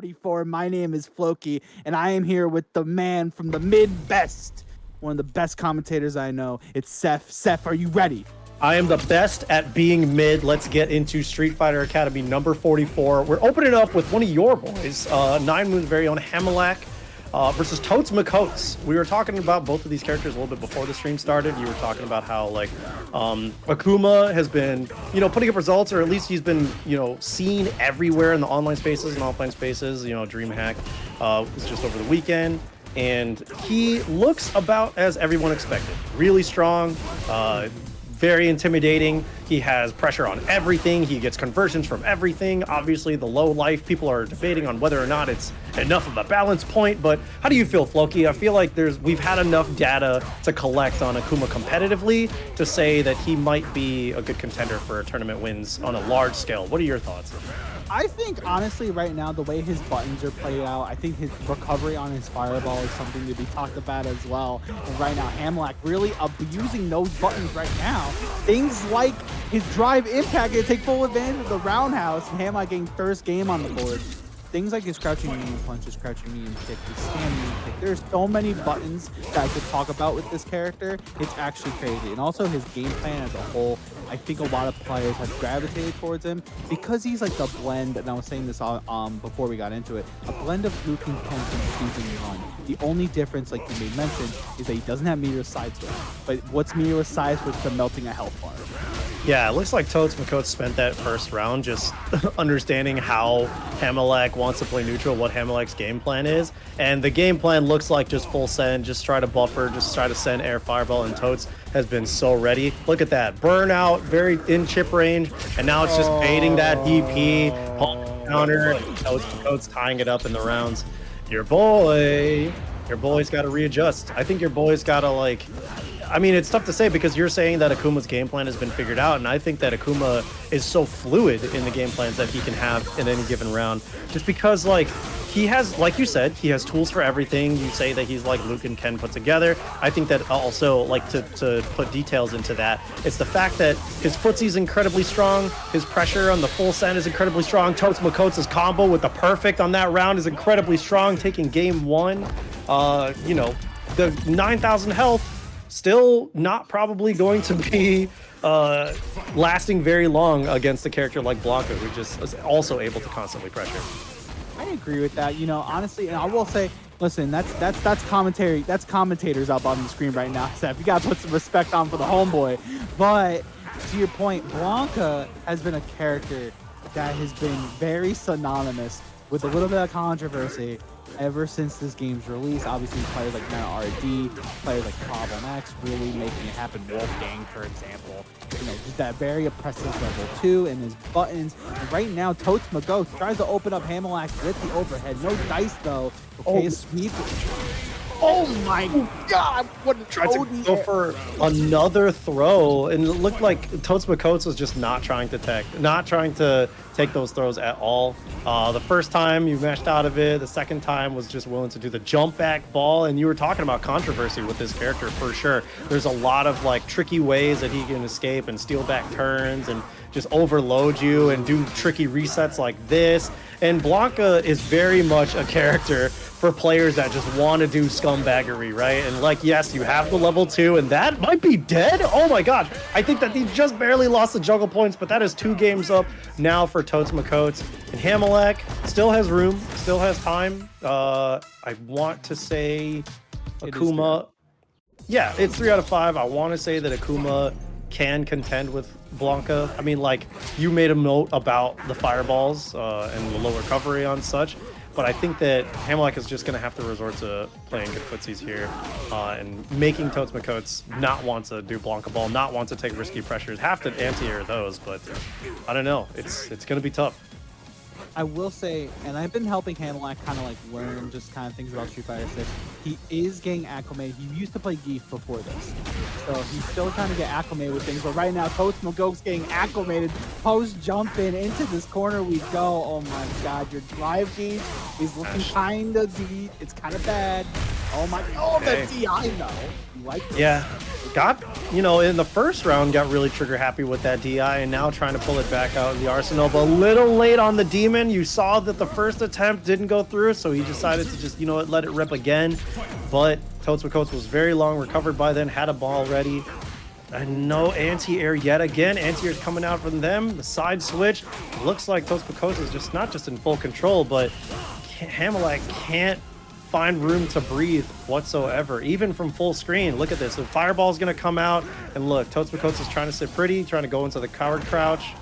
44. My name is Floki, and I am here with the man from the mid-best, one of the best commentators I know. It's Seth. Seth, are you ready? I am the best at being mid. Let's get into Street Fighter Academy number 44. We're opening up with one of your boys, Nine Moon's very own Hamilak, versus Totes Makotes. We were talking about both of these characters a little bit before the stream started. You were talking about how like Akuma has been, putting up results, or at least he's been, seen everywhere in the online spaces and offline spaces. DreamHack was just over the weekend, and he looks about as everyone expected. Really strong. Very intimidating. He has pressure on everything. He gets conversions from everything. Obviously, the low life, people are debating on whether or not it's enough of a balance point. But how do you feel, Floki? I feel like we've had enough data to collect on Akuma competitively to say that he might be a good contender for tournament wins on a large scale. What are your thoughts? I think, honestly, right now, the way his buttons are played out, I think his recovery on his fireball is something to be talked about as well. And right now, Hamilak really abusing those buttons right now. Things like his drive impact and take full advantage of the roundhouse, and Hamilak getting first game on the board. Things like his crouching medium punch, his crouching medium kick, his stand medium kick. There's so many buttons that I could talk about with this character. It's actually crazy. And also his game plan as a whole, I think a lot of players have gravitated towards him because he's like the blend, and I was saying this before we got into it, a blend of Luke and Ken from Season 1. The only difference, like you made mention, is that he doesn't have meterless side switch. But what's meterless side switch to melting a health bar? Yeah, it looks like Totes Makotes spent that first round just understanding how Hamilak wants to play neutral, what Hamilak's game plan is. And the game plan looks like just full send, just try to buffer, just try to send air fireball, and Totes has been so ready. Look at that. Burnout, very in chip range, and now it's just baiting that DP, counter, and Totes Makotes tying it up in the rounds. Your boy's got to readjust. I think your boy's got to it's tough to say because you're saying that Akuma's game plan has been figured out, and I think that Akuma is so fluid in the game plans that he can have in any given round, just because he has, like you said, he has tools for everything. You say that he's like Luke and Ken put together. I think that also, to put details into that, it's the fact that his footsie's incredibly strong, his pressure on the full send is incredibly strong, Totes Makotes' combo with the perfect on that round is incredibly strong, taking game one. The 9,000 health, still not probably going to be lasting very long against a character like Blanca, who just is also able to constantly pressure. I agree with that. Honestly, and I will say, listen, that's commentary. That's commentators up on the screen right now, Seth. You gotta put some respect on for the homeboy. But to your point, Blanca has been a character that has been very synonymous with a little bit of controversy ever since this game's release. Obviously, players like RD, players like Problem X really making it happen. Wolfgang, for example, just that very oppressive level 2 and his buttons. And right now, Totes Makotes tries to open up Hamilak with the overhead. No dice though. Okay, sweep. Oh my God! What a tried to go for another throw, and it looked like Totes Makotes was just not trying to take those throws at all. The first time you mashed out of it, the second time was just willing to do the jump back ball, and you were talking about controversy with this character for sure. There's a lot of tricky ways that he can escape and steal back turns and just overload you and do tricky resets like this. And Blanca is very much a character for players that just want to do scumbaggery, right? And yes, you have the level 2, and that might be dead. Oh my God. I think that he just barely lost the juggle points, but that is 2 games up now for Totes Makotes. And Hamilak still has room, still has time. I want to say Akuma. Yeah, it's 3 out of 5. I want to say that Akuma can contend with Blanca. I mean, you made a note about the fireballs and the low recovery on such, but I think that Hamilak is just going to have to resort to playing good footsies here and making Totes Makotes not want to do Blanca ball, not want to take risky pressures, have to anti-air those, but I don't know. It's going to be tough. I will say, and I've been helping Hamilak kind of learn just kind of things about Street Fighter 6. He is getting acclimated. He used to play Geef before this, so he's still trying to get acclimated with things. But right now, Totes Makotes getting acclimated. Post jumping into this corner we go. Oh my God, your drive gauge is looking kind of deep. It's kind of bad. Oh my, the DI though. You like this? Yeah. got, you know, in the first round, got really trigger happy with that DI, and now trying to pull it back out in the arsenal, but a little late on the demon. You saw that the first attempt didn't go through, so he decided to just, you know what, let it rip again. But Toads was very long, recovered by then, had a ball ready. And no anti-air yet again. Anti-air's coming out from them. The side switch. Looks like Toads is just not just in full control, but Hamlet can't find room to breathe whatsoever, even from full screen. Look at this. The fireball's gonna come out, and look, Toads is trying to sit pretty, trying to go into the coward crouch.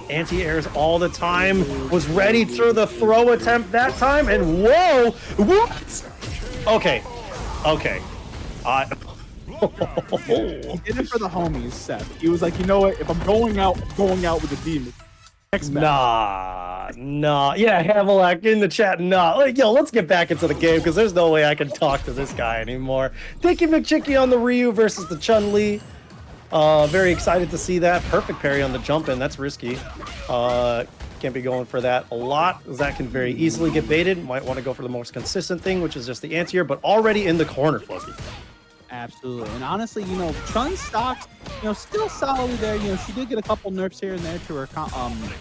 Anti-airs all the time. Was ready for the throw attempt that time, and whoa! What? Okay. He did it for the homies, Seth. He was like, you know what? If I'm going out with the demon. Nah. Yeah, Hamelak in the chat. Nah. Like, yo, let's get back into the game because there's no way I can talk to this guy anymore. Thicky McChicky on the Ryu versus the Chun-Li. Very excited to see that. Perfect parry on the jump in. That's risky. Can't be going for that a lot. That can very easily get baited. Might want to go for the most consistent thing, which is just the anti-air, but already in the corner, Floki. Absolutely. And honestly, you know, Chun's stocks, you know, still solidly there. You know, she did get a couple nerfs here and there to her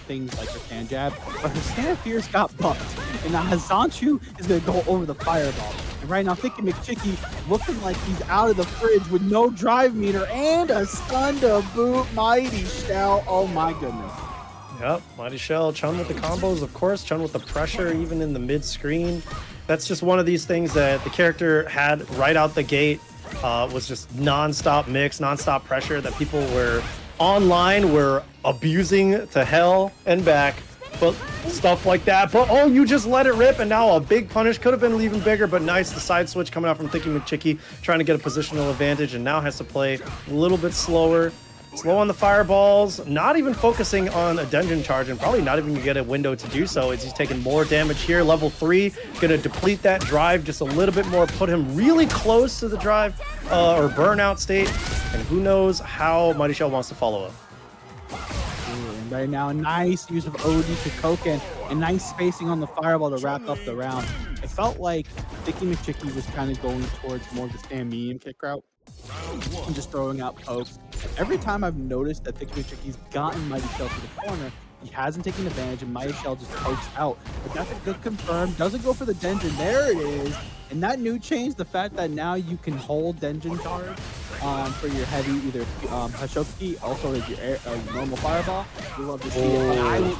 things like her stand jab, but her stand fears got buffed. And now Hazanchu is going to go over the fireball. And right now, Thicky McChicky looking like he's out of the fridge with no drive meter and a stun to boot. Mighty Shell. Oh my goodness. Yep, Mighty Shell, Chun with the combos, of course, Chun with the pressure, even in the mid-screen. That's just one of these things that the character had right out the gate. Was just non-stop mix, non-stop pressure that people were online were abusing to hell and back, but stuff like that. But oh, you just let it rip, and now a big punish could have been even bigger, but nice. The side switch coming out from Thicky McChicky, trying to get a positional advantage, and now has to play a little bit slower. Slow on the fireballs, not even focusing on a dungeon charge, and probably not even gonna get a window to do so, as he's taking more damage here. Level 3, gonna deplete that drive just a little bit more, put him really close to the drive or burnout state, and who knows how Mighty Shell wants to follow up. And right now, a nice use of OD to Koken, and nice spacing on the fireball to wrap up the round. It felt like Thicky McChicky was kind of going towards more of the stand medium kick route and just throwing out pokes. Every time I've noticed that Thicky McChicky's gotten Mighty Shell to the corner, he hasn't taken advantage, and Mighty Shell just pokes out. But that's a good confirm. Doesn't go for the Denjin. There it is. And that new change, the fact that now you can hold Denjin charge for your heavy, either Hashoki, also as your normal fireball. We love to see it. But I would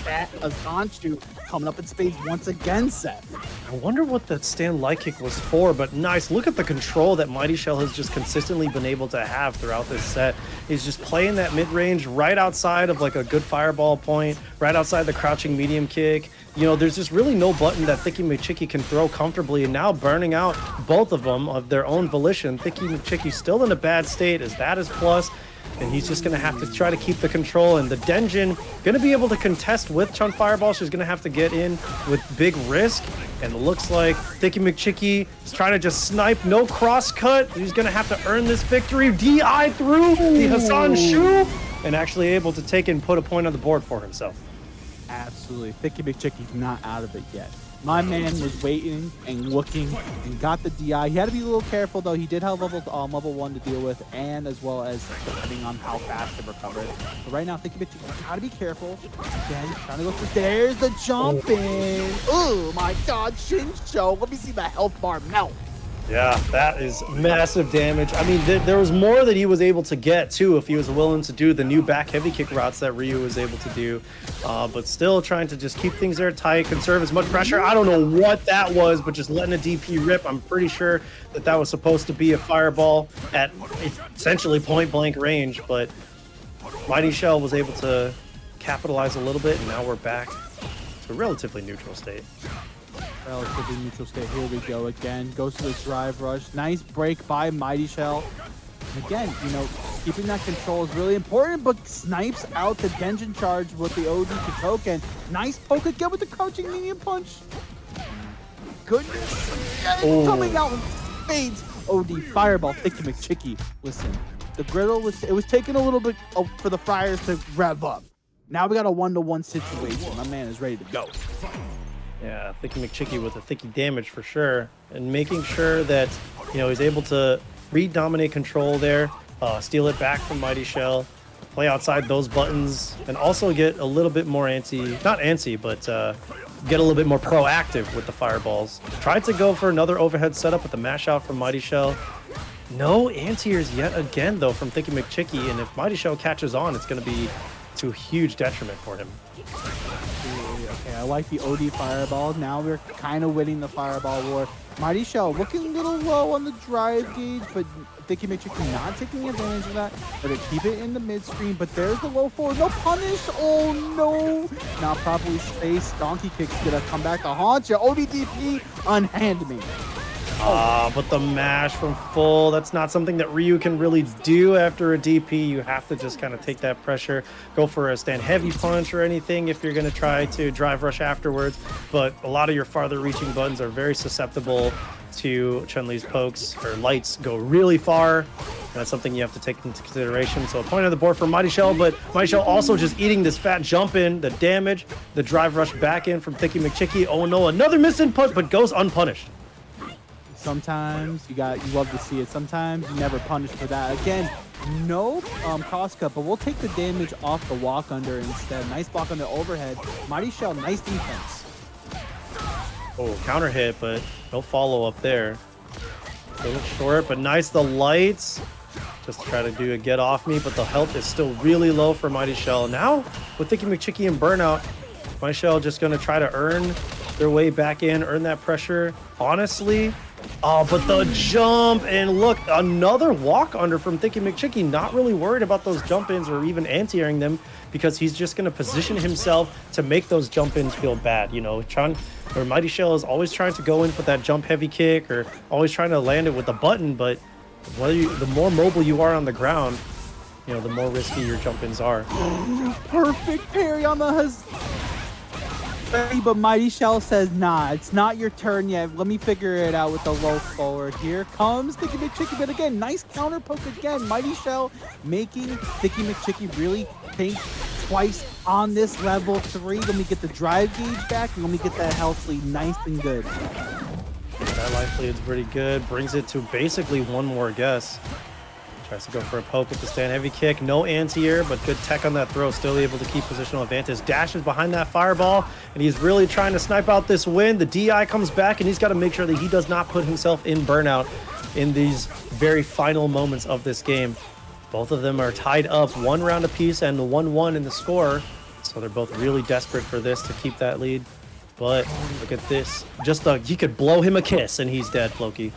bet Azanchu coming up in spades once again, Seth. I wonder what that stand light kick was for, but nice. Look at the control that Mighty Shell has just consistently been able to have throughout this set. He's just playing that mid-range right outside of like a good fireball point, right outside the crouching medium kick. You know, there's just really no button that Thicky McChicky can throw comfortably, and now burning out both of them of their own volition. Thicky McChicky still in a bad state, as that is plus. And he's just going to have to try to keep the control. And the Denjin going to be able to contest with Chun Fireball. She's going to have to get in with big risk. And it looks like Thicky McChicky is trying to just snipe. No cross cut. He's going to have to earn this victory. DI through the Hazanchu. And actually able to take and put a point on the board for himself. Absolutely. Thicky McChicky's not out of it yet. My man was waiting and looking and got the DI. He had to be a little careful, though. He did have level 1 to deal with, and as well as depending on how fast it recovered. But right now, Thicky McChicky gotta be careful. Again, trying to go for there's the jump in. Oh my God, Shinsho. Let me see the health bar melt. Yeah, that is massive damage. I mean, there was more that he was able to get, too, if he was willing to do the new back heavy kick routes that Ryu was able to do. But still trying to just keep things there tight, conserve as much pressure. I don't know what that was, but just letting a DP rip. I'm pretty sure that that was supposed to be a fireball at essentially point-blank range, but Mighty Shell was able to capitalize a little bit, and now we're back to a relatively neutral state. Relatively neutral state. Here we go again. Goes to the drive rush. Nice break by Mighty Shell. And again, you know, keeping that control is really important, but snipes out the Denjin charge with the OD to Token. Nice poke again with the crouching medium punch. Goodness. Again, coming out with spades. OD fireball. Thicky McChicky. Listen, the griddle was taking a little bit for the Friars to rev up. Now we got a 1-to-1 situation. My man is ready to go. Yeah, Thicky McChicky with a thicky damage for sure. And making sure that, you know, he's able to re-dominate control there. steal it back from Mighty Shell, play outside those buttons, and also get a little bit more not antsy, but get a little bit more proactive with the fireballs. Tried to go for another overhead setup with the mash out from Mighty Shell. No anti-airs yet again, though, from Thicky McChicky, and if Mighty Shell catches on, it's going to be to huge detriment for him. Okay, I like the OD fireball. Now we're kind of winning the fireball war. Mighty Shell looking a little low on the drive gauge, but Thicky McChicky not taking advantage of that. But keep it in the mid screen. But there's the low forward. No punish. Oh no! Not properly spaced. Donkey kick's gonna come back to haunt you. ODDP, unhand me. But the mash from full, that's not something that Ryu can really do after a DP. You have to just kind of take that pressure, go for a stand heavy punch or anything if you're going to try to drive rush afterwards. But a lot of your farther reaching buttons are very susceptible to Chun-Li's pokes. Her lights go really far, and that's something you have to take into consideration. So a point on the board for Mighty Shell, but Mighty Shell also just eating this fat jump in, the damage, the drive rush back in from Thicky McChicky. Oh no, another miss input, but goes unpunished. Sometimes you love to see it. Sometimes you never punish for that. Again, no cross cut, but we'll take the damage off the walk under instead. Nice block on the overhead. Mighty Shell, nice defense. Oh, counter hit, but no follow up there. A little short, but nice. The lights. Just try to do a get off me, but the health is still really low for Mighty Shell. Now, with Thicky McChicky and Burnout, Mighty Shell just going to try to earn their way back in, earn that pressure. Honestly, but the jump, and look, another walk under from Thicky McChicky. Not really worried about those jump ins or even anti-airing them, because he's just going to position himself to make those jump ins feel bad. You know, Mighty Shell is always trying to go in for that jump heavy kick, or always trying to land it with a button, but the more mobile you are on the ground, you know, the more risky your jump ins are. Perfect parry on the but Mighty Shell says, nah, it's not your turn yet. Let me figure it out with the low forward. Here comes Thicky McChicky, but again, nice counter poke again. Mighty Shell making Thicky McChicky really think twice on this level 3. Let me get the drive gauge back, and let me get that health lead nice and good. That life lead is pretty good. Brings it to basically one more guess. Tries to go for a poke with the stand heavy kick. No anti-air, but good tech on that throw. Still able to keep positional advantage. Dashes behind that fireball, and he's really trying to snipe out this win. The DI comes back, and he's got to make sure that he does not put himself in burnout in these very final moments of this game. Both of them are tied up 1 round apiece and 1-1 in the score. So they're both really desperate for this to keep that lead. But look at this. He could blow him a kiss, and he's dead, Floki.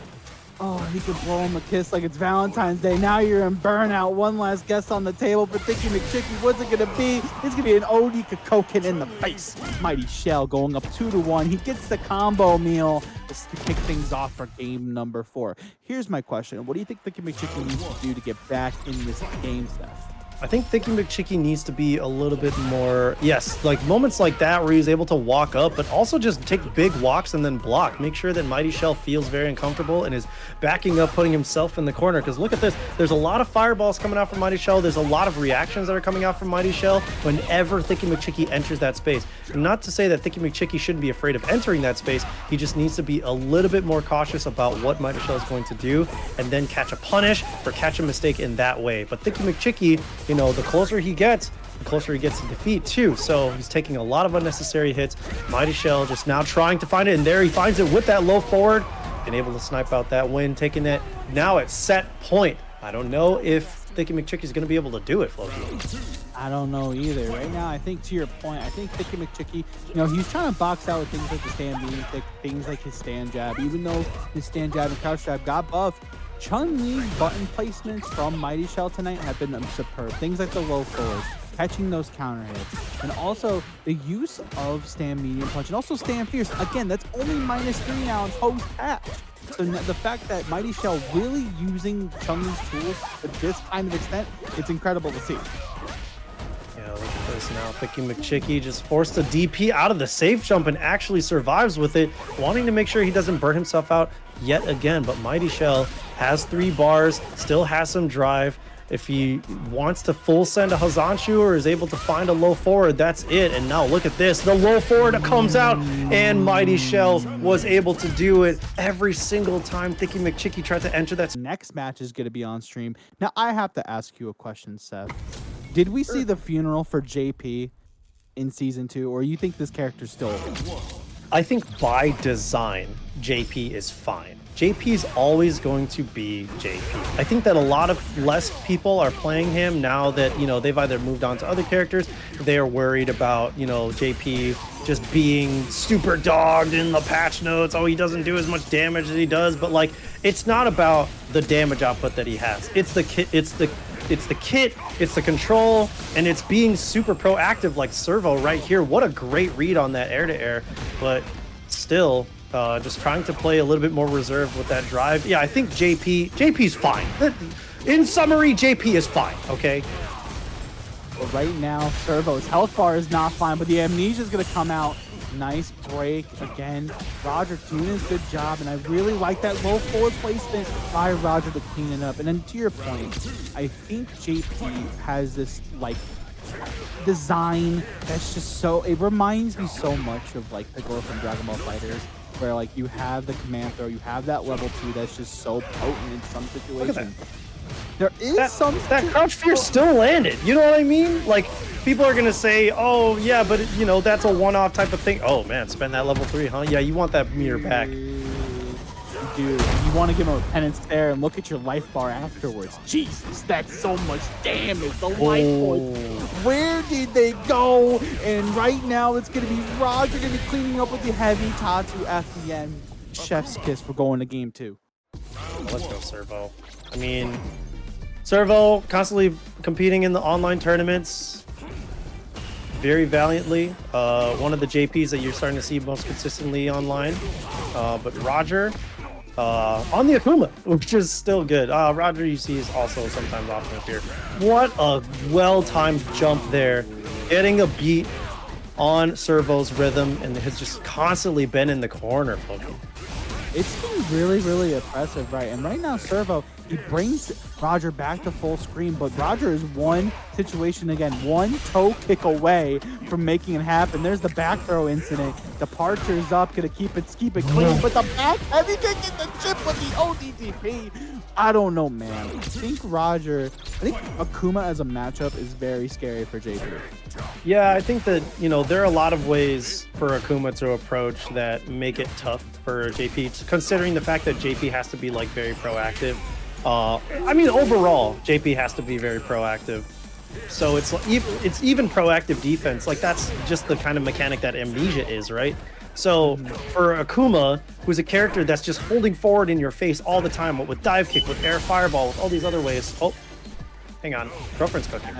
Oh, he could blow him a kiss like it's Valentine's Day. Now you're in burnout. One last guess on the table for Thicky McChicky. What's it going to be? It's going to be an OD Kokokin in the face. Mighty Shell going up 2-1. He gets the combo meal just to kick things off for game number 4. Here's my question. What do you think Thicky McChicky needs to do to get back in this game, Steph? I think Thicky McChicky needs to be a little bit more, yes, like moments like that where he's able to walk up, but also just take big walks and then block. Make sure that Mighty Shell feels very uncomfortable and is backing up, putting himself in the corner. Because look at this. There's a lot of fireballs coming out from Mighty Shell. There's a lot of reactions that are coming out from Mighty Shell whenever Thicky McChicky enters that space. And not to say that Thicky McChicky shouldn't be afraid of entering that space. He just needs to be a little bit more cautious about what Mighty Shell is going to do, and then catch a punish or catch a mistake in that way. But Thicky McChicky, you know, the closer he gets, the closer he gets to defeat too. So he's taking a lot of unnecessary hits. Mighty Shell just now trying to find it, and there he finds it with that low forward, and able to snipe out that win, taking it now at set point. I don't know if Thicky McChicky is going to be able to do it, Floki. I don't know either. Right now, I think to your point, I think Thicky McChicky, you know, he's trying to box out with things like the stand medium kick, things like his stand jab. Even though his stand jab and crouch jab got buffed, Chun-Li's button placements from Mighty Shell tonight have been superb. Things like the low forwards, catching those counter hits, and also the use of stand medium punch, and also stand fierce. Again, that's only -3 now in post-patch. So the fact that Mighty Shell really using Chun-Li's tools to this kind of extent, it's incredible to see. Yeah, look at this now. Thicky McChicky just forced a DP out of the safe jump and actually survives with it, wanting to make sure he doesn't burn himself out yet again. But Mighty Shell has 3 bars, still has some drive, If he wants to full send a Hazanshu or is able to find a low forward, that's it. And now look at this. The low forward comes out, and Mighty Shell was able to do it every single time Thicky McChicky tried to enter that. Next match is going to be on stream. Now, I have to ask you a question, Seth. Did we see the funeral for JP in Season 2, or you think this character's still okay? I think by design, JP is fine. JP is always going to be JP. I think that a lot of less people are playing him now that, you know, they've either moved on to other characters. They are worried about, you know, JP just being super dogged in the patch notes. Oh, he doesn't do as much damage as he does. But like, it's not about the damage output that he has. It's the kit. It's the kit, it's the control, and it's being super proactive like Servo right here. What a great read on that air-to-air, but still just trying to play a little bit more reserved with that drive. Yeah, I think JP's fine. In summary, JP is fine, okay? But right now, Servo's health bar is not fine, but the Amnesia is going to come out. Nice break again. Roger doing his good job, and I really like that low forward placement by Roger to clean it up. And then to your point, I think JP has this like design that's just so, it reminds me so much of like Piccolo from Dragon Ball FighterZ, where like you have the command throw, you have that level 2 that's just so potent in some situations. There is that crouch fear still landed. You know what I mean? Like, people are gonna say, "Oh yeah, but you know that's a one-off type of thing." Oh man, spend that level 3, huh? Yeah, you want that meter back. Dude, you want to give him a penance there and look at your life bar afterwards. Jesus, that's so much damage. The life points. Where did they go? And right now, it's gonna be Roger gonna be cleaning up with the heavy Tatsu at the end. Chef's kiss. We're going to game 2. Let's go, Servo. I mean, Servo constantly competing in the online tournaments very valiantly. One of the JPs that you're starting to see most consistently online. But Roger on the Akuma, which is still good. Roger, you see, is also sometimes often up here. What a well-timed jump there. Getting a beat on Servo's rhythm, and has just constantly been in the corner, folks. It's been really, really impressive, right? And right now, Servo, he brings Roger back to full screen, but Roger is one situation, again, one toe kick away from making it happen. There's the back throw incident. Departure's up, gonna keep it clean, but the back heavy kick in the chip with the ODTP. I don't know, man. I think Akuma as a matchup is very scary for JP. Yeah, I think that, you know, there are a lot of ways for Akuma to approach that make it tough for JP, considering the fact that JP has to be like very proactive. I mean, overall, JP has to be very proactive. So it's even proactive defense. Like, that's just the kind of mechanic that Amnesia is, right? So for Akuma, who's a character that's just holding forward in your face all the time, with dive kick, with air fireball, with all these other ways. Oh, hang on, girlfriend's cooking.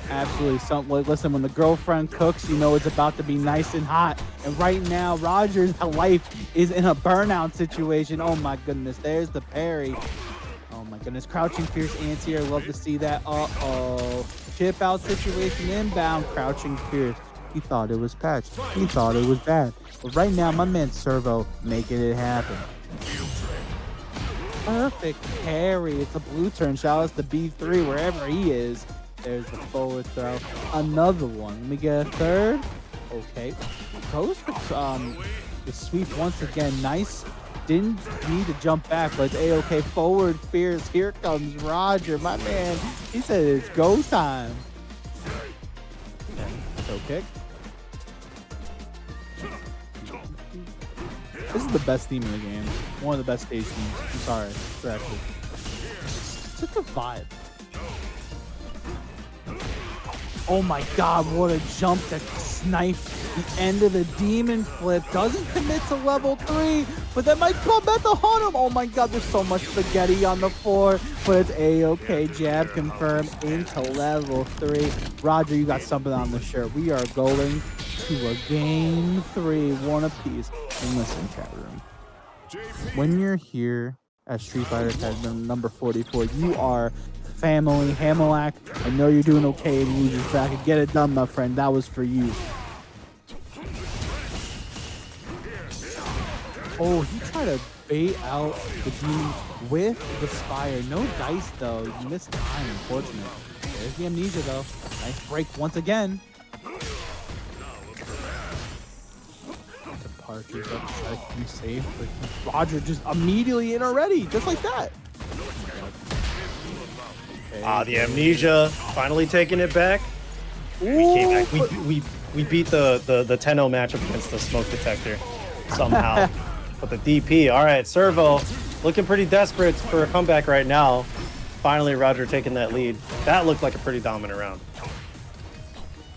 Absolutely. Listen, when the girlfriend cooks, you know it's about to be nice and hot. And right now, Roger's life is in a burnout situation. Oh my goodness, there's the parry. Oh my goodness, crouching fierce anti-air. Love to see that. Uh-oh. Chip out situation inbound, crouching fierce. He thought it was patched. He thought it was bad. But right now, my man Servo making it happen. Perfect parry. It's a blue turn. Shout out to B3 wherever he is. There's the forward throw. Another one. Let me get a third. Okay. Goes the sweep once again. Nice. Didn't need to jump back, but it's A-OK. Forward fierce. Here comes Roger. My man, he said it's go time. Toe kick. This is the best theme in the game. One of the best stage themes. I'm sorry. Correctly. Such a vibe. Oh my god, what a jump to snipe the end of the demon flip. Doesn't commit to level 3, but that might come back to haunt him. Oh my god, there's so much spaghetti on the floor, but it's A-OK. Jab confirmed into level 3. Roger, you got something on the shirt. We are going to a game 3, one apiece. And listen, chat room. When you're here at Street Fighter Tournament number 44, you are family. Hamilak, I know you're doing okay in Luger's bracket. Get it done, my friend. That was for you. Oh, he tried to bait out the Demon with the Spire. No dice, though. You missed time, unfortunately. There's the Amnesia, though. Nice break once again. Departures up to try to keep him safe, but Roger just immediately in already, just like that. Okay, The Amnesia finally taking it back. We came back. We beat the 10-0 matchup against the smoke detector somehow. But the DP, all right, Servo looking pretty desperate for a comeback right now. Finally, Roger taking that lead. That looked like a pretty dominant round.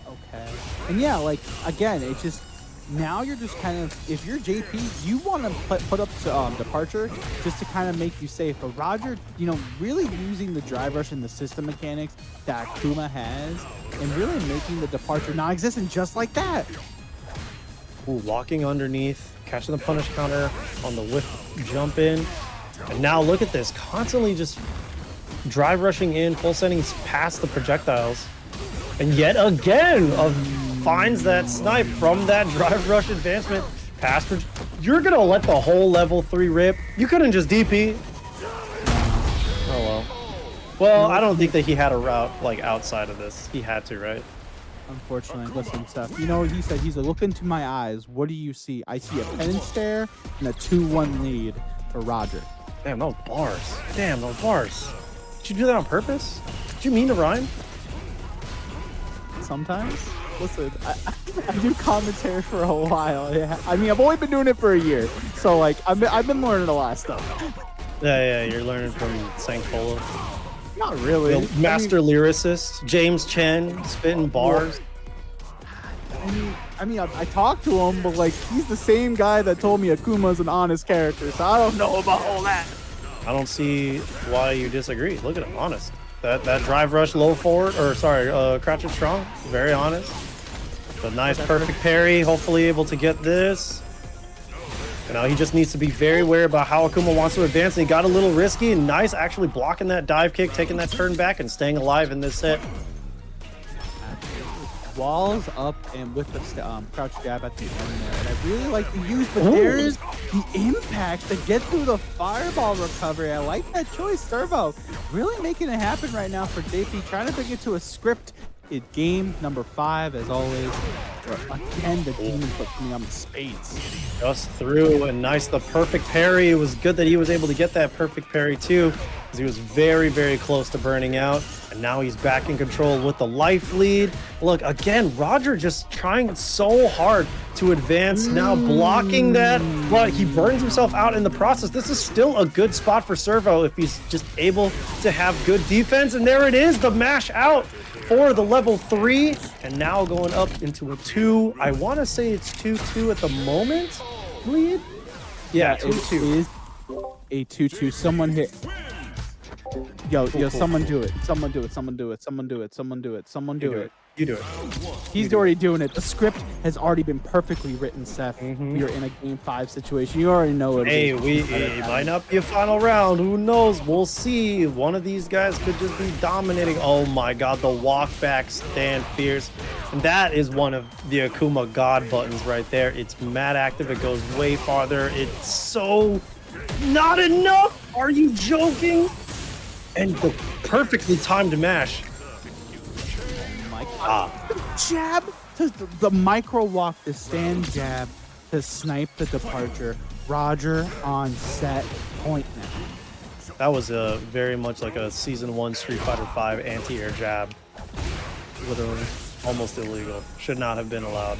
Okay. And yeah, like, again, it's just, now you're just kind of, if you're JP, you want to put up Departure just to kind of make you safe. But Roger, you know, really using the drive rush and the system mechanics that Akuma has and really making the Departure non-existent just like that. Ooh, walking underneath, catching the punish counter on the whiff jump in. And now look at this, constantly just drive rushing in, full settings past the projectiles. And yet again, finds that snipe from that drive rush advancement. You're gonna let the whole level 3 rip. You couldn't just DP. Oh well. Well, I don't think that he had a route like outside of this. He had to, right? Unfortunately, listen, Seth. You know what he said? He said, "Look into my eyes. What do you see? I see a penance stare and a 2-1 lead for Roger." Damn, those bars. Damn, those bars. Did you do that on purpose? Did you mean to rhyme? Sometimes. Listen, I do commentary for a while. Yeah, I mean, I've only been doing it for a year, so like I've been learning a lot of stuff. Yeah, you're learning from Sankpolo. Not really. The master lyricist, James Chen, spitting bars. I mean, I talked to him, but like he's the same guy that told me Akuma's an honest character, so I don't know about all that. I don't see why you disagree. Look at him, honest. That drive rush low forward, or sorry, crouching strong, very honest. The nice perfect parry, hopefully able to get this. You know, he just needs to be very aware about how Akuma wants to advance, and he got a little risky, and nice actually blocking that dive kick, taking that turn back, and staying alive in this set. Walls up and with the crouch jab at the end there, and I really like the use, but there's the impact to get through the fireball recovery. I like that choice, Servo. Really making it happen right now for JP, trying to bring it to a script. Game number 5, as always. Again, the demon foot coming on with spades. Just through, and nice, the perfect parry. It was good that he was able to get that perfect parry too, because he was very, very close to burning out. And now he's back in control with the life lead. Look, again, Roger just trying so hard to advance, now blocking that, but he burns himself out in the process. This is still a good spot for Servo if he's just able to have good defense. And there it is, the mash out for the level 3, and now going up into a 2. I want to say it's 2-2 at the moment, lead? Yeah, 2-2. It is a 2-2. Someone hit. Yo, someone do it. Someone do it. Someone do it. Someone do it. Someone do it. Someone do it. You do it. He's already doing it. The script has already been perfectly written, Seth. We are in a game 5 situation. You already know it. Hey, it might not be a final round. Who knows? We'll see. One of these guys could just be dominating. Oh my god, the walk back stand fierce. And that is one of the Akuma God buttons right there. It's mad active. It goes way farther. It's so not enough. Are you joking? And the perfectly timed mash. Jab to the micro walk, the stand jab to snipe the departure. Roger on set point now. That was a very much like a season 1 Street Fighter V anti-air jab. Literally almost illegal. Should not have been allowed.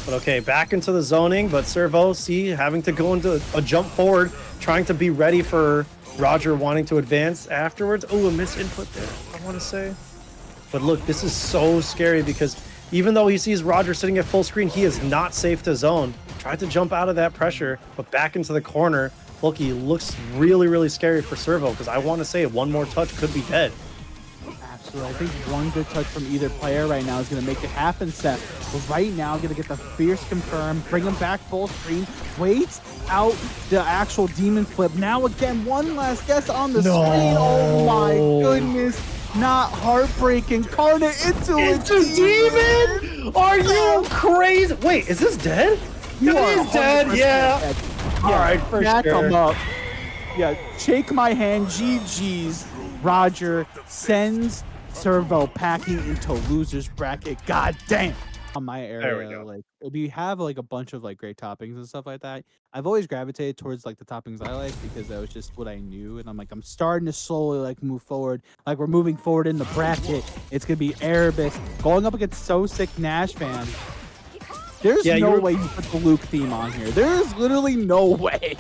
But okay, back into the zoning, but Servo, see, having to go into a jump forward, trying to be ready for Roger wanting to advance afterwards. Oh, a missed input there, I want to say. But look, this is so scary because even though he sees Roger sitting at full screen, he is not safe to zone. Tried to jump out of that pressure, but back into the corner. Look, he looks really, really scary for Servo because I want to say one more touch could be dead. Absolutely. I think one good touch from either player right now is going to make it happen, Seth. But right now, going to get the fierce confirmed, bring him back full screen, waits out the actual demon flip. Now again, one last guess on the screen. Oh my goodness. Not heartbreaking. Carnage into a demon? Are you crazy? Wait, is this dead? You it is dead, yeah. Dead. All right, for Back sure. him up. Yeah, shake my hand, GG's. Roger sends Servo packing into loser's bracket. God damn. On my area, like we have like a bunch of like great toppings and stuff like that. I've always gravitated towards like the toppings I like because that was just what I knew, and I'm like I'm starting to slowly like move forward. Like we're moving forward in the bracket. It's gonna be Erebus going up against So Sick Nash fan. There's no way you put the Luke theme on here. There's literally no way.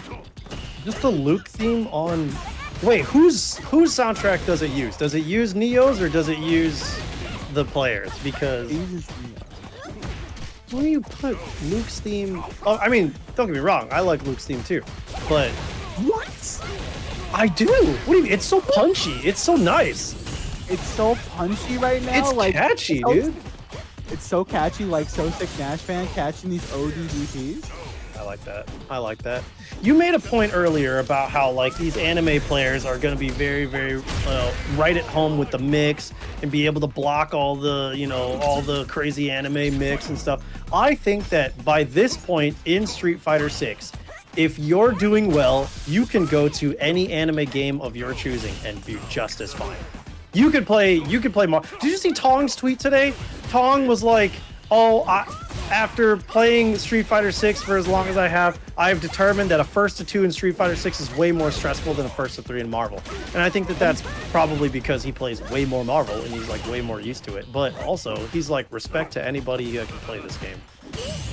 Just the Luke theme on. Wait, whose soundtrack does it use? Does it use Neo's or does it use the players? Because when you put Luke's theme, oh, I mean, don't get me wrong, I like Luke's theme too, but what? I do. What do you mean? It's so punchy. It's so nice. It's so punchy right now. It's like catchy, dude. It's so catchy, like So Sick Nash fan catching these ODDPs. I like that. I like that. You made a point earlier about how like these anime players are going to be very, very right at home with the mix and be able to block all the, all the crazy anime mix and stuff. I think that by this point in Street Fighter 6, if you're doing well, you can go to any anime game of your choosing and be just as fine. You could play more. Did you see Tong's tweet today? Tong was like, "Oh, after playing Street Fighter 6 for as long as I've determined that a first to 2 in Street Fighter 6 is way more stressful than a first to 3 in Marvel." And I think that that's probably because he plays way more Marvel and he's like way more used to it. But also, he's like, respect to anybody who can play this game.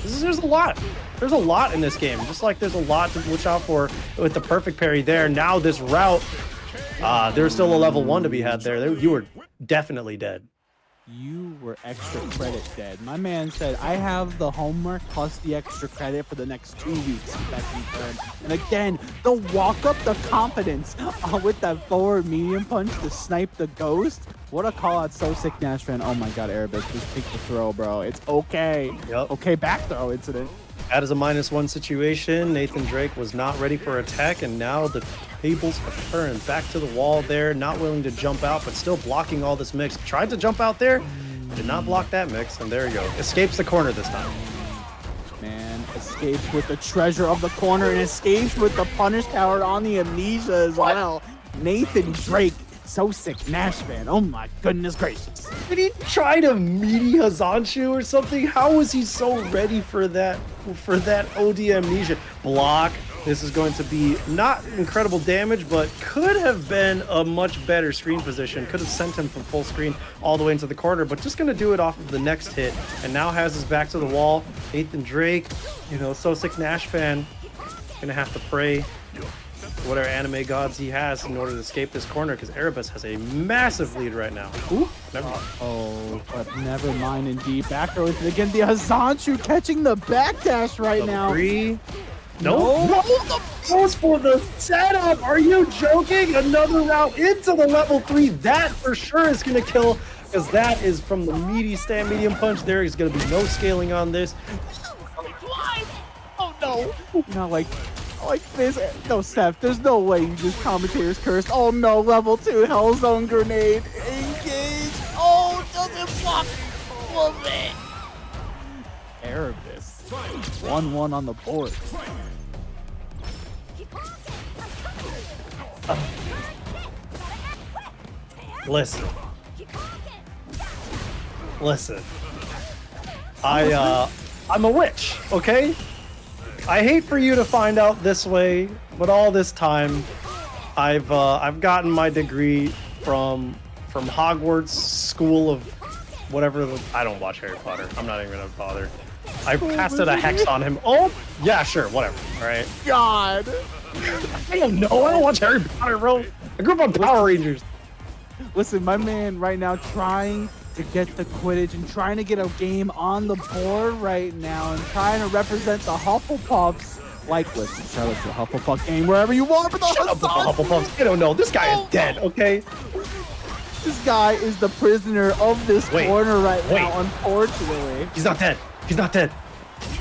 There's a lot. There's a lot in this game. Just like there's a lot to watch out for with the perfect parry there. Now this route, there's still a level 1 to be had there. You were definitely dead. You were extra credit dead. My man said, I have the homework plus the extra credit for the next 2 weeks with that confirmed. And again, the walk up, the confidence with that forward medium punch to snipe the ghost. What a call out, So Sick Nash fan. Oh my god, Erebus, just take the throw, bro. It's okay. Yep. Okay, back throw incident. That is a -1 situation. Nathan Drake was not ready for attack, and now the tables have turned. Back to the wall there, not willing to jump out, but still blocking all this mix. Tried to jump out there, did not block that mix, and there you go. Escapes the corner this time. Man, escapes with the treasure of the corner and escapes with the punish tower on the amnesia as well. Nathan Drake, So Sick Nash fan. Oh my goodness gracious. Did he try to meaty Hazanshu or something? How was he so ready for that OD amnesia? Block. This is going to be not incredible damage, but could have been a much better screen position. Could have sent him from full screen all the way into the corner, but just going to do it off of the next hit. And now has his back to the wall. Nathan Drake, So Sick Nash fan, going to have to pray to whatever anime gods he has in order to escape this corner, because Erebus has a massive lead right now. Ooh, never mind. But never mind indeed. Back row again. The Hazanshu catching the backdash right now. 3. No, the pose for the setup. Are you joking? Another route into the level 3. That for sure is going to kill, because that is from the meaty stand medium punch. There is going to be no scaling on this. Oh no. Not like this. No, Seth, there's no way you just commentators cursed. Oh no, level 2 Hell Zone grenade. Engage. Oh, doesn't block. Love it. Erebus. 1-1 on the board. Listen. I'm a witch, okay? I hate for you to find out this way, but all this time, I've gotten my degree from Hogwarts School of whatever. I don't watch Harry Potter. I'm not even gonna bother. I casted a hex on him. Oh, yeah, sure, whatever. All right. God. I don't know. I don't watch Harry Potter, bro. I grew up on Power Rangers. Listen, my man right now trying to get the Quidditch and trying to get a game on the board right now and trying to represent the Hufflepuffs. Like, listen, shout out to the Hufflepuff game wherever you want, but the Hufflepuffs. I don't know. This guy is dead, okay? This guy is the prisoner of this corner right now, unfortunately. He's not dead. He's not dead.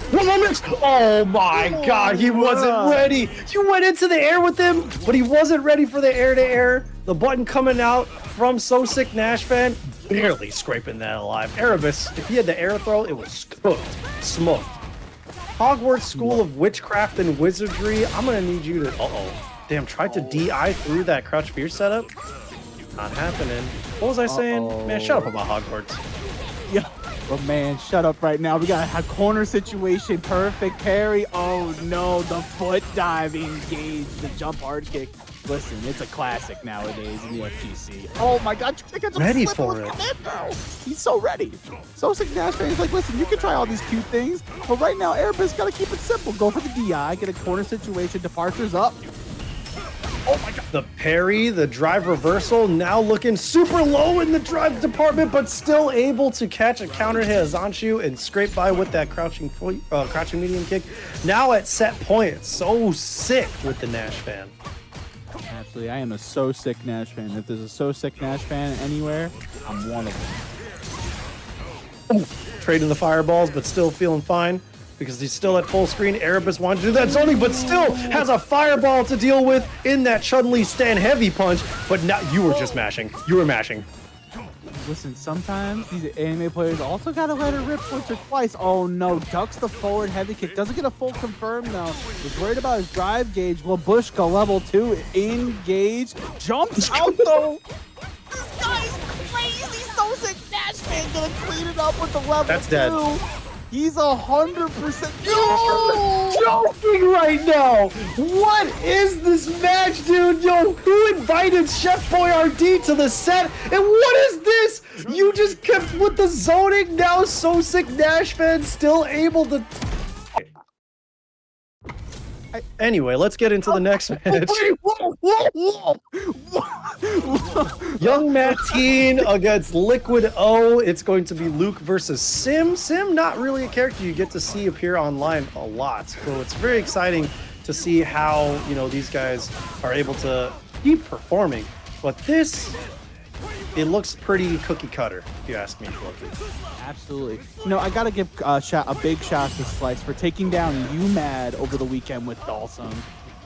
One more mix. Oh my god, he wasn't ready. You went into the air with him, but he wasn't ready for the air-to-air. The button coming out from So Sick Nash fan, barely scraping that alive. Erebus, if he had the air throw, it was cooked, smoked. Hogwarts School of Witchcraft and Wizardry, I'm gonna need you to. Damn! Tried to DI through that crouch fear setup. Not happening. What was I saying? Man, shut up about Hogwarts. Yeah. But man, shut up right now. We got a corner situation. Perfect parry. Oh no, the foot dive engage, the jump hard kick. Listen, it's a classic nowadays in the FGC. Oh my god, ready for it. He's so ready. So sick Nash fan. He's like, listen, you can try all these cute things, but right now, Erebus gotta keep it simple. Go for the DI, get a corner situation, departures up. Oh my god. The parry, the drive reversal, now looking super low in the drive department, but still able to catch a counter hit Zanshu and scrape by with that crouching medium kick. Now at set point, it's so sick with the Nash fan. Absolutely, I am a so sick Nash fan. If there's a so sick Nash fan anywhere, I'm one of them. Trading the fireballs, but still feeling fine. Because he's still at full screen. Erebus wanted to do that zoning, but still has a fireball to deal with in that Chun-Li stand heavy punch. But now you were just mashing. You were mashing. Listen, sometimes these anime players also gotta let it rip once or twice. Oh no, ducks the forward heavy kick. Doesn't get a full confirm though. He's worried about his drive gauge. Labushka level 2 engage. Jumps out though. This guy's crazy. So sick. Nash fan gonna clean it up with the level 2. That's dead. He's 100% joking right now. What is this match, dude? Yo, who invited Chef Boyardee to the set? And what is this? You just kept with the zoning. Now so sick Nash fans still able to. Anyway, let's get into the next match. Young Mateen against Liquid O. It's going to be Luke versus Sim. Sim, not really a character you get to see appear online a lot. So it's very exciting to see how, you know, these guys are able to keep performing. But this, it looks pretty cookie cutter, if you ask me, Floki. Absolutely. You know, I got to give a big shout out to Slice for taking down UMad over the weekend with Dalsum.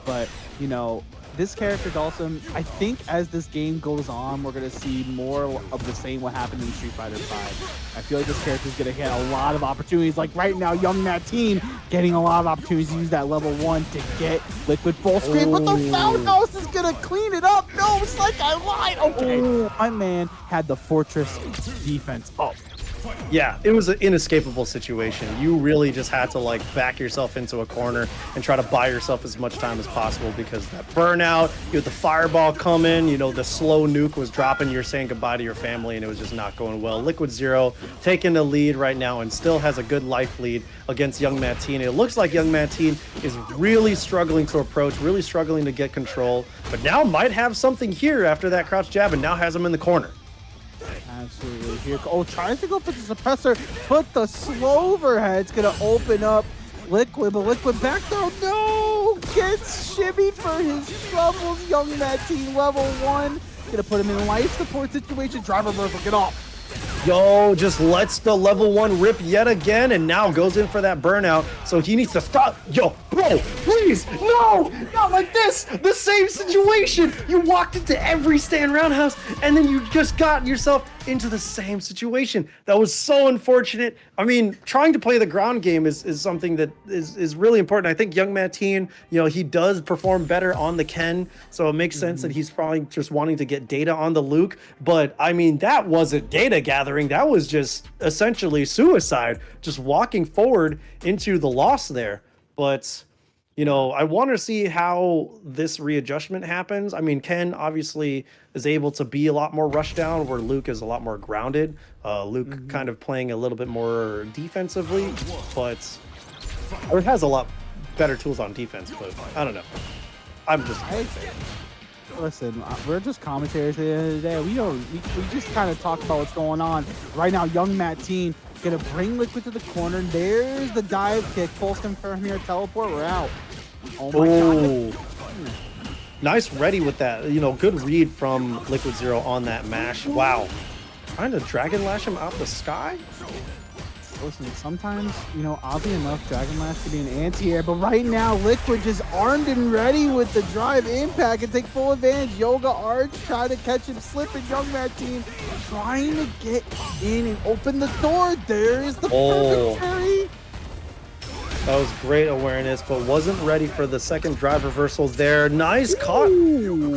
But, you know, this character, Dalsum, I think as this game goes on, we're going to see more of the same what happened in Street Fighter V. I feel like this character is going to get a lot of opportunities. Like right now, Young Mateen getting a lot of opportunities to use that level 1 to get Liquid full screen. But the Roundhouse is going to clean it up. No, it's like I lied. Okay. My man had the Fortress defense up. Yeah, it was an inescapable situation. You really just had to like back yourself into a corner and try to buy yourself as much time as possible because that burnout, you had the fireball coming, you know, the slow nuke was dropping, you're saying goodbye to your family and it was just not going well. Liquid Zero taking the lead right now and still has a good life lead against Young Mateen. It looks like Young Mateen is really struggling to approach, really struggling to get control, but now might have something here after that crouch jab and now has him in the corner. Absolutely. Here, tries to go for the suppressor, but the slow overhead's gonna open up Liquid, but Liquid back throw, no! Gets shimmied for his troubles. Young Mateen level 1. Gonna put him in life support situation. Driver reversal, get off. Yo, just lets the level 1 rip yet again and now goes in for that burnout. So he needs to stop. Yo, bro, please, no, not like this. The same situation. You walked into every stand roundhouse and then you just got yourself into the same situation. That was so unfortunate. I mean, trying to play the ground game is something that is really important. I think Young Mateen, you know, he does perform better on the Ken, so it makes sense that he's probably just wanting to get data on the Luke. But I mean, that wasn't data gathering. That was just essentially suicide, just walking forward into the loss there. But you know, I want to see how this readjustment happens. I mean, Ken obviously is able to be a lot more rushed down, where Luke is a lot more grounded. Luke kind of playing a little bit more defensively, but or has a lot better tools on defense. But I don't know. I'm just. Listen, we're just commentators at the end of the day. We just kind of talk about what's going on right now. Young Mateen gonna bring Liquid to the corner. There's the dive kick. Pulse confirm here. Teleport. We're out. Oh my god. Nice ready with that. You know, good read from Liquid Zero on that mash. Wow. Trying to Dragon Lash him out the sky? Listen, sometimes, you know, oddly enough, Dragon Lash could be an anti-air, but right now, Liquid just armed and ready with the drive impact and take full advantage. Yoga Arch trying to catch him slipping. Young Mateen trying to get in and open the door. There's the perfect carry. That was great awareness, but wasn't ready for the second drive reversal there. Nice caught,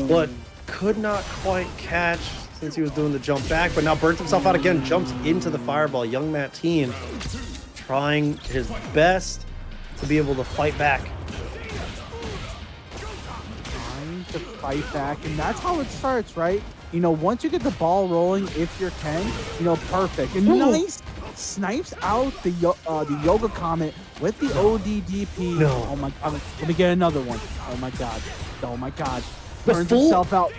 but could not quite catch since he was doing the jump back, but now burns himself out again, jumps into the fireball. Young Matt Team trying his best to be able to fight back. Trying to fight back, and that's how it starts, right? You know, once you get the ball rolling, if you're Ken, you know, perfect. And nice snipes out the Yoga Comet with the ODDP. No. Oh my god, let me get another one. Oh my god. Oh my god. The Burns full- himself out.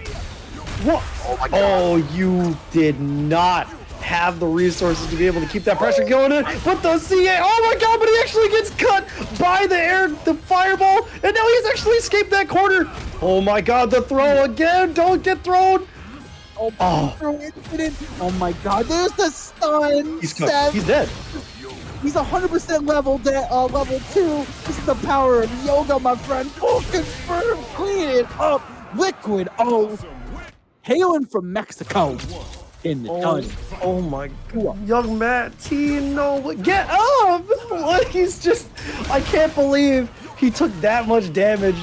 What? Oh my god. Oh, you did not have the resources to be able to keep that pressure going in. But the CA, oh my god, but he actually gets cut by the fireball, and now he's actually escaped that corner. Oh my god, the throw again. Don't get thrown. Oh, incident. Oh my god, there's the stun. He's cooked. He's dead. He's 100% level 2. This is the power of Yoga, my friend. Oh, confirm, clean it up. Liquid, hailing from Mexico in the dungeon. Oh my god. Young Matt T, no, get up! Like, he's just, I can't believe he took that much damage.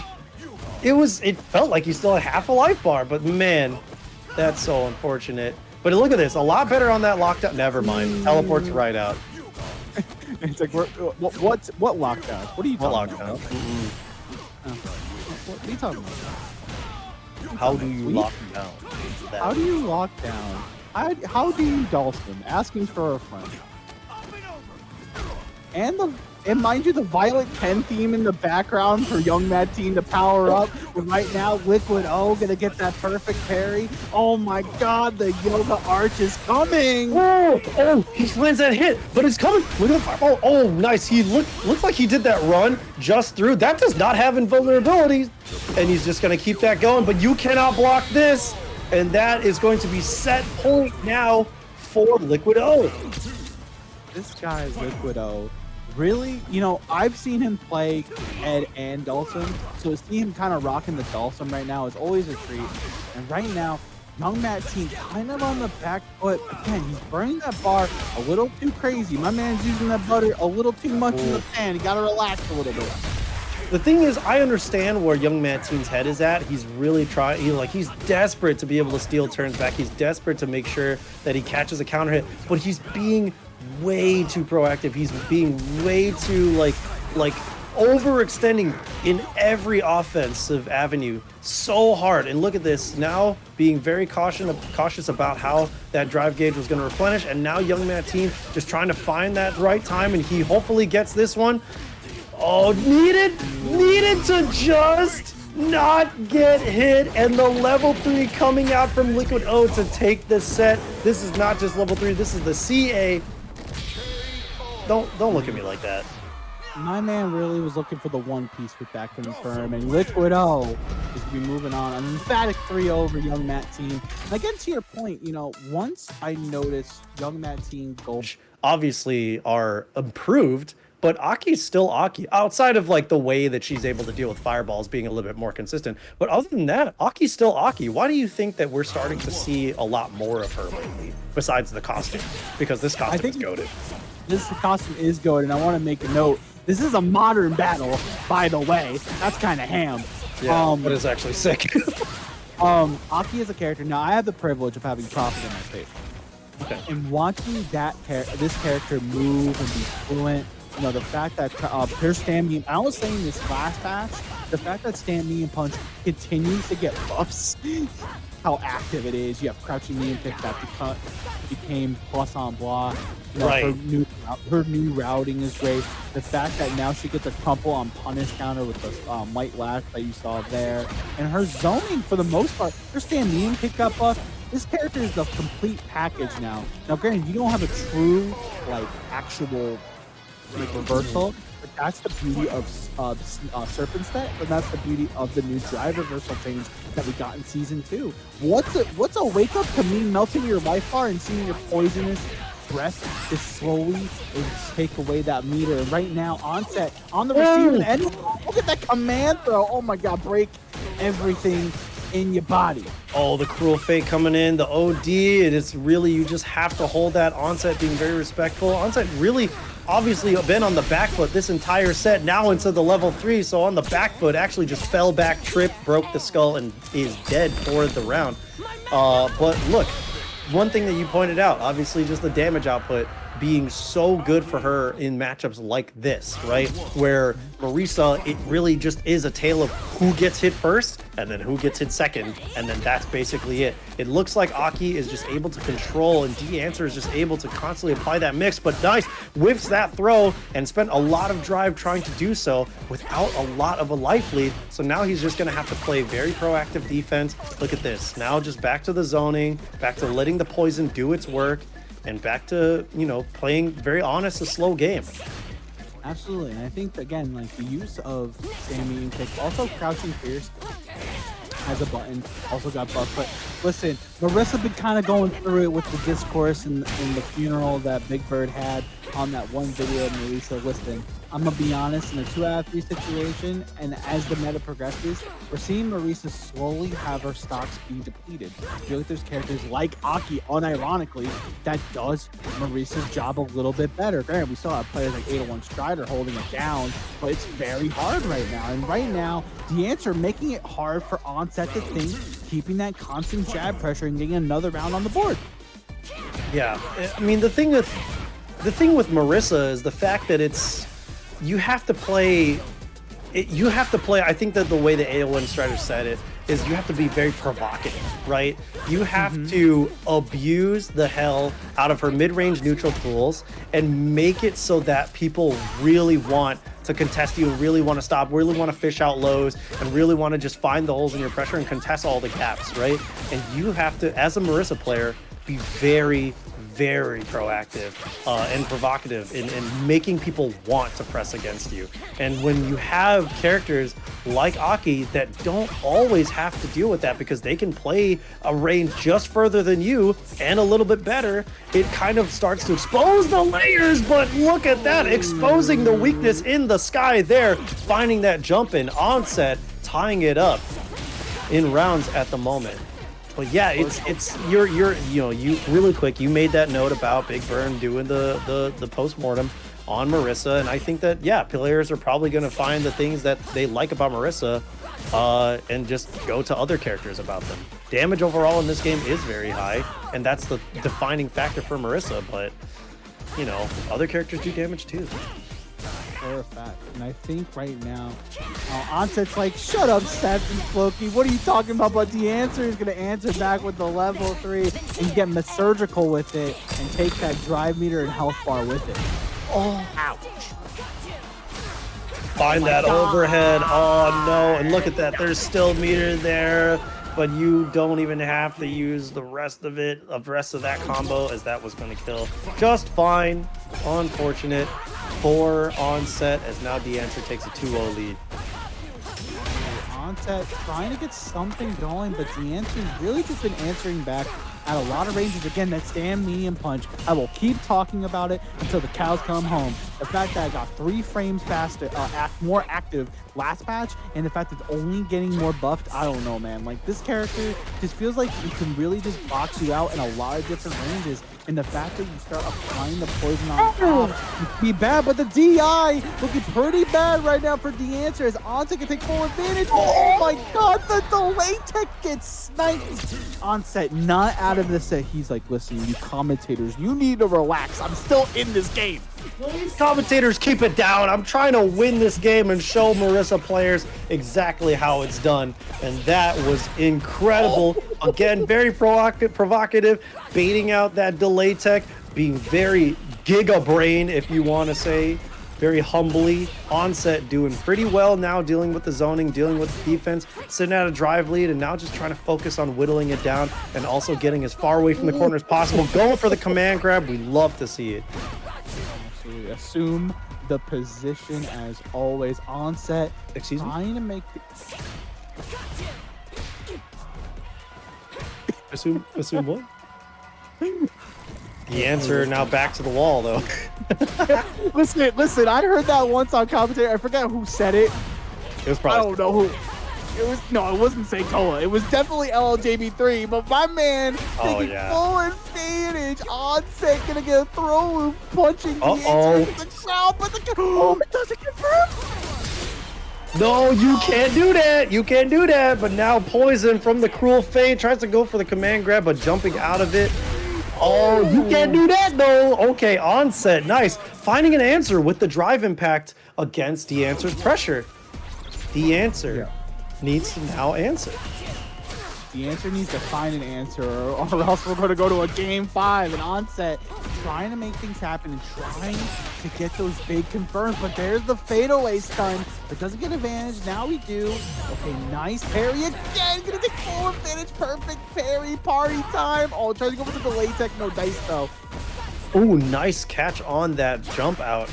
It felt like he still had half a life bar, but man, that's so unfortunate. But look at this, a lot better on that lockdown. Never mind, teleports right out. It's like, what lockdown? What are you talking about? What are you talking about? How do you lock down? How do you lock down? How do you Dawson? Asking for a friend. And mind you, the Violet Ken theme in the background for Young Mad Team to power up. And right now, Liquid gonna get that perfect parry. Oh my god, the Yoga Arch is coming! Oh, he lands that hit, but it's coming. Look at the fireball. Oh, nice. He looks like he did that run just through. That does not have invulnerability, and he's just gonna keep that going. But you cannot block this, and that is going to be set point now for Liquid O. This guy, Liquid O. Really, you know, I've seen him play Ed and Dawson, so to see him kind of rocking the Dawson right now is always a treat. And right now, Young Matt Team kind of on the back foot. Again, he's burning that bar a little too crazy. My man's using that butter a little too much in the pan. You gotta relax a little bit. The thing is, I understand where Young Matt Team's head is at. He's really trying, he's desperate to be able to steal turns back. He's desperate to make sure that he catches a counter hit, but he's being way too proactive. He's being way too like overextending in every offensive avenue so hard. And look at this now, being very cautious about how that drive gauge was going to replenish. And now Young Matt Team just trying to find that right time, and he hopefully gets this one. Oh, needed to just not get hit, and the level 3 coming out from Liquid O to take the set. This is not just level 3, this is the CA. Don't look at me like that. My man really was looking for the one piece with that confirm, and Liquid O is going to be moving on. An emphatic 3 over Young Matt Team. And again, to your point, you know, once I noticed Young Matt Team go... Obviously are improved, but Aki's still Aki. Outside of like the way that she's able to deal with fireballs being a little bit more consistent. But other than that, Aki's still Aki. Why do you think that we're starting to see a lot more of her lately, besides the costume? Because this costume is goated. This costume is good, and I want to make a note. This is a modern battle, by the way. That's kind of ham. Yeah, but it's actually sick. Aki is a character. Now, I have the privilege of having Prophet in my face. Okay. And watching this character move and be fluent, you know, the fact that her stand medium, I was saying this last patch, the fact that stand medium punch continues to get buffs, how active it is. You have crouching medium kick that became plus on block. You know, right. Her new routing is great. The fact that now she gets a crumple on punish counter with the might lash that you saw there. And her zoning, for the most part, her stand medium kick got buffed. This character is the complete package now. Now, granted, you don't have a true, like, actual reversal, but that's the beauty of Serpent's Net, and that's the beauty of the new drive reversal change that we got in Season 2. What's a wake-up to me melting your life bar and seeing your poisonous breath just slowly take away that meter? And right now, Onset on the receiving end, look at that command throw. Oh my god, break everything in your body. Oh, the cruel fate coming in, the OD, it is really, you just have to hold that. Onset being very respectful. Onset really, obviously been on the back foot this entire set, now into the level 3, so on the back foot, actually just fell back, tripped, broke the skull, and is dead for the round. But look, one thing that you pointed out, obviously just the damage output being so good for her in matchups like this, right? Where Marisa, it really just is a tale of who gets hit first and then who gets hit second, and then that's basically it. It looks like Aki is just able to control, and D-Answer is just able to constantly apply that mix, but nice, whiffs that throw and spent a lot of drive trying to do so without a lot of a life lead. So now he's just gonna have to play very proactive defense. Look at this, now just back to the zoning, back to letting the poison do its work, and back to, you know, playing very honest, a slow game. Absolutely, and I think, again, like, the use of Sammy and Kick, also crouching fierce as a button, also got buffed. But listen, Marisa been kind of going through it with the discourse in the funeral that Big Bird had on that one video of Marisa. Listen, I'm gonna be honest, in a 2 out of 3 situation, and as the meta progresses, we're seeing Marisa slowly have her stocks be depleted. I feel like there's characters like Aki, unironically, that does Marisa's job a little bit better. Granted, we still have players like 801 Strider holding it down, but it's very hard right now. And right now, the answer making it hard for Onset to think, keeping that constant jab pressure and getting another round on the board. Yeah, I mean, the thing with Marisa is the fact that you have to play. I think that the way the AON Strider said it is you have to be very provocative, right? You have to abuse the hell out of her mid-range neutral tools and make it so that people really want to contest you, really want to stop, really want to fish out lows, and really want to just find the holes in your pressure and contest all the gaps, right? And you have to, as a Marisa player, be very, very proactive and provocative in making people want to press against you. And when you have characters like Aki that don't always have to deal with that because they can play a range just further than you and a little bit better, it kind of starts to expose the layers. But look at that, exposing the weakness in the sky there, finding that jump in, Onset tying it up in rounds at the moment. But yeah, you really quick, you made that note about Big Burn doing the post-mortem on Marisa, and I think that, yeah, players are probably going to find the things that they like about Marisa and just go to other characters about them. Damage overall in this game is very high, and that's the defining factor for Marisa, but, you know, other characters do damage too. For a fact. And I think right now, Onset's like, shut up, Seth and Floki. What are you talking about? But the answer is going to answer back with the level 3 and get surgical with it and take that drive meter and health bar with it. Oh, ouch. Find that overhead. Oh, no. And look at that. There's still meter there. But you don't even have to use the rest of it, the rest of that combo, as that was going to kill just fine. Unfortunate for Onset, as now D-Answer takes a 2-0 lead. Onset trying to get something going, but D-Answer's really just been answering back at a lot of ranges. Again, that stand medium punch, I will keep talking about it until the cows come home. The fact that I got 3 frames faster, more active last patch, and the fact that it's only getting more buffed, I don't know, man. Like, this character just feels like it can really just box you out in a lot of different ranges, and the fact that you start applying the poison on top, it can be bad, but the DI looking pretty bad right now for D-Answer as Onset can take full advantage. Oh my god, the delay tech gets sniped. Onset not out of the set. He's like, listen, you commentators, you need to relax. I'm still in this game. These commentators, keep it down. I'm trying to win this game and show Marisa players exactly how it's done. And that was incredible. Again, very provocative, baiting out that delay tech, being very giga brain, if you want to say, very humbly. Onset doing pretty well now, dealing with the zoning, dealing with the defense, sitting at a drive lead, and now just trying to focus on whittling it down and also getting as far away from the corner as possible. Going for the command grab. We love to see it. Absolutely. Assume the position as always. Onset. Excuse me? Trying to make Assume what? The answer now back to the wall, though. Listen, I heard that once on commentary. I forgot who said it. It was probably. I don't know who. it wasn't Seikoa. It was definitely LLJB3, but my man taking full advantage. Onset gonna get a throw loop, punching the crowd, but it doesn't confirm. No, you can't do that. You can't do that. But now Poison from the Cruel Fate tries to go for the command grab, but jumping out of it. Oh, you can't do that though. Okay, Onset, nice. Finding an answer with the drive impact against the answer's pressure. The answer needs to now answer. The answer needs to find an answer, or else we're going to go to a game 5 and Onset trying to make things happen and trying to get those big confirms. But there's the fadeaway stun, but doesn't get advantage. Now we do. Okay, nice parry again. Gonna take full advantage. Perfect parry. Party time. Oh, trying to go with the delay tech. No dice though. Ooh, nice catch on that jump out.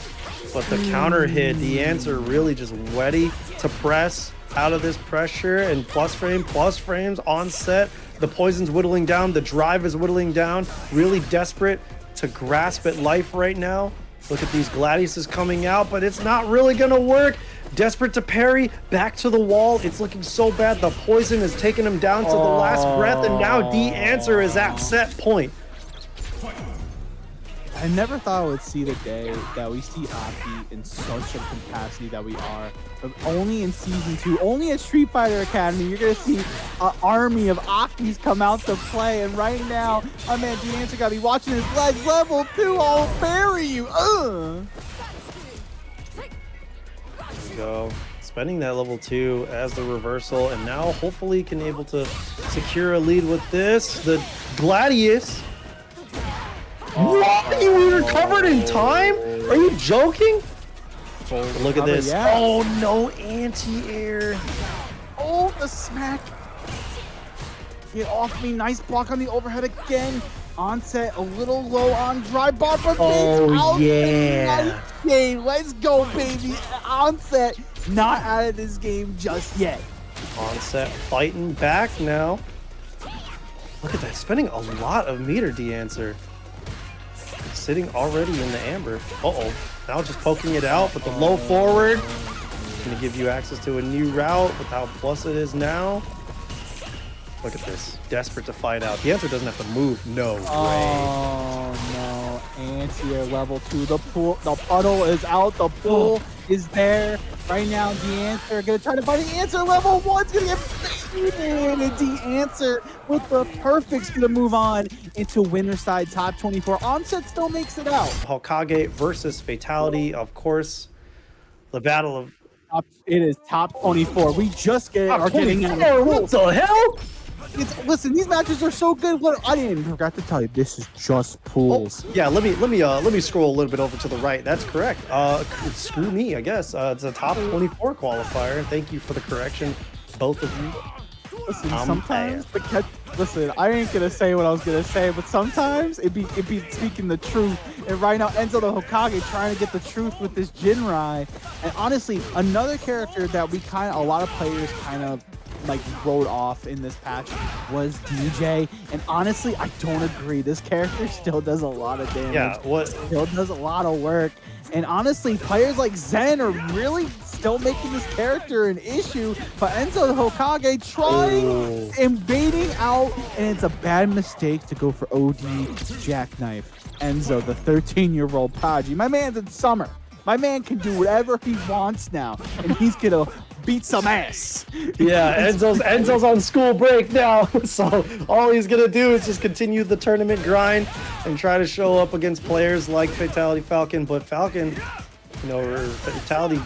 But the counter hit, the answer really just ready to press out of this pressure, and plus frames, Onset. The Poison's whittling down, the drive is whittling down. Really desperate to grasp at life right now. Look at these Gladiuses coming out, but it's not really gonna work. Desperate to parry, back to the wall. It's looking so bad. The Poison is taking him down to the last breath, and now the answer is at set point. I never thought I would see the day that we see Aki in such a capacity that we are. But only in Season 2, only at Street Fighter Academy, you're going to see an army of Akis come out to play. And right now, my man DeAnswer got to be watching his legs. Level 2, I'll bury you. There we go. Spending that level 2 as the reversal. And now hopefully can able to secure a lead with this. The Gladius. What? You recovered in time? Are you joking? Look at this. Yeah. Oh, no anti-air. Oh, the smack. Get off me. Nice block on the overhead again. Onset a little low on drive bar, but out. Yeah. Game. Let's go, baby. Onset not out of this game just yet. Onset fighting back now. Look at that. Spending a lot of meter, DeAnswer. Sitting already in the amber. Uh-oh. Now just poking it out, but the low forward. Gonna give you access to a new route with how plus it is now. Look at this. Desperate to fight out. The answer doesn't have to move. No way. Oh, no. Anti-air level 2. The pool, the puddle is out. The pool is there. Right now, DeAnswer gonna try to find the answer. Level 1's gonna get baited. And DeAnswer with the perfect's gonna move on into winner side top 24. Onset still makes it out. Hokage versus Fatality, of course. The battle of it is top 24. We just are getting what the hell? Listen, these matches are so good. I didn't even forgot to tell you, this is just pools. Yeah, let me scroll a little bit over to the right. That's correct. Screw me, I guess. It's a top 24 qualifier. Thank you for the correction, both of you. Listen, sometimes listen, I ain't gonna say what I was gonna say, but sometimes it be speaking the truth. And right now, Enzo the Hokage trying to get the truth with this Jinrai. And honestly, another character that a lot of players kind of like wrote off in this patch was DJ. And honestly, I don't agree. This character still does a lot of damage. Yeah, still does a lot of work. And honestly, players like Zen are really still making this character an issue. But Enzo the Hokage trying and baiting out, and it's a bad mistake to go for OD Jackknife. Enzo, the 13-year-old prodigy. My man's in summer. My man can do whatever he wants now, and he's gonna beat some ass. Yeah, Enzo's on school break now, so all he's gonna do is just continue the tournament grind and try to show up against players like Fatality Falcon. But Falcon, Fatality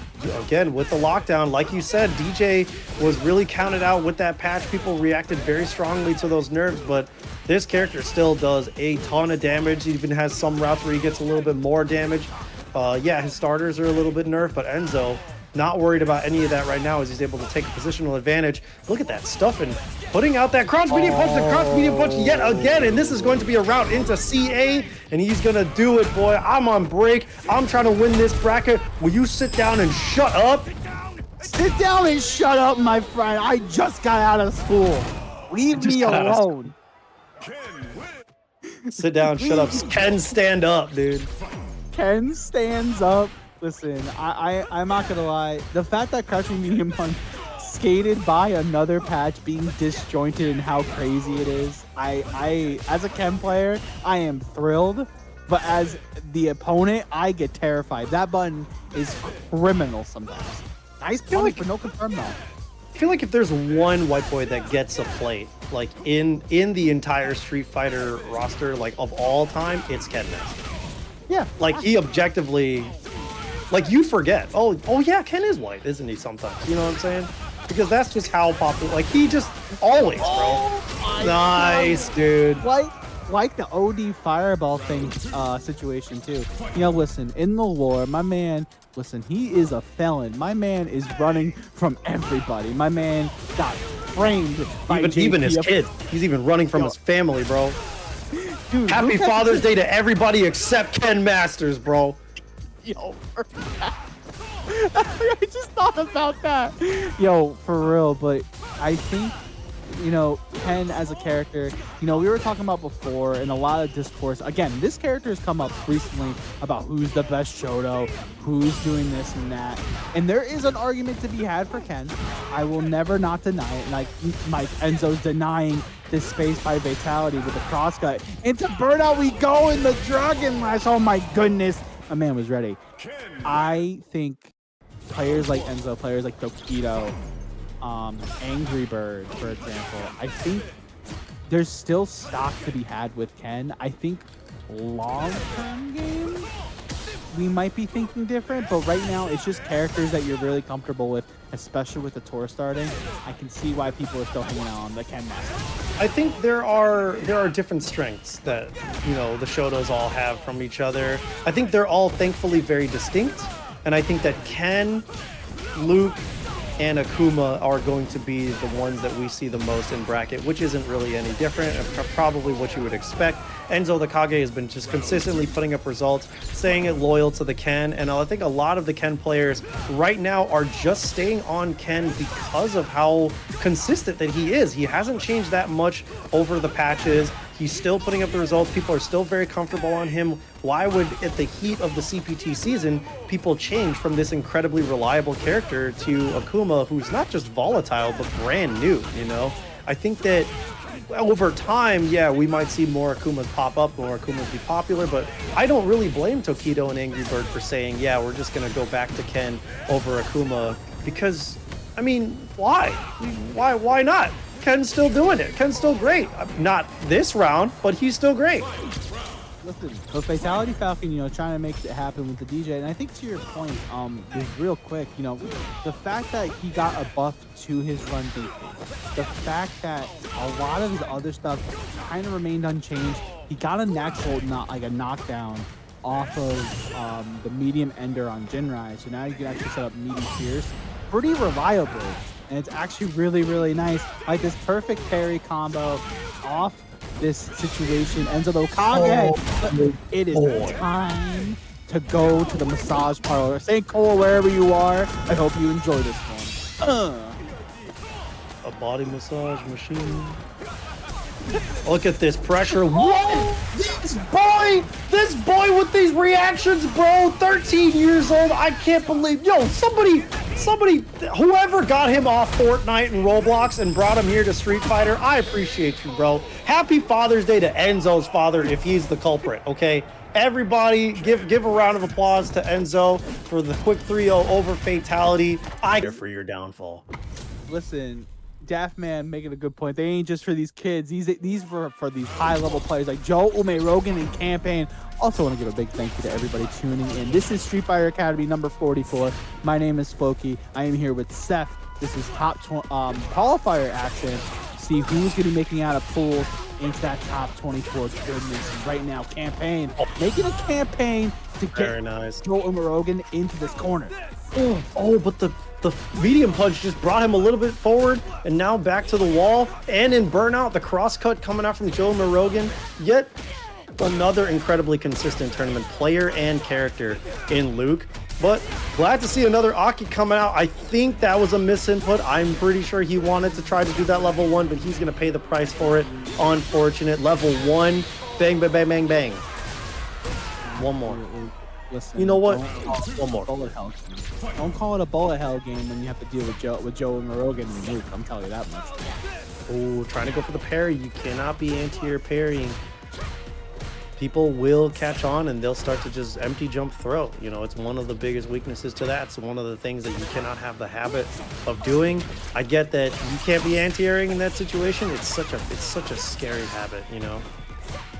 again with the lockdown, like you said, DJ was really counted out with that patch. People reacted very strongly to those nerfs, but this character still does a ton of damage. He even has some routes where he gets a little bit more damage. Yeah, his starters are a little bit nerfed, but Enzo not worried about any of that right now as he's able to take a positional advantage. Look at that stuff and putting out that cross medium punch, the cross medium punch yet again, and this is going to be a route into CA, and he's gonna do it, boy. I'm on break. I'm trying to win this bracket. Will you sit down and shut up? Sit down and shut up, my friend. I just got out of school. Leave me alone. Sit down, shut up. Ken, stand up, dude. Ken stands up. Listen, I'm not gonna lie. The fact that crouching medium punch skated by another patch being disjointed and how crazy it is. I as a Ken player, I am thrilled, but as the opponent, I get terrified. That button is criminal sometimes. Nice play for no confirm though. I feel like if there's one white boy that gets a plate, like in the entire Street Fighter roster, like of all time, it's Ken Master. Yeah. Like he objectively, like you forget. Oh yeah, Ken is white, isn't he? Sometimes, you know what I'm saying? Because that's just how popular. Like he just always, bro. Oh Nice, dude. Like the OD fireball thing situation too. You know, listen, in the lore, my man, listen, he is a felon. My man is running from everybody. My man got framed by even his kid. He's even running from his family, bro. Dude, Happy Father's Day to everybody except Ken Masters, bro. Yo, I just thought about that. Yo, for real, but I think, you know, Ken as a character, you know, we were talking about before in a lot of discourse. Again, this character has come up recently about who's the best Shoto, who's doing this and that. And there is an argument to be had for Ken. I will never not deny it. Like Enzo's denying this space by Fatality with the crosscut. Into Burnout we go in the Dragon Lash. Oh my goodness. My man was ready. I think players like Enzo, players like Tokido, Angry Bird, for example, I think there's still stock to be had with Ken. I think long-term game, we might be thinking different, but right now it's just characters that you're really comfortable with, especially with the tour starting. I can see why people are still hanging out on the Ken Master. I think there are different strengths that, you know, the Shotos all have from each other. I think they're all thankfully very distinct, and I think that Ken, Luke, and Akuma are going to be the ones that we see the most in bracket, which isn't really any different, probably what you would expect. Enzo the Kage has been just consistently putting up results, staying loyal to the Ken, and I think a lot of the Ken players right now are just staying on Ken because of how consistent that he is. He hasn't changed that much over the patches. He's still putting up the results. People are still very comfortable on him. Why would, at the heat of the CPT season, people change from this incredibly reliable character to Akuma, who's not just volatile, but brand new, you know? I think that over time, yeah, we might see more Akumas pop up, more Akumas be popular, but I don't really blame Tokido and Angry Bird for saying, yeah, we're just gonna go back to Ken over Akuma, because, I mean, why? Why not? Ken's still doing it. Ken's still great. Not this round, but he's still great. Listen, the Fatality Falcon, you know, trying to make it happen with the DJ, and I think to your point, just real quick, you know, the fact that he got a buff to his run DP, the fact that a lot of his other stuff kind of remained unchanged. He got a natural, not like a knockdown off of the medium ender on Jinrai, so now you can actually set up medium Pierce pretty reliably. And it's actually really, really nice. Like this perfect parry combo off this situation. Enzo the Kage. It is time to go to the massage parlor. St. Cole, wherever you are, I hope you enjoy this one. A body massage machine. Look at this pressure. Whoa! This boy with these reactions, bro. 13 years old. I can't believe. Yo, somebody, whoever got him off Fortnite and Roblox and brought him here to Street Fighter, I appreciate you, bro. Happy Father's Day to Enzo's father if he's the culprit, okay? Everybody, give a round of applause to Enzo for the quick 3-0 over Fatality. For your downfall. Listen, Daft Man making a good point. They ain't just for these kids. These were for these high-level players like JoeUmerogan and Campaign. Also want to give a big thank you to everybody tuning in. This is Street Fighter Academy number 44. My name is Floki. I am here with Seth. This is top qualifier action. See who's going to be making out of pools into that top 24 goodness. And right now, Campaign making a campaign to get JoeUmerogan into this corner. Oh, but the medium punch just brought him a little bit forward, and now back to the wall. And in Burnout, the crosscut coming out from JoeUmerogan. Yet another incredibly consistent tournament player and character in Luke. But glad to see another Aki coming out. I think that was a misinput. I'm pretty sure he wanted to try to do that level 1, but he's going to pay the price for it. Unfortunate. Level 1. Bang, bang, bang, bang, bang. One more. Listen, You know what? One more. Bullet hell game. Don't call it a bullet hell game when you have to deal with JoeUmerogan and Luke. I'm telling you that much. Oh, trying to go for the parry. You cannot be anti-air parrying. People will catch on and they'll start to just empty jump throw. You know, it's one of the biggest weaknesses to that. It's one of the things that you cannot have the habit of doing. I get that you can't be anti-airing in that situation. It's such a scary habit, you know.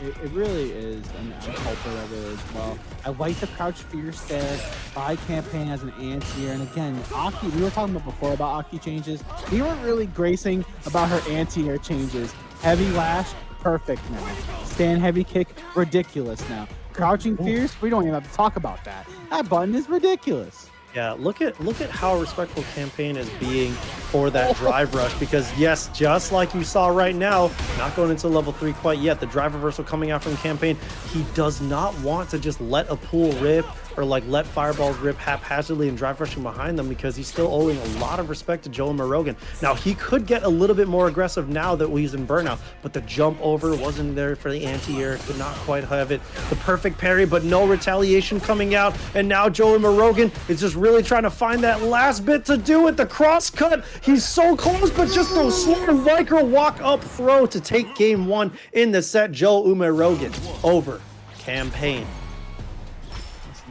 It really is, and I'm hoping of it as well. I like the crouch fierce there by Campaign as an anti-air, and again, Aki, we were talking about before about Aki changes. We weren't really gracing about her anti-air changes. Heavy lash, perfect now. Stand heavy kick, ridiculous now. Crouching fierce, we don't even have to talk about that. That button is ridiculous. Yeah, look at how respectful Campaign is being for that drive rush, because yes, just like you saw right now, not going into level 3 quite yet, the drive reversal coming out from Campaign, he does not want to just let a pool rip or like let fireballs rip haphazardly and drive rushing behind them, because he's still owing a lot of respect to JoeUmerogan. Now he could get a little bit more aggressive now that he's in burnout, but the jump over wasn't there for the anti-air, could not quite have it. The perfect parry, but no retaliation coming out, and now JoeUmerogan is just really trying to find that last bit to do it. The cross cut, he's so close, but just those slow micro walk up throw to take game 1 in the set. JoeUmerogan over Campaign.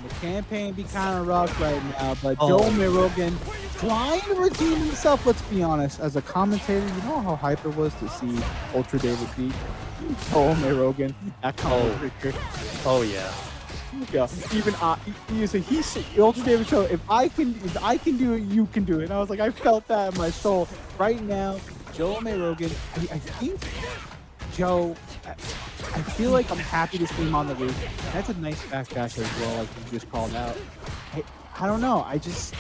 The Campaign be kind of rough right now, but JoeUmerogan trying to redeem himself. Let's be honest, as a commentator, you know how hype it was to see Ultra David beat JoeUmerogan at commentator. Oh yeah. Yeah, even he said, Ultra David show, if I can do it, you can do it. And I was like, I felt that in my soul. Right now, JoeUmerogan, I think Joe, I feel like I'm happy to see him on the roof. That's a nice backdash as well, like you just called out. I don't know, I just,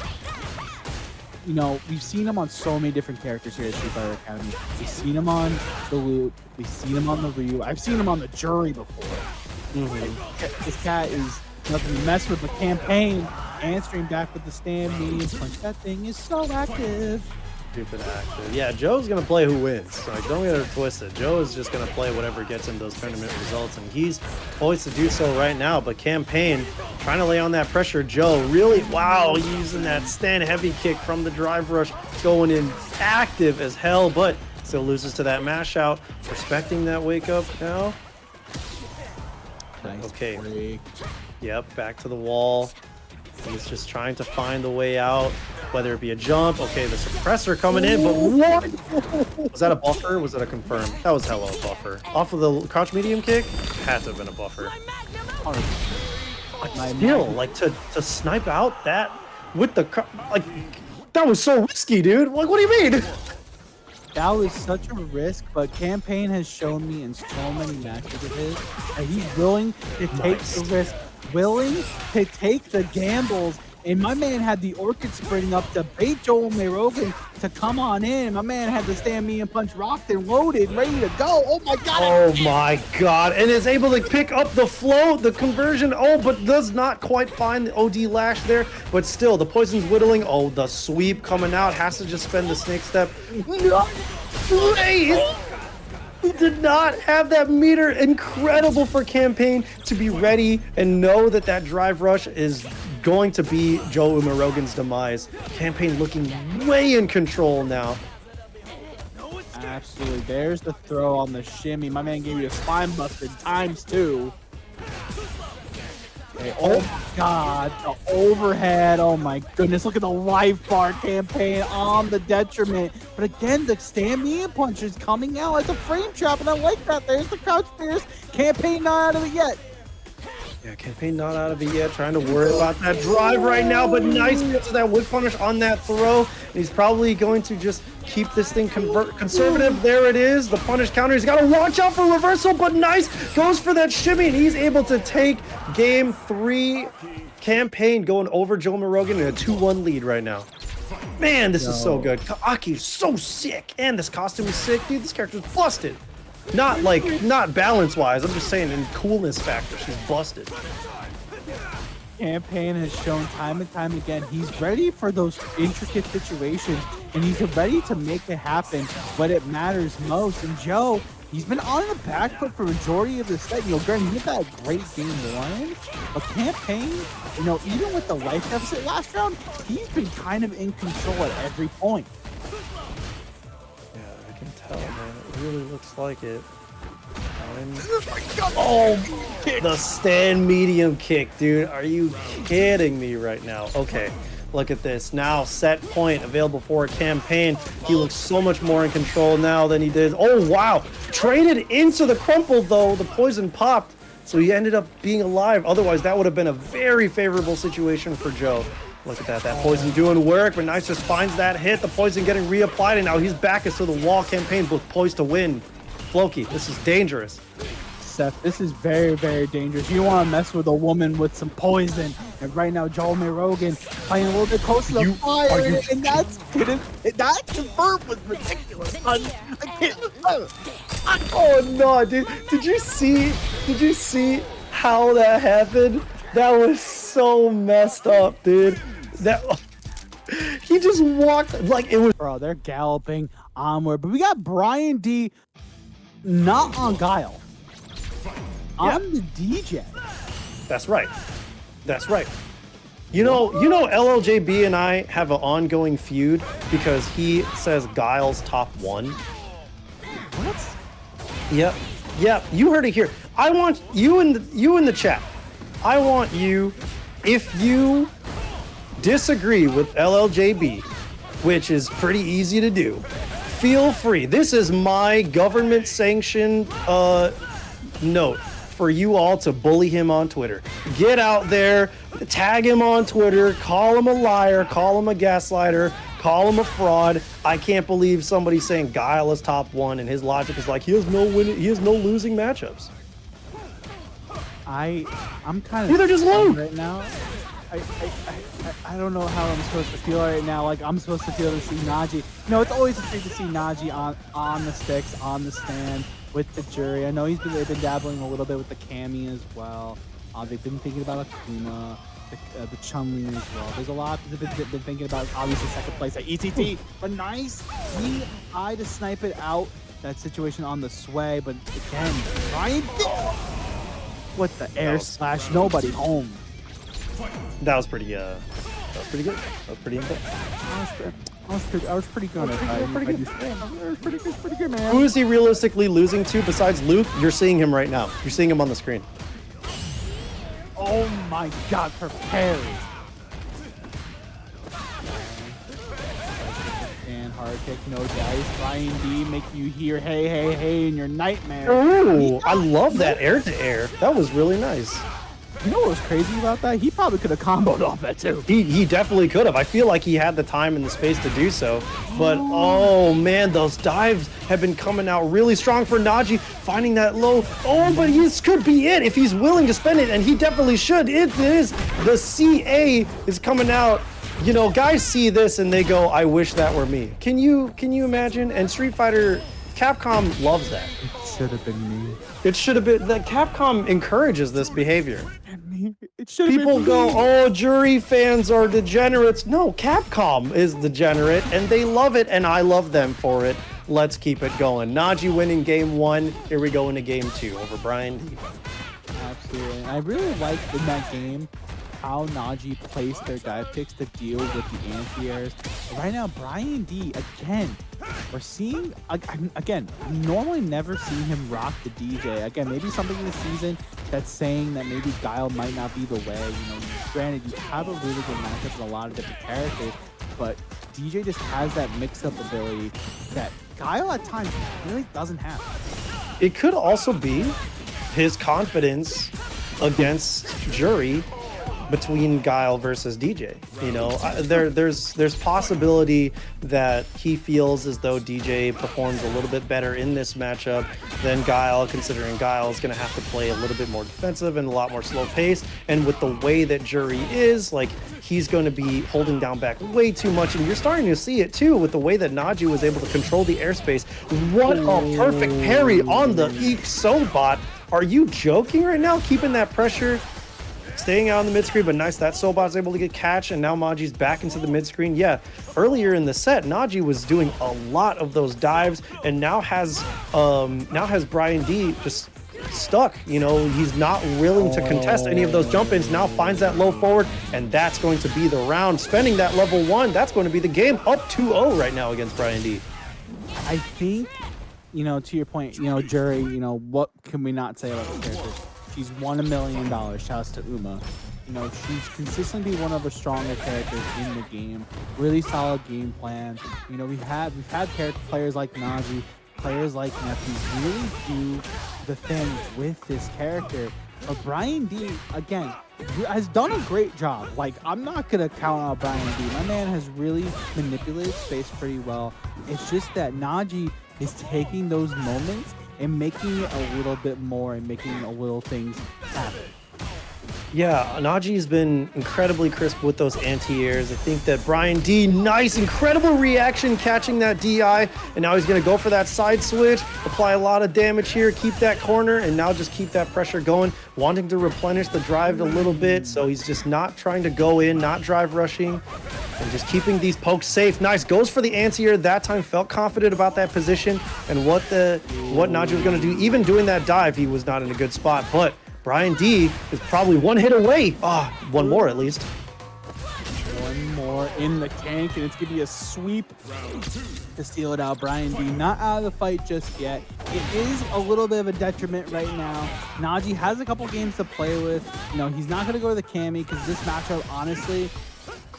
you know, we've seen him on so many different characters here at Street Fighter Academy. We've seen him on the Loop, we've seen him on the Ryu, I've seen him on the Jury before. This cat is nothing to mess with. The Campaign answering back with the stand medium punch. That thing is so active. Stupid active. Yeah, Joe's gonna play who wins. Like, don't get it twisted. Joe is just gonna play whatever gets him those tournament results, and he's poised to do so right now. But Campaign trying to lay on that pressure. Joe really, wow, using that stand heavy kick from the drive rush, going in active as hell, but still loses to that mash out. Respecting that wake up now. Nice okay. Break. Yep, back to the wall. He's just trying to find the way out, whether it be a jump. Okay, the suppressor coming in, but what? Was that a buffer? Was that a confirm? That was hella a buffer. Off of the crouch medium kick? Had to have been a buffer. But still, like to snipe out that with the, like, that was so risky, dude. Like, what do you mean? That was such a risk, but Campaign has shown me in so many matches of his that he's willing to take the risk, willing to take the gambles. And my man had the Orchid sprinting up to bait JoeUmerogan to come on in. My man had the stand me and punch rocked and loaded, ready to go. Oh my god! Oh my god! And is able to pick up the flow, the conversion. Oh, but does not quite find the OD lash there. But still, the poison's whittling. Oh, the sweep coming out. Has to just spend the snake step. No. He did not have that meter. Incredible for Campaign to be ready and know that that drive rush is going to be JoeUmerogan's demise. Campaign looking way in control now. Absolutely. There's the throw on the shimmy. My man gave you a spine buster ×2. Okay. Oh my god, the overhead. Oh my goodness, look at the life bar. Campaign on the detriment. But again, the stand me and punch is coming out as a frame trap, and I like that. There's the crouch fierce. Campaign not out of it yet. Yeah, Campaign not out of it yet. Trying to worry about that drive right now, but nice because of that whip punish on that throw. And he's probably going to just keep this thing conservative. There it is, the punish counter. He's got to watch out for reversal, but nice. Goes for that shimmy, and he's able to take game 3. Campaign going over JoeUmerogan in a 2-1 lead right now. Man, this is so good. Kaaki is so sick, and this costume is sick. Dude, this character's busted. Not balance-wise, I'm just saying in coolness factor, she's busted. Campaign has shown time and time again he's ready for those intricate situations, and he's ready to make it happen when it matters most. And Joe, He's been on the back foot for majority of the set. You know, granted, he had that great game one, but campaign, you know, even with the life deficit last round, he's been kind of in control at every point. Yeah, I can tell, man. It really looks like it. Oh, the stand medium kick, dude. Are you kidding me right now? Okay, look at this. Now set point available for a campaign. He looks so much more in control now than he did. Oh, wow. Traded into the crumple, though. The poison popped, so he ended up being alive. Otherwise, that would have been a very favorable situation for Joe. Look at that. That poison doing work, but Nice just finds that hit. The poison getting reapplied, and now he's back into the wall campaign, both poised to win. Floki, this is dangerous. Seth, this is very, very dangerous. You don't want to mess with a woman with some poison. And right now, JoeUmerogan playing a little bit closer to the fire, and that confirmed was ridiculous. Oh no, dude! Did you see how that happened? That was so messed up, dude. That he just walked like it was. Bro, they're galloping onward, but we got Brian D. Not on Guile. On the DJ. That's right. That's right. You know, LLJB and I have an ongoing feud because he says Guile's top 1. What? Yep. Yep. You heard it here. I want you in the chat. I want you, if you disagree with LLJB, which is pretty easy to do, feel free. This is my government sanctioned note for you all to bully him on Twitter. Get out there, tag him on Twitter, call him a liar, call him a gaslighter, call him a fraud. I can't believe somebody's saying Guile is top 1 and his logic is like he has no losing matchups. I'm kind of either just lose right now. I don't know how I'm supposed to feel right now. Like, I'm supposed to feel to see Naji. No, it's always a treat to see Naji on the sticks, on the stand, with the jury. I know they've been dabbling a little bit with the Cammy as well. They've been thinking about Akuma, the Chun-Li as well. There's a lot they've been thinking about, obviously, second place at ECT. But nice eye to snipe it out. That situation on the sway, but again, Ryan with the air slash, nobody home. That was pretty good. That was pretty intense. I was pretty good. I was pretty good, man. Who is he realistically losing to besides Luke? You're seeing him right now. You're seeing him on the screen. Oh my God, prepare. And hard kick, no dice. Ryan D make you hear hey, hey, hey in your nightmare. Ooh, I love that air to air. That was really nice. You know what was crazy about that? He probably could have comboed off that too. He definitely could have. I feel like he had the time and the space to do so. But oh man, those dives have been coming out really strong for Naji, finding that low. Oh, but this could be it if he's willing to spend it, and he definitely should. It is. The CA is coming out. You know, guys see this and they go, I wish that were me. Can you imagine? And Street Fighter, Capcom loves that. It should have been me. It should have been that. Capcom encourages this behavior. It should have People been go, me. oh, jury fans are degenerates. No, Capcom is degenerate, and they love it, and I love them for it. Let's keep it going. Naji winning game 1. Here we go into game 2 over Brian D. Absolutely. And I really liked in that game how Naji placed their dive picks to deal with the anti-airs. Right now, Brian D, again, we're seeing, again, normally never seen him rock the DJ. Again, maybe something in the season that's saying that maybe Guile might not be the way. You know, granted, you have a really good matchup with a lot of different characters, but DJ just has that mix-up ability that Guile at times really doesn't have. It could also be his confidence against jury between Guile versus DJ. You know, there's possibility that he feels as though DJ performs a little bit better in this matchup than Guile, considering Guile is going to have to play a little bit more defensive and a lot more slow paced. And with the way that jury is, like, he's going to be holding down back way too much. And you're starting to see it too with the way that Naji was able to control the airspace. What a perfect parry on the EXO bot. Are you joking right now? Keeping that pressure. staying out in the mid screen, but nice that Sobot's able to get catch, and now Naji's back into the mid screen. Yeah, earlier in the set, Naji was doing a lot of those dives, and now has Brian D just stuck. You know, he's not willing to contest any of those jump ins. Now finds that low forward, and that's going to be the round. Spending that level 1, that's going to be the game. Up 2-0 right now against Brian D. I think, you know, to your point, you know, Jury, you know, what can we not say about this character? She's won $1 million. Shouts to Uma. You know, she's consistently one of the stronger characters in the game. Really solid game plan. You know, we've had players like Naji, players like Nephew really do the thing with this character. But Brian D, again, has done a great job. Like, I'm not going to count out Brian D. My man has really manipulated space pretty well. It's just that Naji is taking those moments and making it a little bit more and making a little things happen. Yeah, Naji's been incredibly crisp with those anti-airs. I think that Brian D, nice, incredible reaction catching that DI, and now he's going to go for that side switch, apply a lot of damage here, keep that corner, and now just keep that pressure going, wanting to replenish the drive a little bit, so he's just not trying to go in, not drive rushing, and just keeping these pokes safe. Nice, goes for the anti-air that time, felt confident about that position and what Naji was going to do. Even doing that dive, he was not in a good spot, but Brian D is probably one hit away. One more at least. One more in the tank, and it's going to be a sweep to steal it out. Brian D not out of the fight just yet. It is a little bit of a detriment right now. Naji has a couple games to play with. You know, he's not going to go to the Cammy because this matchup, honestly,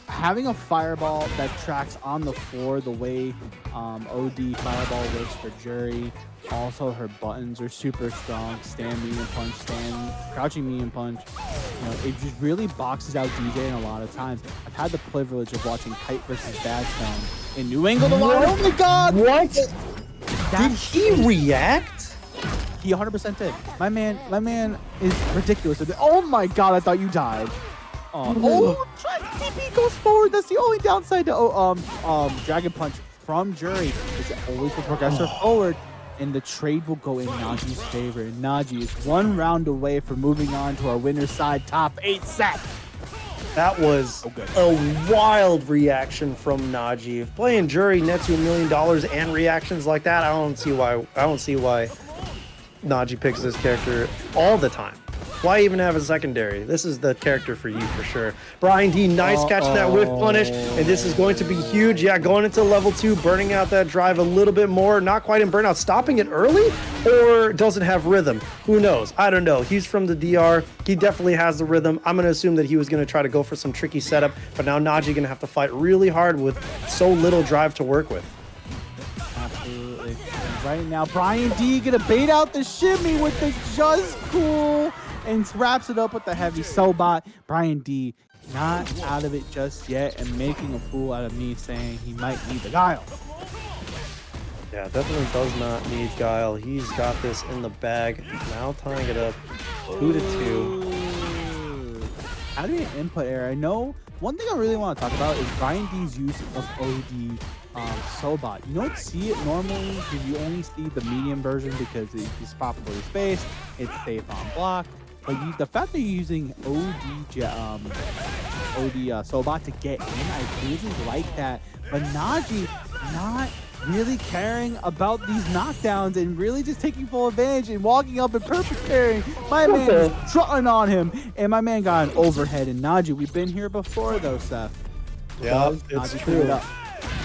having a fireball that tracks on the floor the way OD fireball works for Jury. Also, her buttons are super strong. Stand, medium punch, stand, crouching medium punch. You know, it just really boxes out DJ in a lot of times. I've had the privilege of watching Kite versus Badstone in New England a lot. Oh my God! What? Did he react? He 100% did. My man is ridiculous. Oh my God! I thought you died. TP goes forward. That's the only downside to Dragon Punch from Jury is always the progressor forward. And the trade will go in Naji's favor. And Naji is one round away from moving on to our winner's side top 8 set. That was a wild reaction from Naji. If playing Jury nets you $1 million and reactions like that, I don't see why Naji picks this character all the time. Why even have a secondary? This is the character for you for sure. Brian D, nice catching that whiff punish, and this is going to be huge. Yeah, going into level 2, burning out that drive a little bit more. Not quite in burnout, stopping it early, or doesn't have rhythm. Who knows? I don't know. He's from the DR. He definitely has the rhythm. I'm going to assume that he was going to try to go for some tricky setup, but now Naji going to have to fight really hard with so little drive to work with. Absolutely. Right now, Brian D gonna bait out the shimmy with the just cool and wraps it up with the heavy Sobot. Brian D not out of it just yet and making a fool out of me, saying he might need the Guile. Yeah, definitely does not need Guile. He's got this in the bag. Now tying it up 2-2. How do you input error? I know one thing I really want to talk about is Brian D's use of OD Sobot. You don't see it normally because you only see the medium version because it's properly spaced, it's safe on block. But the fact that you're using OD Sobot to get in, I really like that. But Naji not really caring about these knockdowns and really just taking full advantage and walking up and perfect pairing. My man is trotting on him, and my man got an overhead. And Naji, we've been here before though, Seth. Yeah, it's true.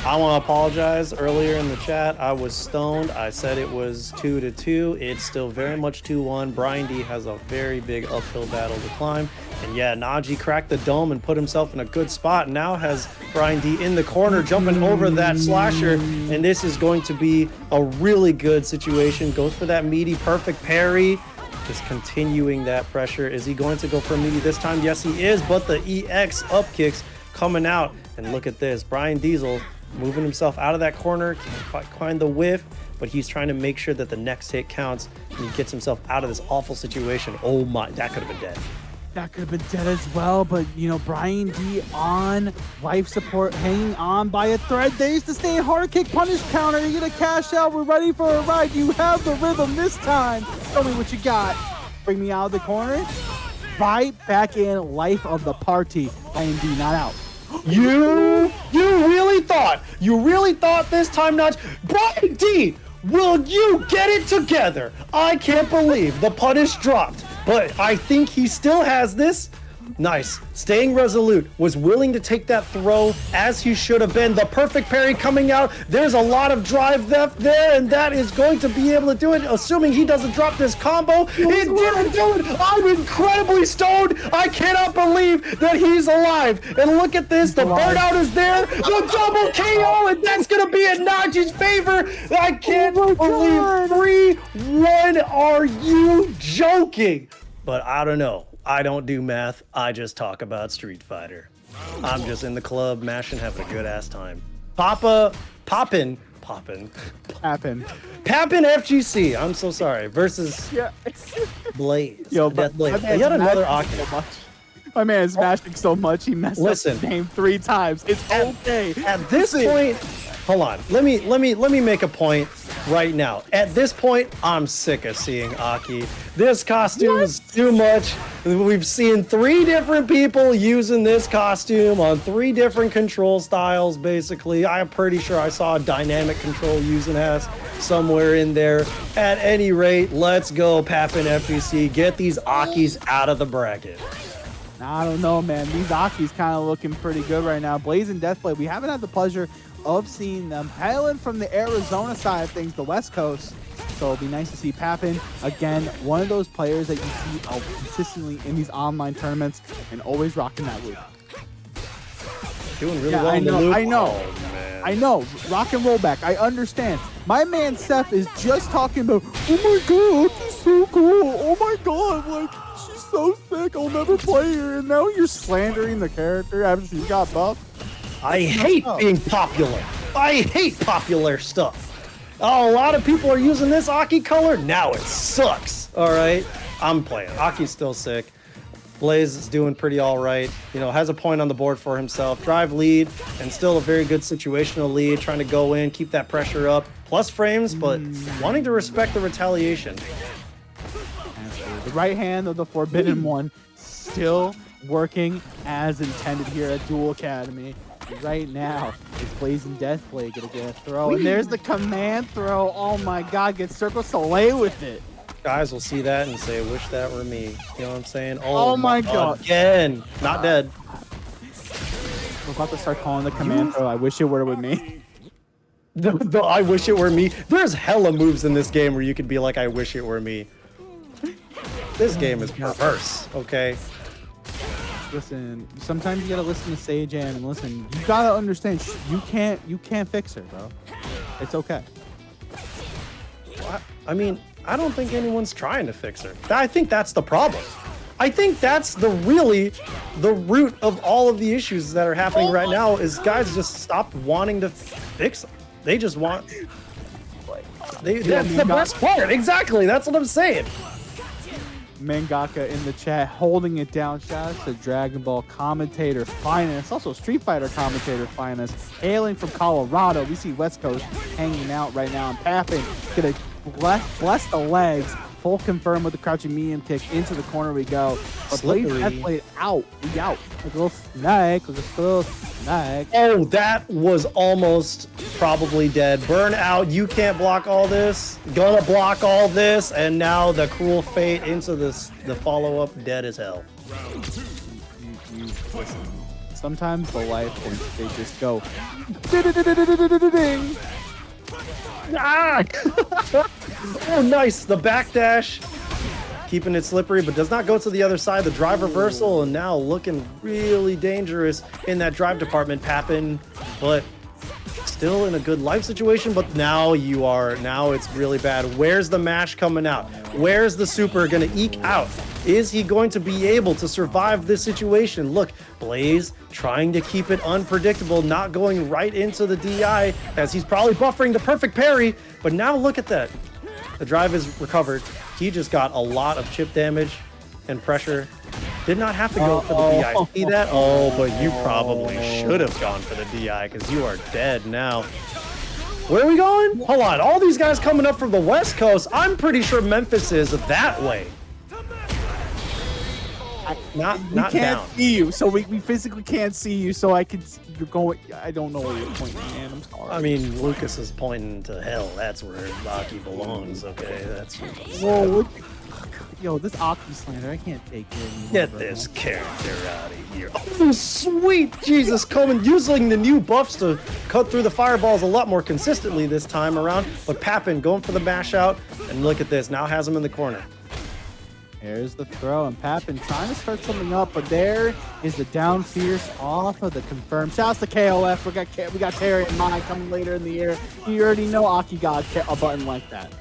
I want to apologize. Earlier in the chat, I was stoned. I said it was 2-2. It's still very much 2-1. Brian D has a very big uphill battle to climb. And yeah, Naji cracked the dome and put himself in a good spot. Now has Brian D in the corner, jumping over that slasher. And this is going to be a really good situation. Goes for that meaty, perfect parry. Just continuing that pressure. Is he going to go for a meaty this time? Yes, he is. But the EX up kicks coming out. And look at this. Brian Diesel moving himself out of that corner, can't find the whiff, but he's trying to make sure that the next hit counts and he gets himself out of this awful situation. Oh my, that could have been dead. That could have been dead as well, but you know, Brian D on life support, hanging on by a thread. Days to stay hard kick, punish counter. You're gonna cash out. We're ready for a ride. You have the rhythm this time. Show me what you got. Bring me out of the corner. right back in life of the party. IND not out. You really thought this time, Naji? Brian D, will you get it together? I can't believe the punish dropped, but I think he still has this. Nice. Staying resolute, was willing to take that throw as he should have been. The perfect parry coming out. There's a lot of drive left there, and that is going to be able to do it, assuming he doesn't drop this combo. He didn't do it. I'm incredibly stoned. I cannot believe that he's alive. And look at this. The burnout is there. The double KO, and that's going to be in Naji's favor. I can't believe 3-1. Are you joking? But I don't know. I don't do math. I just talk about Street Fighter. I'm just in the club, mashing, having a good ass time. Poppin' FGC. I'm so sorry. Versus Blaze. Yo, but DeathBlade. Yet another Aki. My man is smashing so much he messed up the name 3 times. It's okay. At this point, hold on. Let me make a point right now. At this point, I'm sick of seeing Aki. This costume is too much. We've seen 3 different people using this costume on 3 different control styles, basically. I'm pretty sure I saw a dynamic control using as somewhere in there. At any rate, let's go, Papin FGC. Get these Akis out of the bracket. I don't know, man. These Aki's kind of looking pretty good right now. BlazeDeathBlade, we haven't had the pleasure of seeing them hailing from the Arizona side of things, the West Coast. So it'll be nice to see Papin again, one of those players that you see consistently in these online tournaments and always rocking that loop. Doing really well in the loop. I know. Rock and roll back. I understand. My man Seth is just talking about, oh my god, she's so cool. Oh my god, like she's so sick. I'll never play her. And now you're slandering the character after she got buffed. I hate being popular. I hate popular stuff. Oh, a lot of people are using this Aki color. Now it sucks. All right, I'm playing. Aki's still sick. Blaze is doing pretty all right. You know, has a point on the board for himself. Drive lead and still a very good situational lead. Trying to go in, keep that pressure up. Plus frames, but wanting to respect the retaliation. The right hand of the Forbidden One still working as intended here at Duel Academy. Right now, is BlazeDeathBlade gonna get a throw? And there's the command throw. Oh my god, gets Circle Soleil with it. Guys will see that and say, wish that were me. You know what I'm saying? Oh my god. Again. Not dead. We're about to start calling the command throw. I wish it were with me. I wish it were me. There's hella moves in this game where you could be like, I wish it were me. This game is perverse, okay? Listen, sometimes you gotta listen to Sage Ann and listen. You gotta understand, you can't fix her, bro. It's okay. I mean, I don't think anyone's trying to fix her. I think that's the problem. I think that's the root of all of the issues that are happening right now is guys just stop wanting to fix them. They just want. That's the best part. Exactly. That's what I'm saying. Mangaka in the chat holding it down. Shout out to Dragon Ball commentator finest, also Street Fighter commentator finest, hailing from Colorado. We see West Coast hanging out right now, and Papin gonna bless the legs. Full confirm with the crouching medium kick into the corner we go. But BlazeDeathBlade out. We out. Like a little snake. Like a little snake. Oh, that was almost probably dead. Burn out. You can't block all this. Gonna block all this. And now the cruel fate into the follow-up dead as hell. Listen, sometimes the life they just go. Ding. Ah! Oh, nice. The backdash. Keeping it slippery, but does not go to the other side. The drive reversal, and now looking really dangerous in that drive department, Papin, but still in a good life situation. But now it's really bad. Where's the mash coming out? Where's the super gonna eke out? Is he going to be able to survive this situation? Look, Blaze trying to keep it unpredictable, not going right into the DI as he's probably buffering the perfect parry. But now look at that. The drive is recovered. He just got a lot of chip damage and pressure. Did not have to go for the DI. See that? Oh, but you probably should have gone for the DI because you are dead now. Where are we going? Hold on. All these guys coming up from the West Coast. I'm pretty sure Memphis is that way. not we can't down. see you, so we physically can't see you. So I can. You're going. I don't know where you're pointing, man. I'm sorry. I mean, Lucas is pointing to hell. That's where Aki belongs. Okay, that's. Whoa, yo, this Aki slander, I can't take it anymore. Get this character out of here. Oh, sweet Jesus, coming, using the new buffs to cut through the fireballs a lot more consistently this time around. But Papin going for the mash out, and look at this, now has him in the corner. There's the throw, and Papin trying to start something up, but there is the down fierce off of the confirmed. Shouts to KOF. We got Terry and Mai coming later in the year. You already know Aki got a button like that.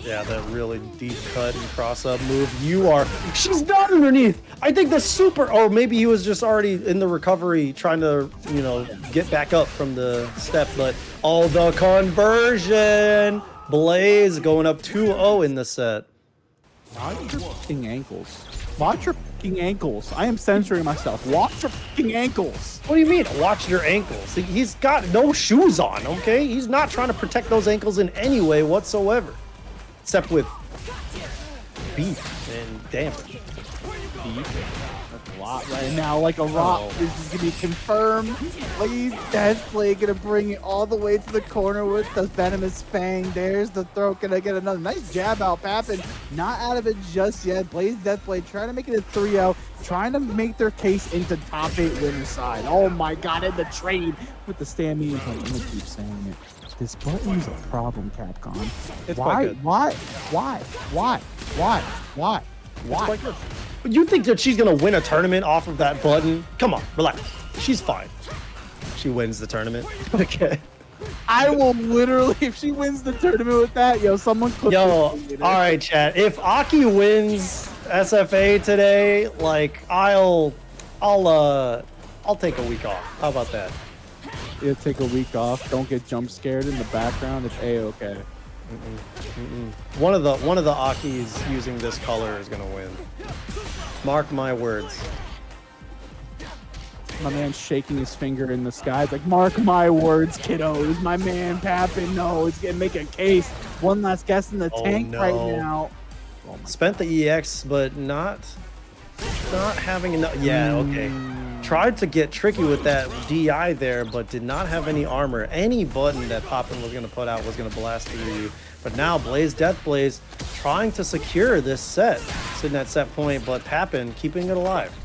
Yeah, that really deep cut and cross-up move. She's not underneath. I think the super, or maybe he was just already in the recovery trying to, you know, get back up from the step, but the conversion. Blaze going up 2-0 in the set. Watch your fucking ankles. Watch your fucking ankles. I am censoring myself. Watch your fucking ankles. What do you mean, watch your ankles? He's got no shoes on, okay? He's not trying to protect those ankles in any way whatsoever. Except with beef and damage. That's a lot right now. Like a rock. This is going to be confirmed. BlazeDeathBlade going to bring it all the way to the corner with the venomous fang. There's the throw. Going to get another nice jab out. Papin not out of it just yet. BlazeDeathBlade trying to make it a 3-0. Trying to make their case into top 8 winner side. Oh my god, in the trade with the Stamina. Like, I'm going to keep saying it. This button is a problem, Capcom. It's quite good. Why? It's quite good. But you think that she's gonna win a tournament off of that button? Come on, relax. She's fine. She wins the tournament. Okay. I will literally, if she wins the tournament with that, someone could. All right, chat. If Aki wins SFA today, like I'll take a week off. How about that? Yeah, take a week off. Don't get jump scared in the background. It's a-okay. One of the Akis using this color is gonna win. Mark my words. My man shaking his finger in the sky. It's like, mark my words, kiddos. My man Papin, no, he's gonna make a case. One last guess in the tank right now. Spent the EX, but not having enough. Yeah, okay. Tried to get tricky with that DI there, but did not have any armor. Any button that Papin was going to put out was going to blast through you. But now BlazeDeathBlade trying to secure this set. Sitting at set point, but Papin keeping it alive.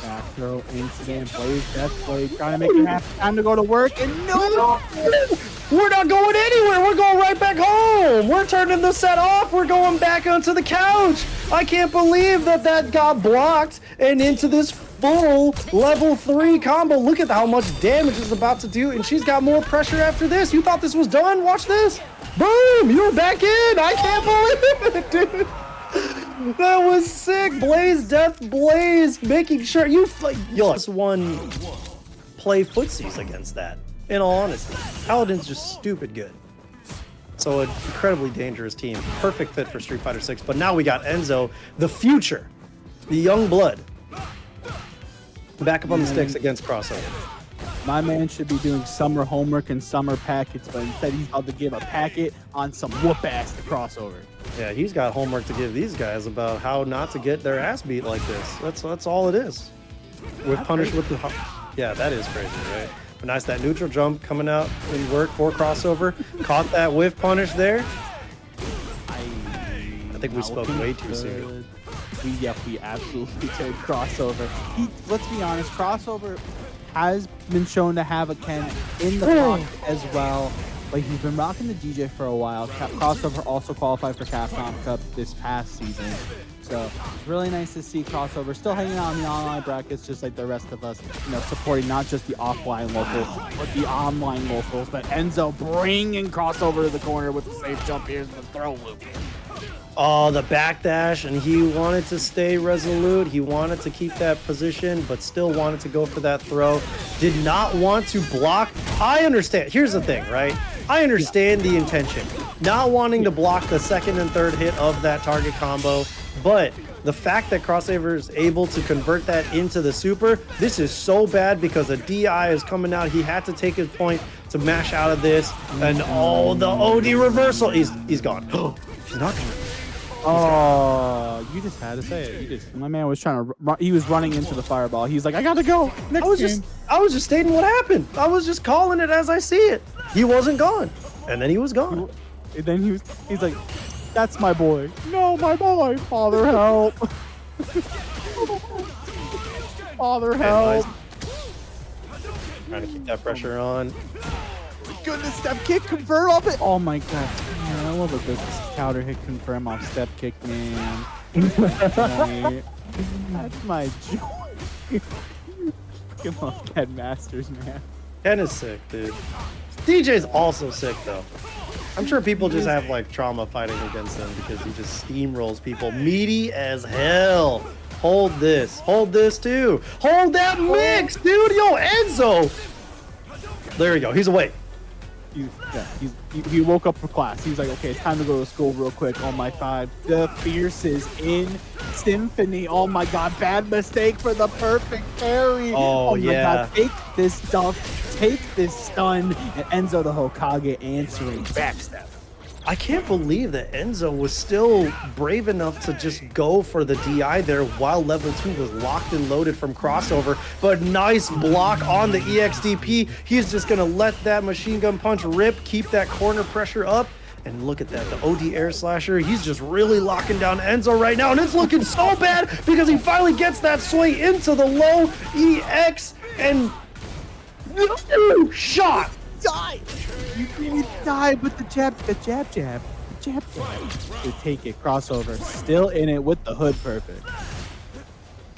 Back throw incident. BlazeDeathBlade trying to make it have time to go to work. And no! We're not going anywhere. We're going right back home. We're turning the set off. We're going back onto the couch. I can't believe that got blocked and into this full level 3 combo. Look at how much damage it's about to do, and she's got more pressure after this. You thought this was done? Watch this. Boom! You're back in. I can't believe it, dude. That was sick. BlazeDeathBlade making sure you just one play footsies against that. In all honesty, Paladin's just stupid good. So an incredibly dangerous team. Perfect fit for Street Fighter 6. But now we got Enzo, the future, the young blood. Back up on the sticks against Crossover. My man should be doing summer homework and summer packets, but instead he's about to give a packet on some whoop-ass to Crossover. Yeah, he's got homework to give these guys about how not to get their ass beat like this. That's all it is. With punish with the... Yeah, that is crazy, right? But nice, that neutral jump coming out in work for Crossover. Caught that whiff punish there. I think we spoke way too soon. We absolutely did. Crossover. Let's be honest, Crossover has been shown to have a Ken in the pocket as well. Like, he's been rocking the DJ for a while. Crossover also qualified for Capcom Cup this past season. So it's really nice to see Crossover still hanging out in the online brackets, just like the rest of us, supporting not just the offline locals, but the online locals. But Enzo bringing Crossover to the corner with the safe jump. Here's the throw loop. Oh, the backdash, and he wanted to stay resolute. He wanted to keep that position, but still wanted to go for that throw. Did not want to block. I understand. Here's the thing, right? I understand the intention. Not wanting to block the second and third hit of that target combo, but the fact that Crossover is able to convert that into the super, this is so bad because the DI is coming out. He had to take his point to mash out of this, and the OD reversal. He's gone. She's not gonna. Oh, you just had to say it. My man was trying to he was running into the fireball. He's like, I gotta go. I was just stating what happened. I was just calling it as I see it. He wasn't gone. And then he was gone. And then he's like, that's my boy. No, my boy. Father, help. Father, help. Trying to keep that pressure on. Goodness, step kick, convert off it. Oh my god. Man, I love a good counter hit confirm off step kick, man. That's my joy. Fucking love Ken Masters, man. Ken is sick, dude. DJ's also sick, though. I'm sure people just have like trauma fighting against him because he just steamrolls people. Meaty as hell. Hold this too. Hold that mix, dude. Yo, Enzo. There we go. He's awake. He woke up for class. He's like, okay, it's time to go to school real quick. Oh my god, the Fierce is in Symphony. Oh my god, bad mistake for the perfect parry. Oh my god, take this stuff, take this stun, and Enzo the Hokage answering backstab. I can't believe that Enzo was still brave enough to just go for the DI there while level 2 was locked and loaded from crossover. But nice block on the EXDP. He's just going to let that machine gun punch rip, keep that corner pressure up. And look at that, the OD air slasher. He's just really locking down Enzo right now. And it's looking so bad because he finally gets that sway into the low EX and shot. Die! You didn't die, but the jab. To take it, crossover, still in it with the hood perfect.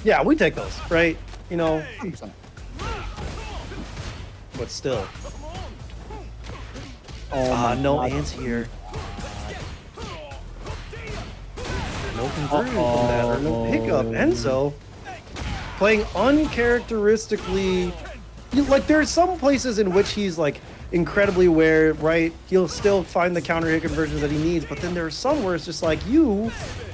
Yeah, we take those, right? You know, 100%. But still. Oh no anti-air. No conversion from that, or no pickup. Enzo playing uncharacteristically. Like, there are some places in which he's like incredibly aware, right? He'll still find the counter hit conversions that he needs, but then there are some where it's just like, you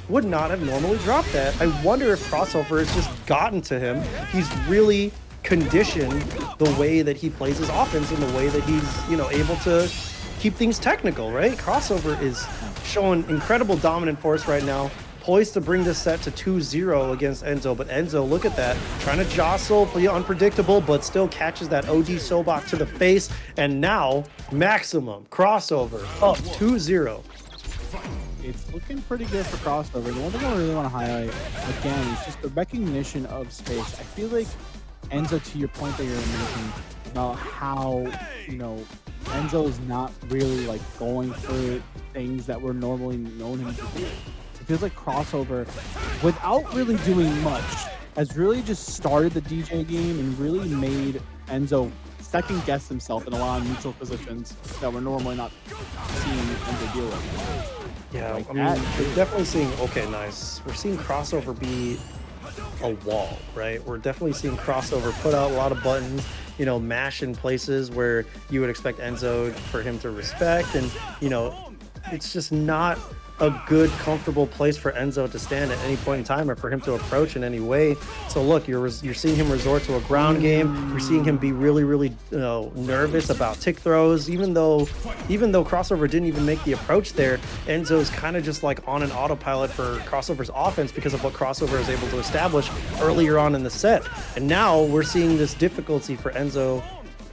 would not have normally dropped that. I wonder if crossover has just gotten to him. He's really conditioned the way that he plays his offense and the way that he's, you know, able to keep things technical, right? Crossover is showing incredible dominant force right now, poised to bring this set to 2-0 against Enzo, but Enzo, look at that, trying to jostle, play unpredictable, but still catches that OD Sobok to the face, and now, maximum, crossover, up 2-0. It's looking pretty good for crossover. The one thing I really want to highlight, again, is just the recognition of space. I feel like, Enzo, to your point that you're making about how, you know, Enzo is not really, like, going for things that we're normally known him to do. It feels like crossover, without really doing much, has really just started the DJ game and really made Enzo second guess himself in a lot of neutral positions that we're normally not seeing Enzo deal with. Yeah, like I mean, we're definitely seeing, okay, nice. We're seeing crossover be a wall, right? We're definitely seeing crossover put out a lot of buttons, you know, mash in places where you would expect Enzo for him to respect, and, you know, it's just not a good, comfortable place for Enzo to stand at any point in time or for him to approach in any way. So look, you're seeing him resort to a ground game. You're seeing him be really, really nervous about tick throws. Even though crossover didn't even make the approach there, Enzo's kind of just like on an autopilot for crossover's offense because of what crossover is able to establish earlier on in the set. And now we're seeing this difficulty for Enzo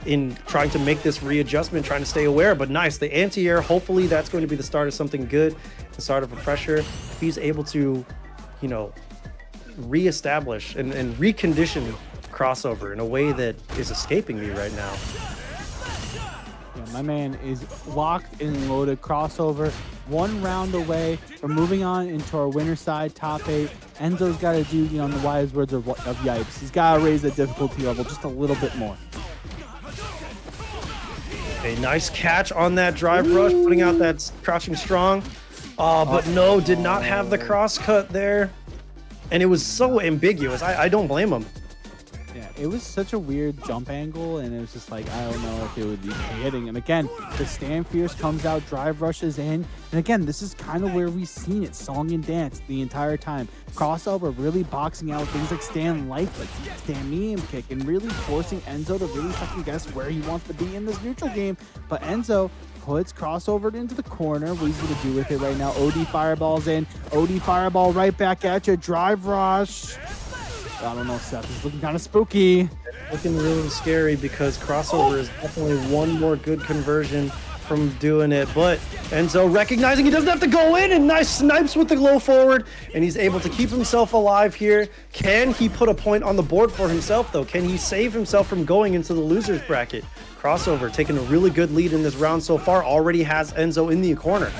in trying to make this readjustment, trying to stay aware. But nice, the anti-air, hopefully that's going to be the start of something good, the start of a pressure. If he's able to, you know, reestablish and recondition crossover in a way that is escaping me right now. Yeah, my man is locked and loaded. Crossover, 1 round away from moving on into our winner side top 8. Enzo's got to do, you know, in the wise words of Yipes, he's got to raise the difficulty level just a little bit more. A nice catch on that drive rush, putting out that crouching strong. But no, did not have the cross cut there. And it was so ambiguous. I don't blame him. Yeah, it was such a weird jump angle, and it was just like, I don't know if it would be hitting him. Again, the Stand Fierce comes out, drive rushes in. And again, this is kind of where we've seen it, song and dance the entire time. Crossover really boxing out things like stand medium kick, and really forcing Enzo to really second guess where he wants to be in this neutral game. But Enzo puts Crossover into the corner. What he's going to do with it right now. OD Fireball's in. OD Fireball right back at you. Drive Rush. I don't know, Seth. This is looking kind of spooky. Looking really scary because Crossover is definitely one more good conversion from doing it. But Enzo recognizing he doesn't have to go in, and nice snipes with the low forward, and he's able to keep himself alive here. Can he put a point on the board for himself, though? Can he save himself from going into the loser's bracket? Crossover taking a really good lead in this round so far. Already has Enzo in the corner.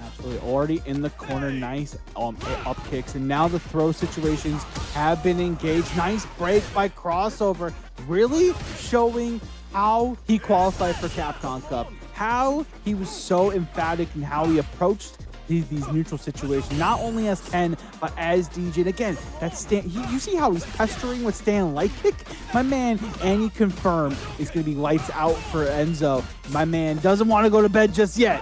Absolutely, already in the corner. Nice up kicks, and now the throw situations have been engaged. Nice break by Crossover, really showing how he qualified for Capcom Cup, how he was so emphatic in how he approached these neutral situations, not only as Ken, but as DJ. And again, that's you see how he's pestering with Stan light kick? My man, and he confirmed it's going to be lights out for Enzo. My man doesn't want to go to bed just yet.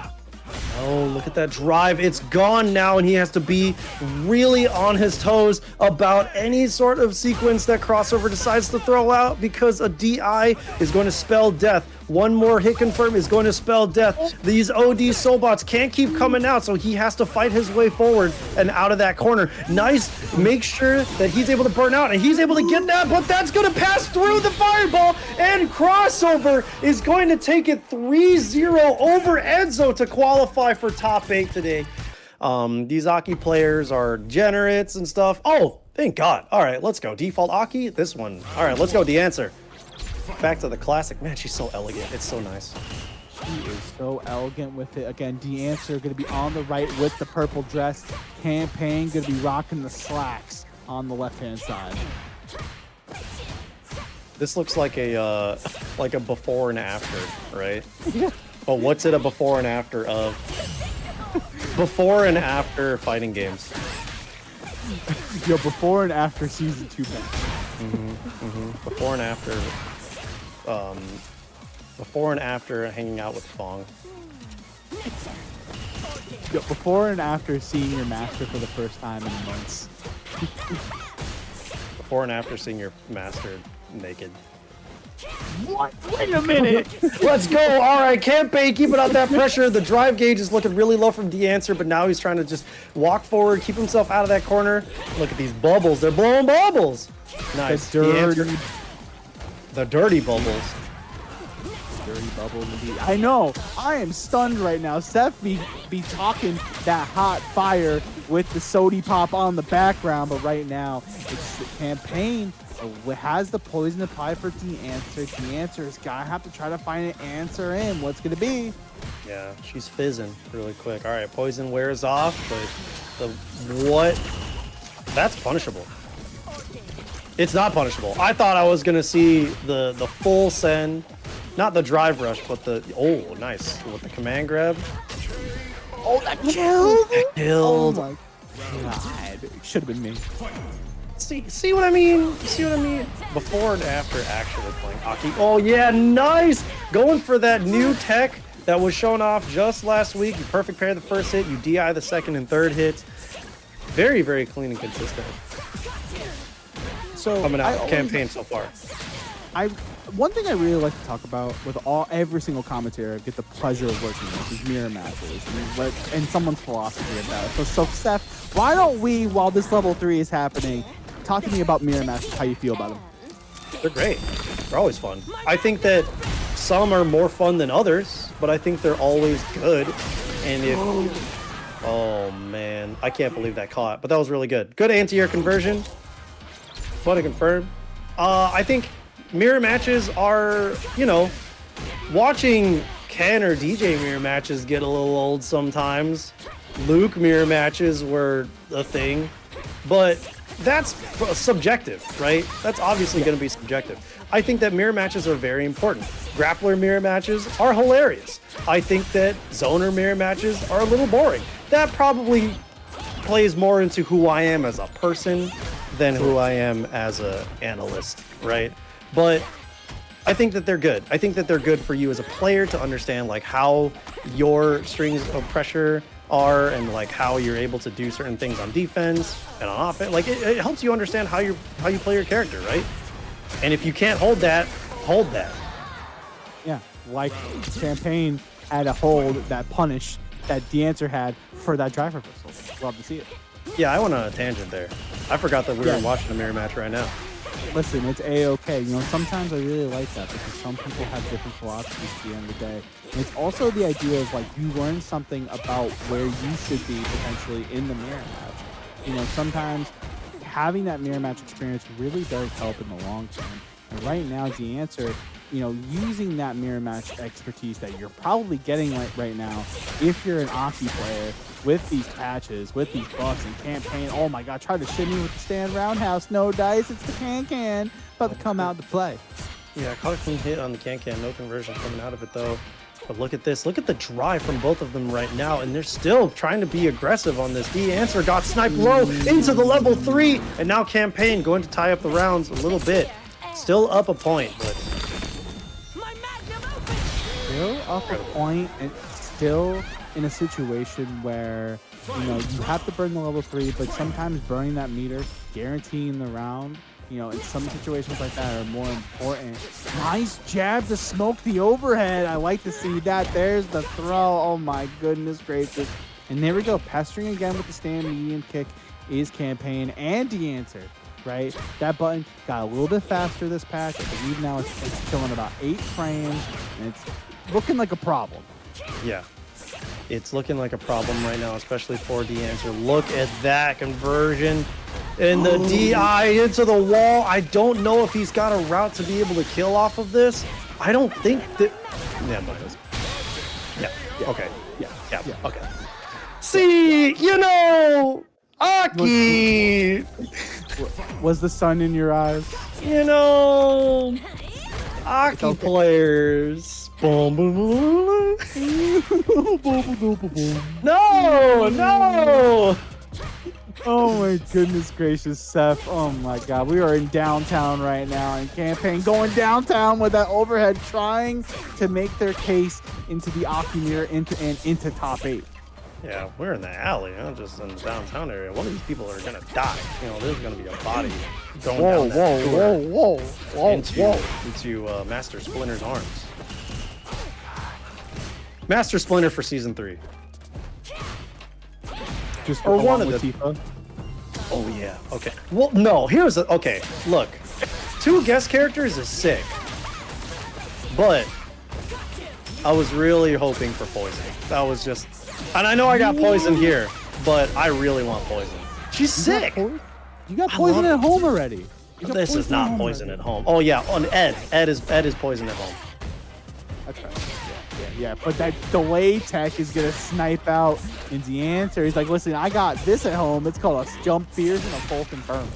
Oh, look at that drive. It's gone now, and he has to be really on his toes about any sort of sequence that Crossover decides to throw out, because a DI is going to spell death. One more hit confirm is going to spell death. These OD Soulbots can't keep coming out, so he has to fight his way forward and out of that corner. Nice. Make sure that he's able to burn out, and he's able to get that, but that's going to pass through the fireball, and Crossover is going to take it 3-0 over Enzo to qualify for top 8 today. These Aki players are generates and stuff. Oh, thank God. All right, let's go. Default Aki, this one. All right, let's go. The answer. Back to the classic. Man, she's so elegant. It's so nice. She is so elegant with it. Again, D-Answer going to be on the right with the purple dress. Campaign going to be rocking the slacks on the left-hand side. This looks like a before and after, right? Yeah. But what's it a before and after of? Before and after fighting games. Yo, before and after season 2 match. Before and after hanging out with Fong. Yo, before and after seeing your master for the first time in months. Before and after seeing your master naked. What? Wait a minute! Let's go! All right, campaign, keeping out that pressure. The drive gauge is looking really low from D-Answer, but now he's trying to just walk forward, keep himself out of that corner. Look at these bubbles. They're blowing bubbles. Nice. The dirty bubbles. Dirty bubble indeed. I know. I am stunned right now. Seth be talking that hot fire with the sody pop on the background, but right now it's the campaign. Has the poison apply for D-Answer. D-Answer is gonna have to try to find an answer in. What's gonna be? Yeah, she's fizzing really quick. All right, poison wears off, but what? That's punishable. It's not punishable. I thought I was gonna see the full send, not the drive rush, but the nice with the command grab. Oh, that killed! That killed. Oh my God! It should have been me. See what I mean? See what I mean? Before and after actually playing Aki. Oh yeah, nice! Going for that new tech that was shown off just last week. You perfect pair the first hit, you DI the second and third hits. Very, very clean and consistent. So coming out of campaign so far. One thing I really like to talk about with every single commentator I get the pleasure of working with is mirror matches and someone's philosophy of that. So Seth, why don't we, while this level 3 is happening, talk to me about mirror matches, how you feel about them. They're great. They're always fun. I think that some are more fun than others, but I think they're always good. And if... Oh, man. I can't believe that caught, but that was really good. Good anti-air conversion. Fun to confirm. I think mirror matches are, watching Ken or DJ mirror matches get a little old sometimes. Luke mirror matches were a thing, but that's subjective, right? That's obviously going to be subjective. I think that mirror matches are very important. Grappler mirror matches are hilarious. I think that zoner mirror matches are a little boring. That probably plays more into who I am as a person than who I am as an analyst, right? But I think that they're good. I think that they're good for you as a player to understand like how your strings of pressure are and like how you're able to do certain things on defense and on offense. Like it helps you understand how you play your character, right? And if you can't hold that, hold that. Yeah, like campaign had a hold that punish that the answer had for that drive reversal. Love to see it. Yeah, I went on a tangent there. I forgot that we were Yeah. watching a mirror match right now. Listen, it's A-okay. You know, sometimes I really like that because some people have different philosophies at the end of the day. And it's also the idea of, like, you learn something about where you should be potentially in the mirror match. You know, sometimes having that mirror match experience really does help in the long term. And right now, the answer, you know, using that mirror match expertise that you're probably getting right now, if you're an Aki player, with these patches, with these buffs and campaign. Oh my god, try to shimmy with the stand roundhouse. No dice, it's the can. About to come out to play. Yeah, I caught a clean hit on the can. No conversion coming out of it though. But look at this. Look at the drive from both of them right now. And they're still trying to be aggressive on this. The answer got sniped low into the level 3. And now campaign going to tie up the rounds a little bit. Still up a point, but Still up a point and still in a situation where, you know, you have to burn the level 3, but sometimes burning that meter, guaranteeing the round, you know, in some situations like that are more important. Nice jab to smoke the overhead. I like to see that. There's the throw. Oh my goodness gracious. And there we go. Pestering again with the stand medium kick is campaign and the answer, right? That button got a little bit faster this patch. I believe now it's killing about 8 frames, and it's looking like a problem. yeah. It's looking like a problem right now, especially for the answer. Look at that conversion. And the DI into the wall. I don't know if he's got a route to be able to kill off of this. I don't think that... Yeah, okay. Yeah, okay. See, you know, Aki, Was the sun in your eyes? you know, Aki players. Boom, boom, boom. No. Oh my goodness gracious, Seth. Oh my god. We are in downtown right now, and campaign going downtown with that overhead, trying to make their case into the Aki mirror into top 8. Yeah, we're in the alley, just in the downtown area. One of these people are gonna die. You know, there's gonna be a body going down that door into Master Splinter's arms. Master Splinter for season 3. Just Or one of with the- Tifa. Oh yeah. Okay. Well, no. Okay. Look, 2 guest characters is sick, but I was really hoping for Poison. That was just, and I know I got Poison here, but I really want Poison. She's sick. You got Poison at home already. This is not Poison at home. Oh yeah, on Ed. Ed is Poison at home. That's right. Yeah, but that delay tech is gonna snipe out in the answer. He's like, listen, I got this at home. It's called a jump fears and a full confirm.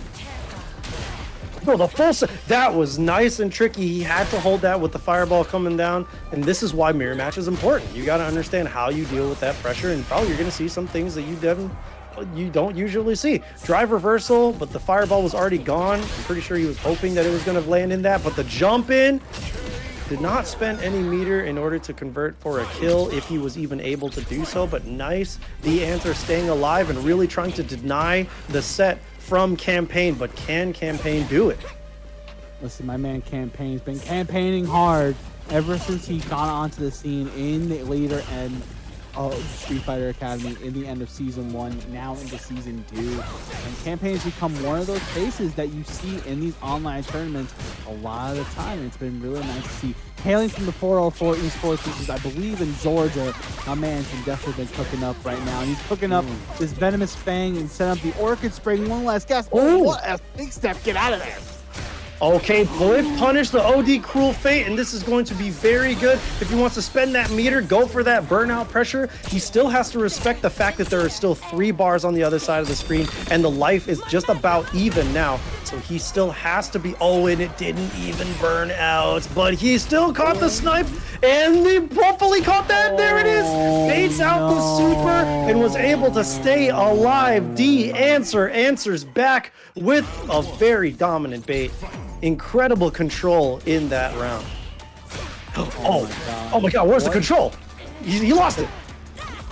No, that was nice and tricky. He had to hold that with the fireball coming down, and this is why mirror match is important. You got to understand how you deal with that pressure, and probably you're going to see some things that you don't usually see. Drive reversal, but the fireball was already gone. I'm pretty sure he was hoping that it was going to land in that, but the jump in did not spend any meter in order to convert for a kill if he was even able to do so, but nice. The answer staying alive and really trying to deny the set from campaign, but can campaign do it? Listen, my man Campaign's been campaigning hard ever since he got onto the scene in the later end of Street Fighter Academy, in the end of season 1, now into season 2. And Campaign's become one of those faces that you see in these online tournaments a lot of the time. It's been really nice to see. Hailing from the 404 esports, which is, I believe, in Georgia, my man can definitely been cooking up right now. And he's cooking up this Venomous Fang and set up the Orchid Spring. One last guess. Oh, what a big step. Get out of there. Okay, Bliff punished the OD Cruel Fate, and this is going to be very good. If he wants to spend that meter, go for that burnout pressure. He still has to respect the fact that there are still 3 bars on the other side of the screen, and the life is just about even now. So he still has to be, oh, and it didn't even burn out, but he still caught the snipe, and he hopefully caught that. There it is. Baits out the super and was able to stay alive. answers back with a very dominant bait. Incredible control in that round. Oh my god, where's the control? He lost it.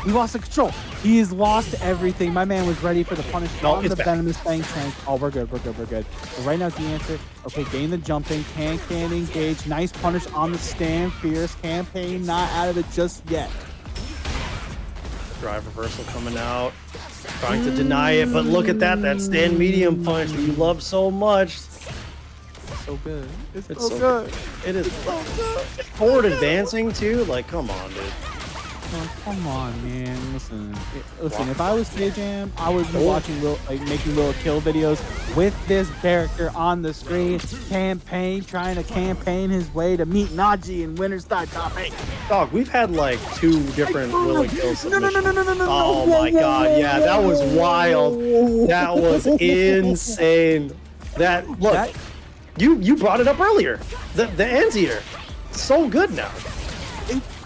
We lost the control. He's lost everything. My man was ready for the punish on the back. Venomous Fang Trank. Oh, we're good. But right now, the answer. Okay, gain the jumping. Can engage. Nice punish on the stand. Fierce campaign. Not out of it just yet. Drive reversal coming out. Trying to deny it, but look at that. That stand medium punch that you love so much. So good. It's It's so so good. It is forward advancing too. Like, come on, dude. Oh, come on, man. Listen. If I was K-Jam, I would be watching making little kill videos with this character on the screen, trying to campaign his way to meet Naji in Winner's Side Top 8. Dog, we've had like 2 different will and kill submissions. No. Oh my god, yeah, that was wild. That was insane. Look, you brought it up earlier. The Anteater, so good now.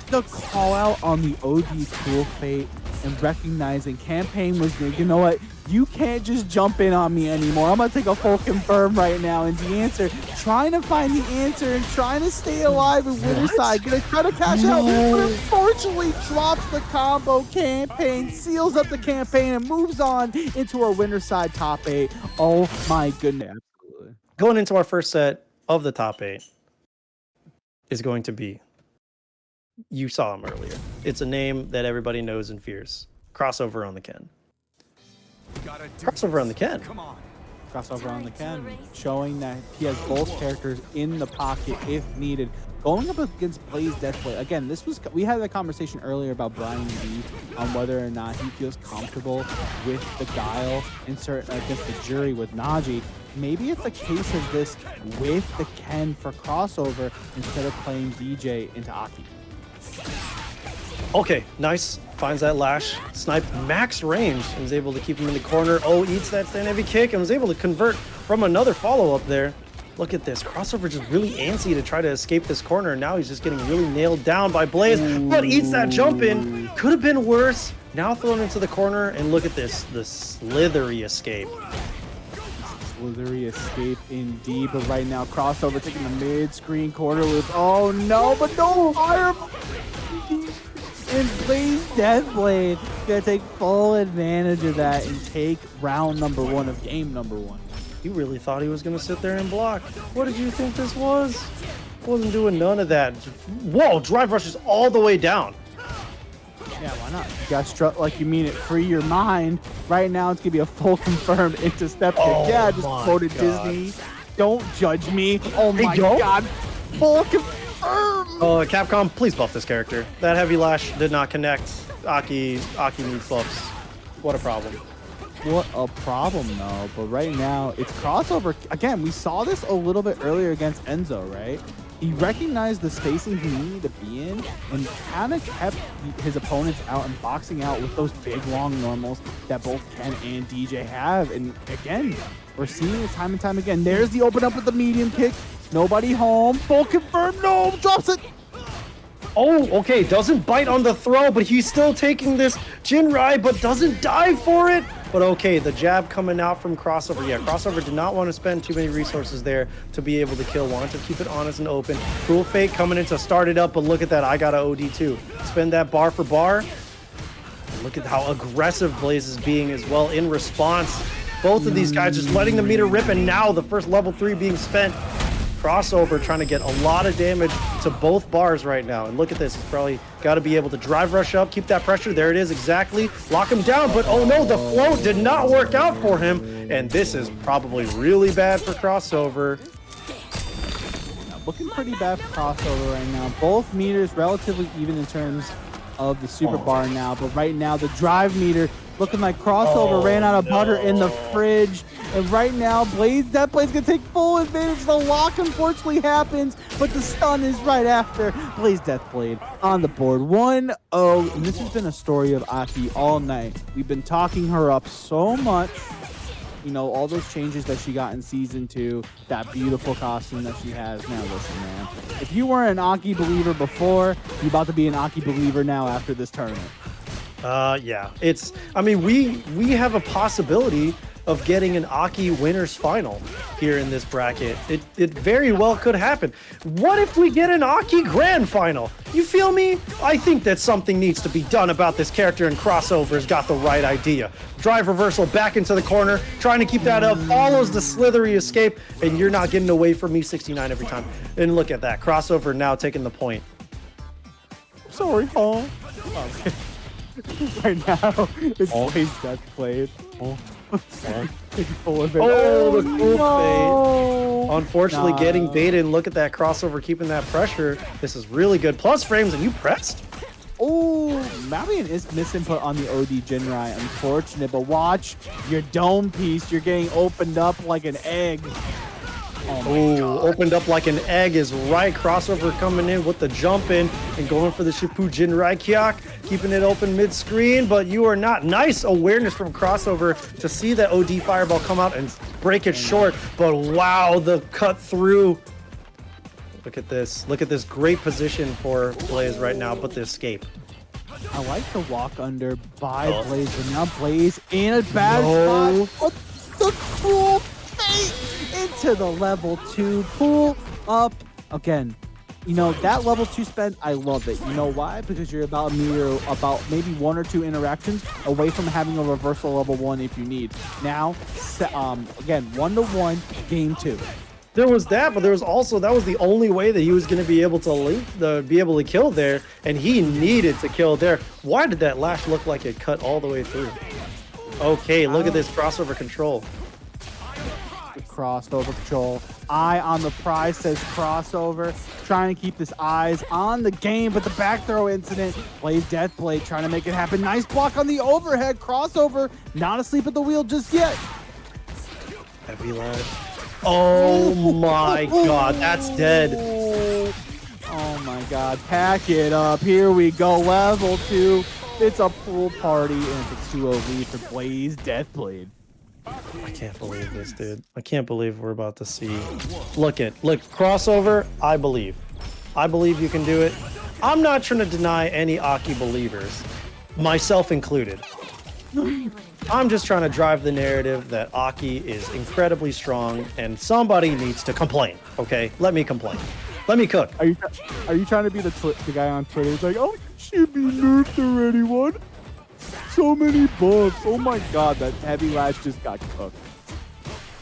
The call out on the OD Cool Fate and recognizing campaign was new. You know what? You can't just jump in on me anymore. I'm gonna take a full confirm right now. And the answer, trying to find the answer and trying to stay alive in Winner's Side. Gonna try to cash out, but unfortunately drops the combo. Campaign seals up the campaign and moves on into our Winner's Side Top 8. Oh my goodness. Absolutely. Going into our first set of the top 8 is going to be, you saw him earlier. It's a name that everybody knows and fears. Crossover on the Ken. Crossover on the Ken. Crossover on the Ken, showing that he has both characters in the pocket if needed. Going up against BlazeDeathBlade, again, we had a conversation earlier about Brian D on whether or not he feels comfortable with the Guile insert against the jury with Naji. Maybe it's a case of this with the Ken for Crossover instead of playing DJ into Aki. Okay, nice. Finds that lash. Snipe max range and is able to keep him in the corner. Oh, eats that stand heavy kick and was able to convert from another follow-up there. Look at this. Crossover just really antsy to try to escape this corner. And now he's just getting really nailed down by Blaze. But eats that jump in. Could have been worse. Now thrown into the corner. And look at this. The slithery escape. Slithery escape indeed. But right now, Crossover taking the mid-screen corner loop. Oh no, but no fire. And BlazeDeathBlade gonna take full advantage of that and take round number 1 of game number 1. You really thought he was going to sit there and block. What did you think this was? Wasn't doing none of that. Whoa, drive rushes all the way down. Yeah, why not? You got struck like you mean it. Free your mind. Right now, it's going to be a full confirmed intercept. Oh yeah, I just my quoted God. Disney. Don't judge me. Oh my yo. God. Full confirmed. Capcom, please buff this character. That heavy lash did not connect. Aki needs buffs. What a problem. What a problem, though. But right now, it's Crossover. Again, we saw this a little bit earlier against Enzo, right? He recognized the spacing he needed to be in and kind of kept his opponents out and boxing out with those big, long normals that both Ken and DJ have. And again, we're seeing it time and time again. There's the open up with the medium kick. Nobody home. Full confirmed. No, drops it. Oh, okay. Doesn't bite on the throw, but he's still taking this Jinrai, but doesn't dive for it. But okay, the jab coming out from Crossover. Yeah, Crossover did not want to spend too many resources there to be able to kill. Wanted to keep it honest and open. Cruel Fate coming in to start it up, but look at that. I got a OD too. Spend that bar for bar. Look at how aggressive Blaze is being as well in response. Both of these guys just letting the meter rip, and now the first level 3 being spent. Crossover trying to get a lot of damage to both bars right now. And look at this. He's probably got to be able to drive rush up, keep that pressure. There it is, exactly. Lock him down, but oh no, the float did not work out for him. And this is probably really bad for Crossover. Looking pretty bad for Crossover right now. Both meters relatively even in terms of the super bar now. But right now, the drive meter looking like Crossover ran out of butter in the fridge. And right now, BlazeDeathBlade's gonna take full advantage. The lock unfortunately happens, but the stun is right after. BlazeDeathBlade on the board. 1-0. And this has been a story of Aki all night. We've been talking her up so much. You know, all those changes that she got in Season 2, that beautiful costume that she has. Now listen, man. If you weren't an Aki believer before, you're about to be an Aki believer now after this tournament. Yeah. I mean, we have a possibility of getting an Aki winners final here in this bracket. It very well could happen. What if we get an Aki grand final? You feel me? I think that something needs to be done about this character, and Crossover's got the right idea. Drive reversal back into the corner, trying to keep that up, follows the slithery escape, and you're not getting away from me 69 every time. And look at that, Crossover now taking the point. Sorry, huh? Right now, it's BlazeDeathBlade. Oh, the cool fade. Unfortunately, getting baited, and look at that Crossover keeping that pressure. This is really good. Plus frames, and you pressed? Oh, Mavian is misinput on the OD Jinrai. Unfortunate, but watch your dome piece. You're getting opened up like an egg. Oh, opened up like an egg is right. Crossover coming in with the jump in and going for the Shippu Jinrai Kyak, keeping it open mid-screen, but you are not. Nice awareness from Crossover to see that OD Fireball come out and break it short, but wow, the cut through. Look at this. Look at this great position for Blaze right now, but the escape. I like the walk under by Blaze, but now Blaze in a bad spot. What the cruel fate into the level 2 pull up again. You know, that level 2 spend, I love it. You know why? Because you're about maybe 1 or 2 interactions away from having a reversal level 1 if you need. Now, again, 1-to-1, game 2. There was that, but there was also, that was the only way that he was going to be able to kill there, and he needed to kill there. Why did that lash look like it cut all the way through? Okay, look at this Crossover control. Crossover control. Eye on the prize, says Crossover. Trying to keep his eyes on the game, but the back throw incident. BlazeDeathBlade trying to make it happen. Nice block on the overhead. Crossover not asleep at the wheel just yet. Heavy lash. Oh my god, that's dead. Oh my god, pack it up. Here we go, level 2. It's a pool party, and it's a 2-0 lead for BlazeDeathBlade. I can't believe this, dude. I can't believe we're about to see. Look, Crossover, I believe. I believe you can do it. I'm not trying to deny any Aki believers, myself included. I'm just trying to drive the narrative that Aki is incredibly strong and somebody needs to complain, okay? Let me complain. Let me cook. Are you trying to be the guy on Twitter who's like, oh, should be nerfed already, what? So many buffs. Oh my god, that heavy lash just got cooked.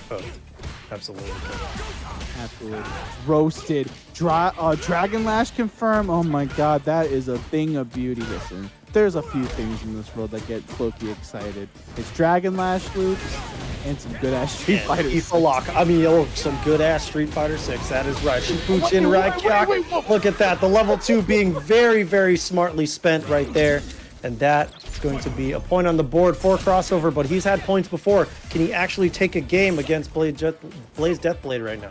Cooked. Absolutely cooked. Absolutely. Roasted. Dragon lash confirmed. Oh my god, that is a thing of beauty. Listen, there's a few things in this world that get Cloaky excited. It's Dragon Lash loops and some good ass Street Fighter 6. I mean, some good ass Street Fighter 6. That is right. Shippu Jinrai Kyak. Look at that. The level 2 being very, very smartly spent right there. And that is going to be a point on the board for Crossover, but he's had points before. Can he actually take a game against BlazeDeathBlade right now?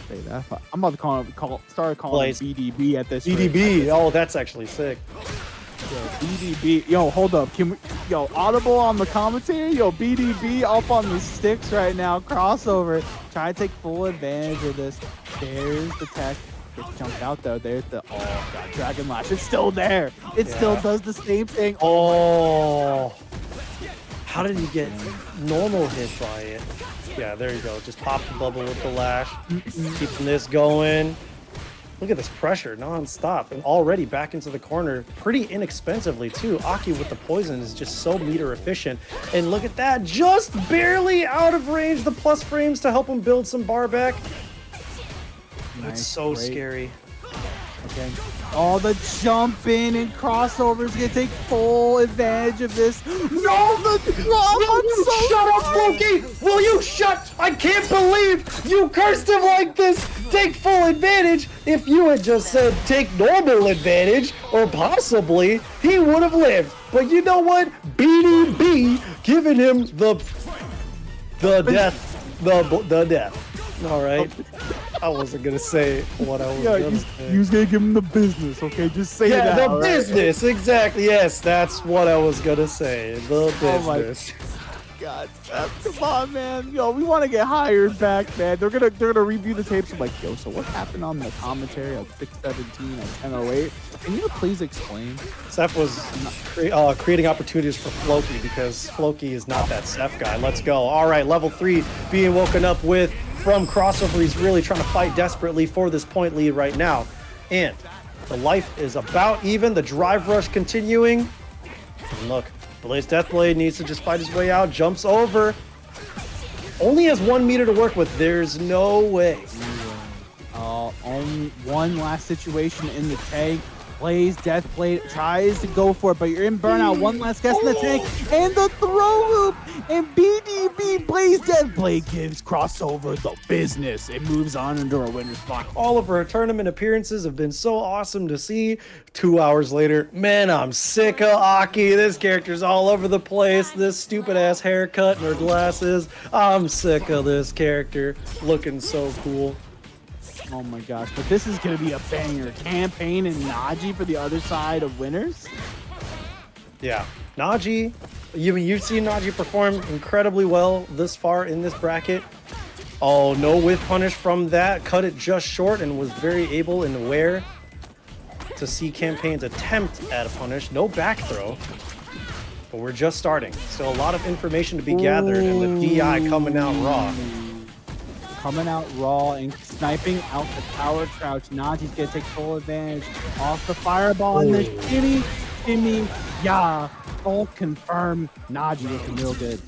Say that. I'm about to start calling him BDB at this BDB. rate. Oh, that's actually sick. Yo, BDB. Yo, hold up. Audible on the commentator. Yo, BDB up on the sticks right now. Crossover. Trying to take full advantage of this. There's the tech. Gets jumped out though. There's the god, Dragon Lash. It's still there. It still does the same thing. Oh, how did he get normal hit by it? Yeah, there you go. Just pop the bubble with the lash. Keeping this going. Look at this pressure non-stop, and already back into the corner pretty inexpensively too. Aki with the poison is just so meter efficient, and look at that, just barely out of range. The plus frames to help him build some bar back. That's so scary. Okay. Oh, the jump in and Crossover's gonna take full advantage of this. No, Shut up, Loki! Will you shut? I can't believe you cursed him like this. Take full advantage. If you had just said take normal advantage, or possibly, he would have lived. But you know what? BDB giving him the death. All right. I wasn't gonna say what I was gonna say. You was gonna give him the business, okay? Just say that. Yeah, the business, exactly. Yes, that's what I was gonna say. The business. God, Steph, come on, man. Yo, we want to get hired back, man. They're gonna review the tapes. I'm like, yo, so what happened on the commentary at 6:17 and 10:08? Can you please explain? Seth was creating opportunities for Floki because Floki is not that Seth guy. Let's go. All right, level 3 being woken up with from crossover. He's really trying to fight desperately for this point lead right now. And the life is about even. The drive rush continuing. And look, BlazeDeathBlade needs to just fight his way out. Jumps over. Only has 1 meter to work with. There's no way. Only one last situation in the tank. BlazeDeathBlade tries to go for it, but you're in burnout. One last guess in the tank, and the throw loop, and BDB BlazeDeathBlade gives crossover the business. It moves on into a winner's spot. All of her tournament appearances have been so awesome to see. 2 hours later, man, I'm sick of Aki. This character's all over the place. This stupid ass haircut and her glasses. I'm sick of this character. Looking so cool. Oh my gosh, but this is going to be a banger. Campaign and Naji for the other side of winners. Yeah, Naji, you've seen Naji perform incredibly well this far in this bracket. Oh, no whiff punish from that. Cut it just short and was very able and aware to see Campaign's attempt at a punish. No back throw, but we're just starting. So a lot of information to be gathered, and the DI coming out raw. Coming out raw and sniping out the tower crouch. Naji's gonna take full advantage off the fireball and the shimmy, yeah. All confirmed. Naji looking real good.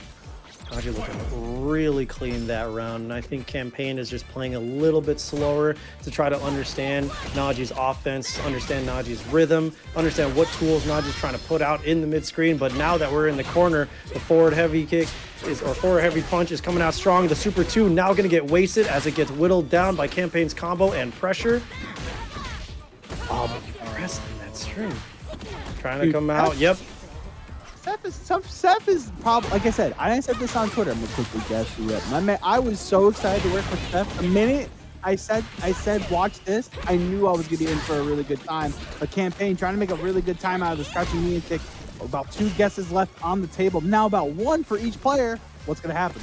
Naji looking really clean that round, and I think Campaign is just playing a little bit slower to try to understand Naji's offense, understand Naji's rhythm, understand what tools Naji's trying to put out in the mid screen. But now that we're in the corner, the forward heavy kick or forward heavy punch is coming out strong. The Super 2 now going to get wasted as it gets whittled down by Campaign's combo and pressure. Oh, but you pressed in that string. Trying to come out. Yep. Seth is probably, like I said, I said this on Twitter. I'm gonna quickly guess you up. My man, I was so excited to work with Seth. The minute I said, watch this, I knew I was gonna be in for a really good time. A Campaign trying to make a really good time out of this crouching knee and kick. About 2 guesses left on the table. Now about 1 for each player. What's gonna happen?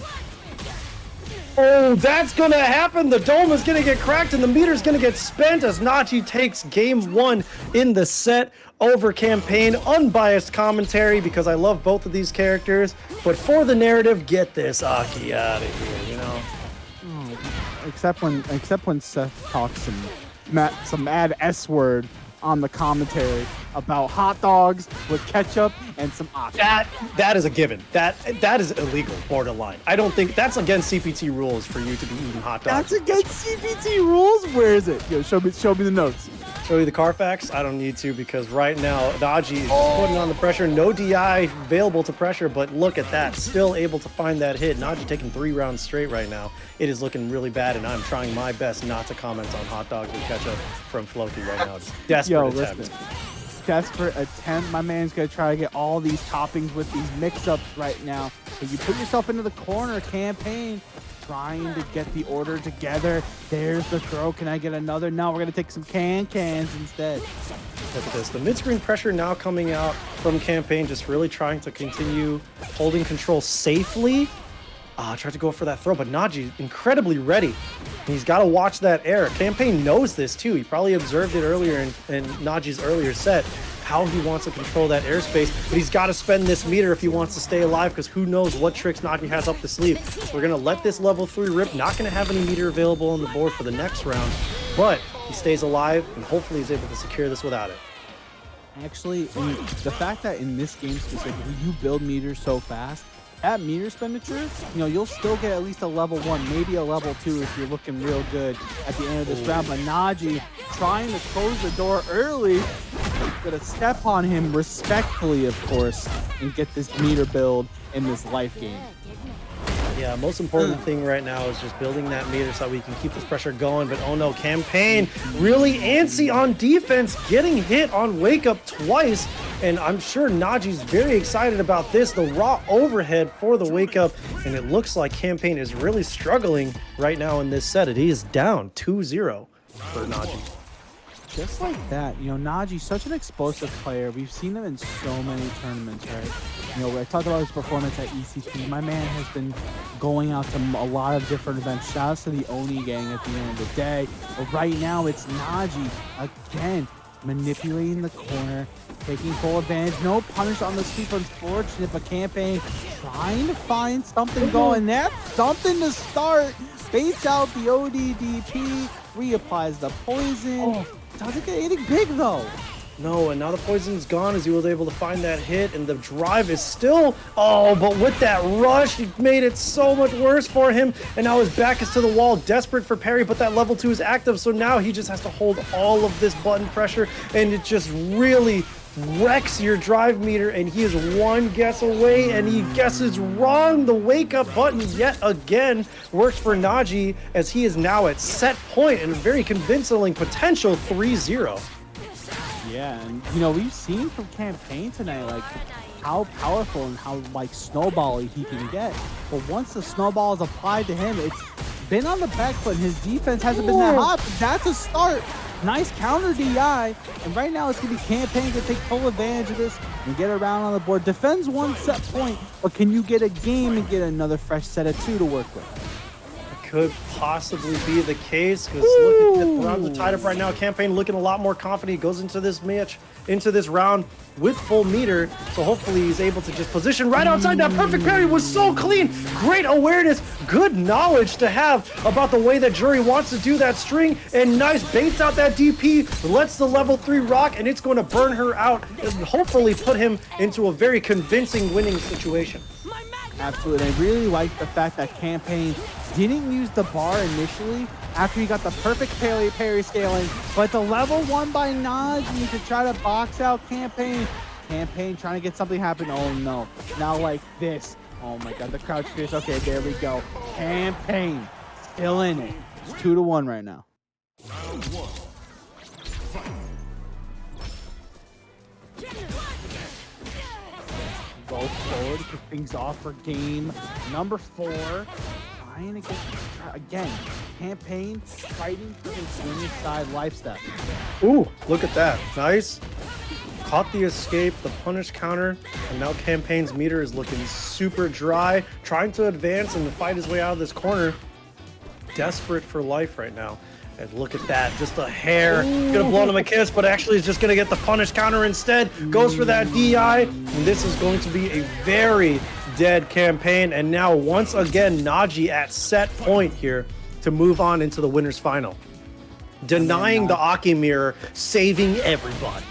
Oh, that's gonna happen. The dome is gonna get cracked and the meter's gonna get spent as Naji takes game 1 in the set over Campaign. Unbiased commentary because I love both of these characters, but for the narrative, get this Aki out of here, you know? Except when Seth talks some mad S word on the commentary about hot dogs with ketchup and some Aki. That is a given. That is illegal, borderline. I don't think that's against CPT rules for you to be eating hot dogs. That's against CPT rules? Where is it? Yo, show me the notes. Show you the Carfax? I don't need to because right now Naji is just putting on the pressure. No DI available to pressure, but look at that. Still able to find that hit. Naji taking 3 rounds straight right now. It is looking really bad, and I'm trying my best not to comment on hot dogs with ketchup from Floki right now. It's desperate attempt. Desperate attempt. My man's gonna try to get all these toppings with these mix-ups right now. But you put yourself into the corner. Campaign trying to get the order together. There's the throw. Can I get another? No, we're gonna take some cans instead. Look at this. The mid-screen pressure now coming out from Campaign, just really trying to continue holding control safely. Tried to go for that throw, but Naji incredibly ready. He's got to watch that air. Campaign knows this too. He probably observed it earlier in Naji's earlier set, how he wants to control that airspace, but he's got to spend this meter if he wants to stay alive, because who knows what tricks Naji has up the sleeve. So we're going to let this level 3 rip. Not going to have any meter available on the board for the next round, but he stays alive, and hopefully he's able to secure this without it. Actually, the fact that in this game specifically, you build meters so fast, at meter expenditure, you'll still get at least a level 1, maybe a level 2 if you're looking real good at the end of this round. But Naji trying to close the door early, gonna step on him respectfully, of course, and get this meter build in this life game. Yeah, most important thing right now is just building that meter so we can keep this pressure going. But oh no, Campaign really antsy on defense, getting hit on Wake Up twice. And I'm sure Naji's very excited about this. The raw overhead for the Wake Up. And it looks like Campaign is really struggling right now in this set. It is down 2-0 for Naji. just like that, you know, Naji, such an explosive player. We've seen him in so many tournaments, right? You know, I talked about his performance at ECT. My man has been going out to a lot of different events. Shouts to the Oni gang at the end of the day. But right now, it's Naji again manipulating the corner, taking full advantage. No punish on the sweep, unfortunate, but Campaign trying to find something going. That's something to start. Baits out the ODDP, reapplies the poison. Doesn't get anything big though. No, and now the poison's gone as he was able to find that hit, and the drive is still... Oh, but with that rush, it made it so much worse for him, and now his back is to the wall, desperate for parry, but that level 2 is active, so now he just has to hold all of this button pressure, and it just really wrecks your drive meter, and he is one guess away, and he guesses wrong. The wake up button yet again works for Naji, as he is now at set point and a very convincing potential 3-0. Yeah, and you know, we've seen from Campaign tonight, like, how powerful and how, like, snowball-y he can get. But once the snowball is applied to him, it's been on the back foot. His defense hasn't been that hot, but that's a start. Nice counter DI, and right now it's going to be Campaign to take full advantage of this and get around on the board. Defends one set point, but can you get a game and get another fresh set of 2 to work with? Could possibly be the case, because look at the rounds are tied up right now. Campaign looking a lot more confident. He goes into this match, into this round with full meter, so hopefully he's able to just position right outside. That perfect parry was so clean. Great awareness, good knowledge to have about the way that Jury wants to do that string, and nice baits out that DP, lets the level 3 rock, and it's going to burn her out and hopefully put him into a very convincing winning situation. Absolutely. I really like the fact that Campaign didn't use the bar initially after he got the perfect parry scaling, but the level 1 by Naji to try to box out Campaign. Campaign trying to get something happen. Oh no. Now like this. Oh my god, the crouch fierce. Okay, there we go. Campaign still in it. It's 2-1 right now. Round 1. Fight. Go forward, kick things off for game number 4. Trying to get, again, Campaign fighting for his winning side life step. Ooh, look at that. Nice. Caught the escape, the punish counter, and now Campaign's meter is looking super dry, trying to advance and to fight his way out of this corner. Desperate for life right now. And look at that, just a hair. Gonna blow him a kiss, but actually is just gonna get the punish counter instead. Goes for that DI, and this is going to be a very dead Campaign. And now once again, Naji at set point here to move on into the winner's final. Denying the Aki mirror, saving everybody.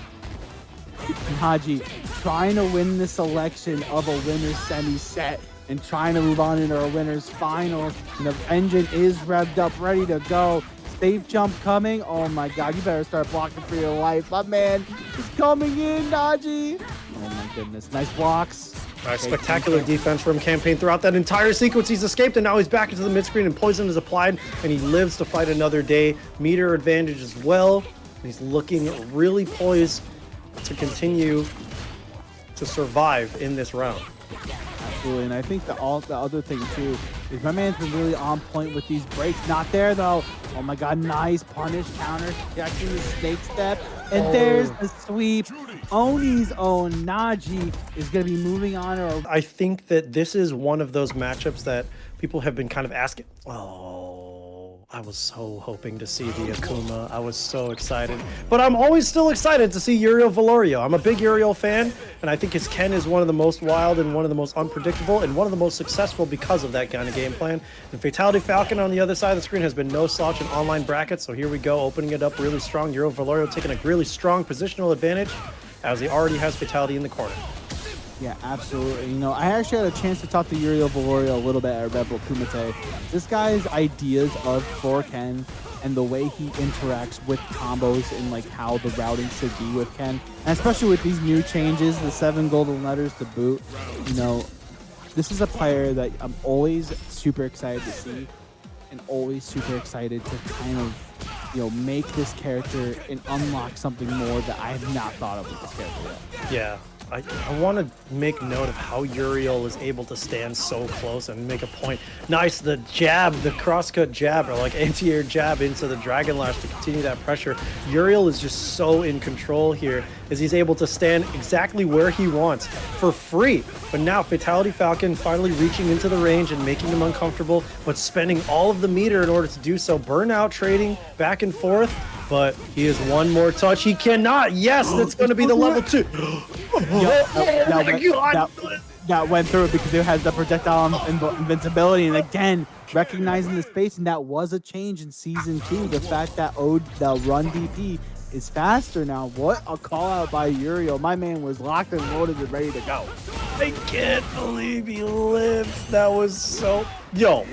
Naji trying to win this election of a winner's semi-set and trying to move on into a winner's finals. And the engine is revved up, ready to go. Safe jump coming. Oh my god, you better start blocking for your life. My man is coming in, Naji. Oh my goodness, nice blocks. Spectacular defense from Campaign throughout that entire sequence. He's escaped, and now he's back into the mid-screen, and poison is applied, and he lives to fight another day. Meter advantage as well. He's looking really poised to continue to survive in this round. Absolutely, and I think the other thing too is my man's been really on point with these breaks. Not there though. Oh my god, nice punish counter, catching the snake step, and there's the sweep. Oni's own Naji is going to be moving on. I think that this is one of those matchups that people have been kind of asking. Oh, I was so hoping to see the Akuma. I was so excited. But I'm always still excited to see Uriel Valorio. I'm a big Uriel fan, and I think his Ken is one of the most wild and one of the most unpredictable and one of the most successful because of that kind of game plan. And Fatality Falcon on the other side of the screen has been no slouch in online brackets, so here we go, opening it up really strong. Uriel Valorio taking a really strong positional advantage as he already has Fatality in the corner. Yeah, absolutely. You know, I actually had a chance to talk to Uriel Valorio a little bit at Rebel Kumite. This guy's ideas of for Ken and the way he interacts with combos and like how the routing should be with Ken, and especially with these new changes, the 7 golden letters to boot, you know, this is a player that I'm always super excited to see and always super excited to kind of, you know, make this character and unlock something more that I have not thought of with this character yet. Yeah. I want to make note of how Uriel is able to stand so close and make a point. Nice, the jab, the crosscut jab, or like anti-air jab into the Dragon Lash to continue that pressure. Uriel is just so in control here, as he's able to stand exactly where he wants for free. But now Fatality Falcon finally reaching into the range and making him uncomfortable, but spending all of the meter in order to do so. Burnout trading back and forth. But he has one more touch. He cannot. Yes, that's going to be the level 2. That went through it because it has the projectile invincibility. And again, recognizing the space. And that was a change in Season 2. The fact that the run DP is faster now. What a call out by Uriel. My man was locked and loaded and ready to go. I can't believe he lived. That was so... Yo.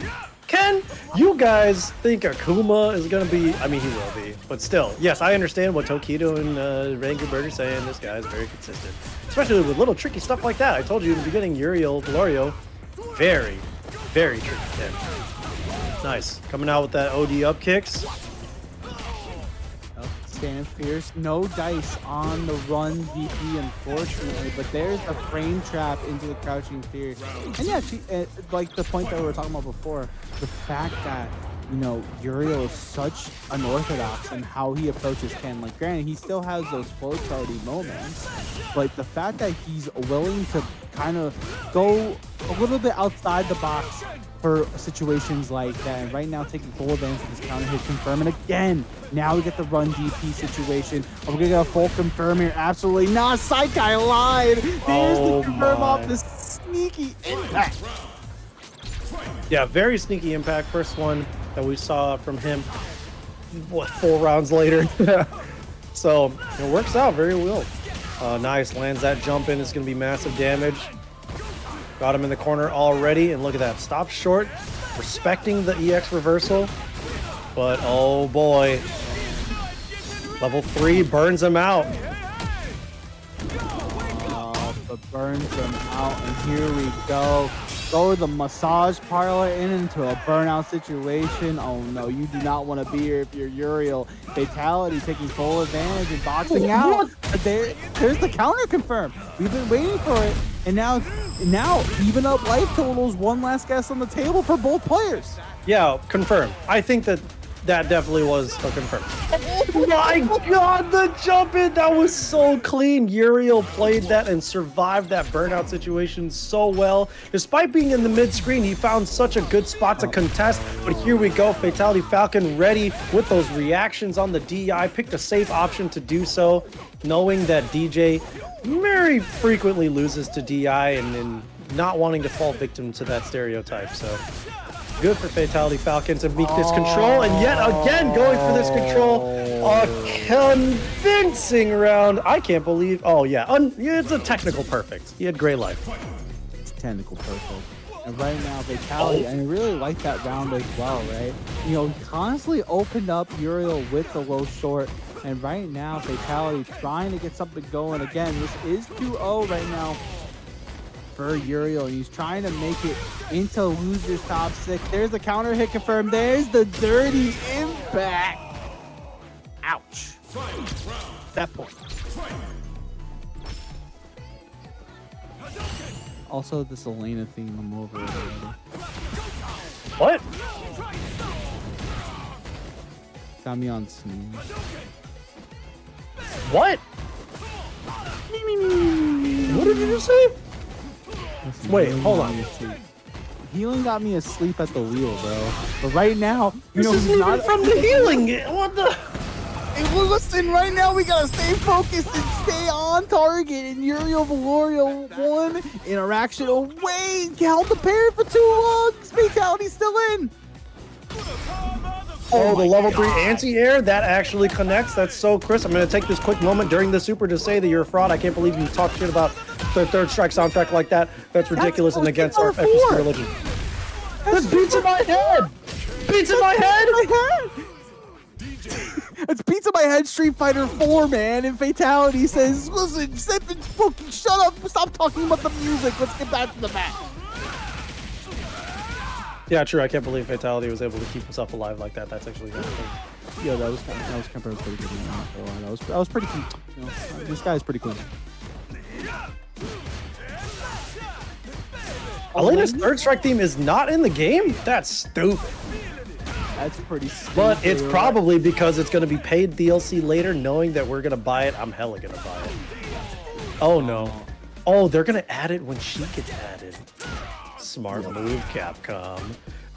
Ken, you guys think Akuma is going to be... I mean, he will be. But still, yes, I understand what Tokido and Rango Bird are saying. This guy is very consistent. Especially with little tricky stuff like that. I told you in the beginning, Uriel, Delorio, very, very tricky Ken. Nice. Coming out with that OD up kicks. Stand fierce. No dice on the run DP, unfortunately, but there's a frame trap into the crouching fear. And yeah, like the point that we were talking about before, the fact that, you know, Uriel is such unorthodox in how he approaches Ken. Like, granted, he still has those flowcharty moments, but the fact that he's willing to kind of go a little bit outside the box for situations like that, and right now taking full advantage of this counter hit confirm. And again, now we get the run DP situation. Are we gonna get a full confirm here? Absolutely not. Saikai lied. There's the confirm off the sneaky impact. Yeah, very sneaky impact. First one that we saw from him, what, 4 rounds later. So it works out very well. Nice, lands that jump in. It's gonna be massive damage. Got him in the corner already, and look at that. Stop short, respecting the EX reversal. But oh boy. Level 3 burns him out. But burns him out, and here we go. Go to the massage parlor into a burnout situation. Oh no, you do not want to be here if you're Uriel. Fatality taking full advantage and boxing out. There's the counter confirm. We've been waiting for it. And now even up life totals, one last guess on the table for both players. Yeah, confirm. I think that definitely was a confirm. Oh my god, the jump in! That was so clean. Uriel played that and survived that burnout situation so well. Despite being in the mid-screen, he found such a good spot to contest. But here we go, Fatality Falcon ready with those reactions on the DI. Picked a safe option to do so, knowing that DJ very frequently loses to DI and not wanting to fall victim to that stereotype. So good for Fatality Falcon to meet this control, and yet again going for this control. A convincing round. I can't believe. Oh yeah, it's a technical perfect. He had great life. It's technical perfect. And right now, Fatality, and I really like that round as well, right? You know, he constantly opened up Uriel with the low short, and right now, Fatality trying to get something going. Again, this is 2-0 right now for Uriel, and he's trying to make it into loser's top 6. There's the counter hit confirmed. There's the dirty impact. Ouch. That point. Also, this Elena theme, I'm over it already. What? Got me on sneeze. What? What did you just say? Listen, wait, hold on. Healing got me asleep at the wheel, bro. But right now, this isn't even from the healing. What the? Hey, well, listen, right now we gotta stay focused and stay on target. And Uriel Valorio one interaction away. Held the parry for too long. Fatality's still in. Oh, the level 3 anti-air, that actually connects. That's so crisp. I'm going to take this quick moment during the super to say that you're a fraud. I can't believe you talk shit about the Third Strike soundtrack like that. That's ridiculous and against our FSP religion. That's beats in my head! Beats in my head! It's Beats in My Head Street Fighter 4, man, and Fatality says, listen, shut up, stop talking about the music, let's get back to the match. Yeah, true. I can't believe Fatality was able to keep himself alive like that. That's actually kind of cool. Yeah, that was pretty good. That was pretty cool. You know, this guy's pretty cool. Elena's third strike theme is not in the game? That's stupid. That's pretty stupid. But it's probably because it's going to be paid DLC later, knowing that we're going to buy it. I'm hella going to buy it. Oh, no. Oh, they're going to add it when she gets added. Smart move, Capcom.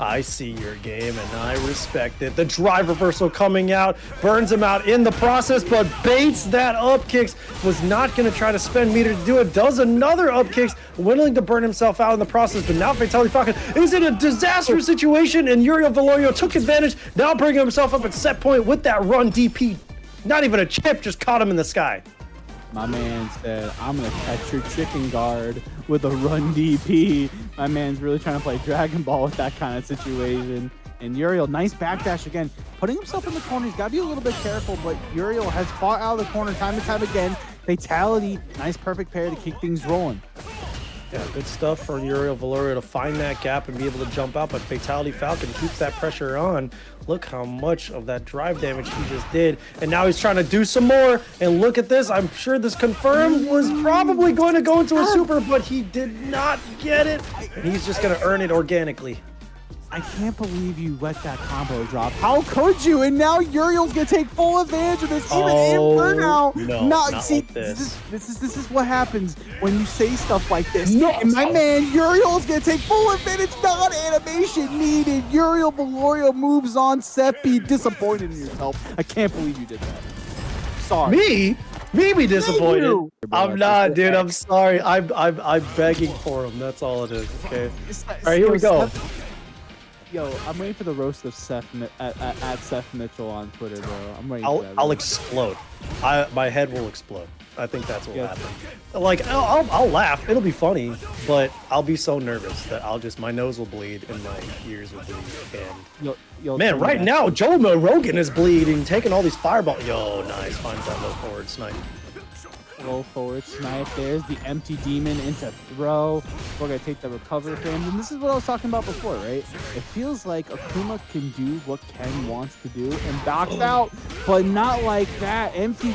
I see your game and I respect it. The drive reversal coming out, burns him out in the process, but baits that up kicks. Was not going to try to spend meter to do it. Does another up kicks, willing to burn himself out in the process, but now Fatality Falcon is in a disastrous situation, and Uriel Valorio took advantage, now bringing himself up at set point with that run DP. Not even a chip, just caught him in the sky. My man said, I'm going to catch your chicken guard with a run DP. My man's really trying to play Dragon Ball with that kind of situation. And Uriel, nice backdash again. Putting himself in the corner, he's got to be a little bit careful, but Uriel has fought out of the corner time and time again. Fatality, nice perfect pair to keep things rolling. Yeah, good stuff for Uriel Valorio to find that gap and be able to jump out, but Fatality Falcon keeps that pressure on. Look how much of that drive damage he just did. And now he's trying to do some more. And look at this. I'm sure this confirmed was probably going to go into a super, but he did not get it. And he's just going to earn it organically. I can't believe you let that combo drop. How could you? And now Uriel's gonna take full advantage of this. Even in burnout. No, not see, like this. This is what happens when you say stuff like this. No. And my man Uriel's gonna take full advantage. Not animation needed. Uriel Valorio moves on. Seppi, disappointed in yourself. I can't believe you did that. Sorry. Me be disappointed. I'm not, dude. I'm X. sorry. I'm begging for him. That's all it is. Okay. All right, here we go. Yo, I'm waiting for the roast of Seth at Seth Mitchell on Twitter, bro. I'm waiting for that. I'll explode. My head will explode. I think that's what will happen. Like, I'll laugh. It'll be funny, but I'll be so nervous that my nose will bleed and my ears will bleed. And man, right now, JoeUmerogan is bleeding, taking all these fireballs. Yo, nice. Finds that low forward snipe. Low forward snipe. There's the empty demon into throw. We're going to take the recovery frames. And this is what I was talking about before, right? It feels like Akuma can do what Ken wants to do and box out, but not like that. Empty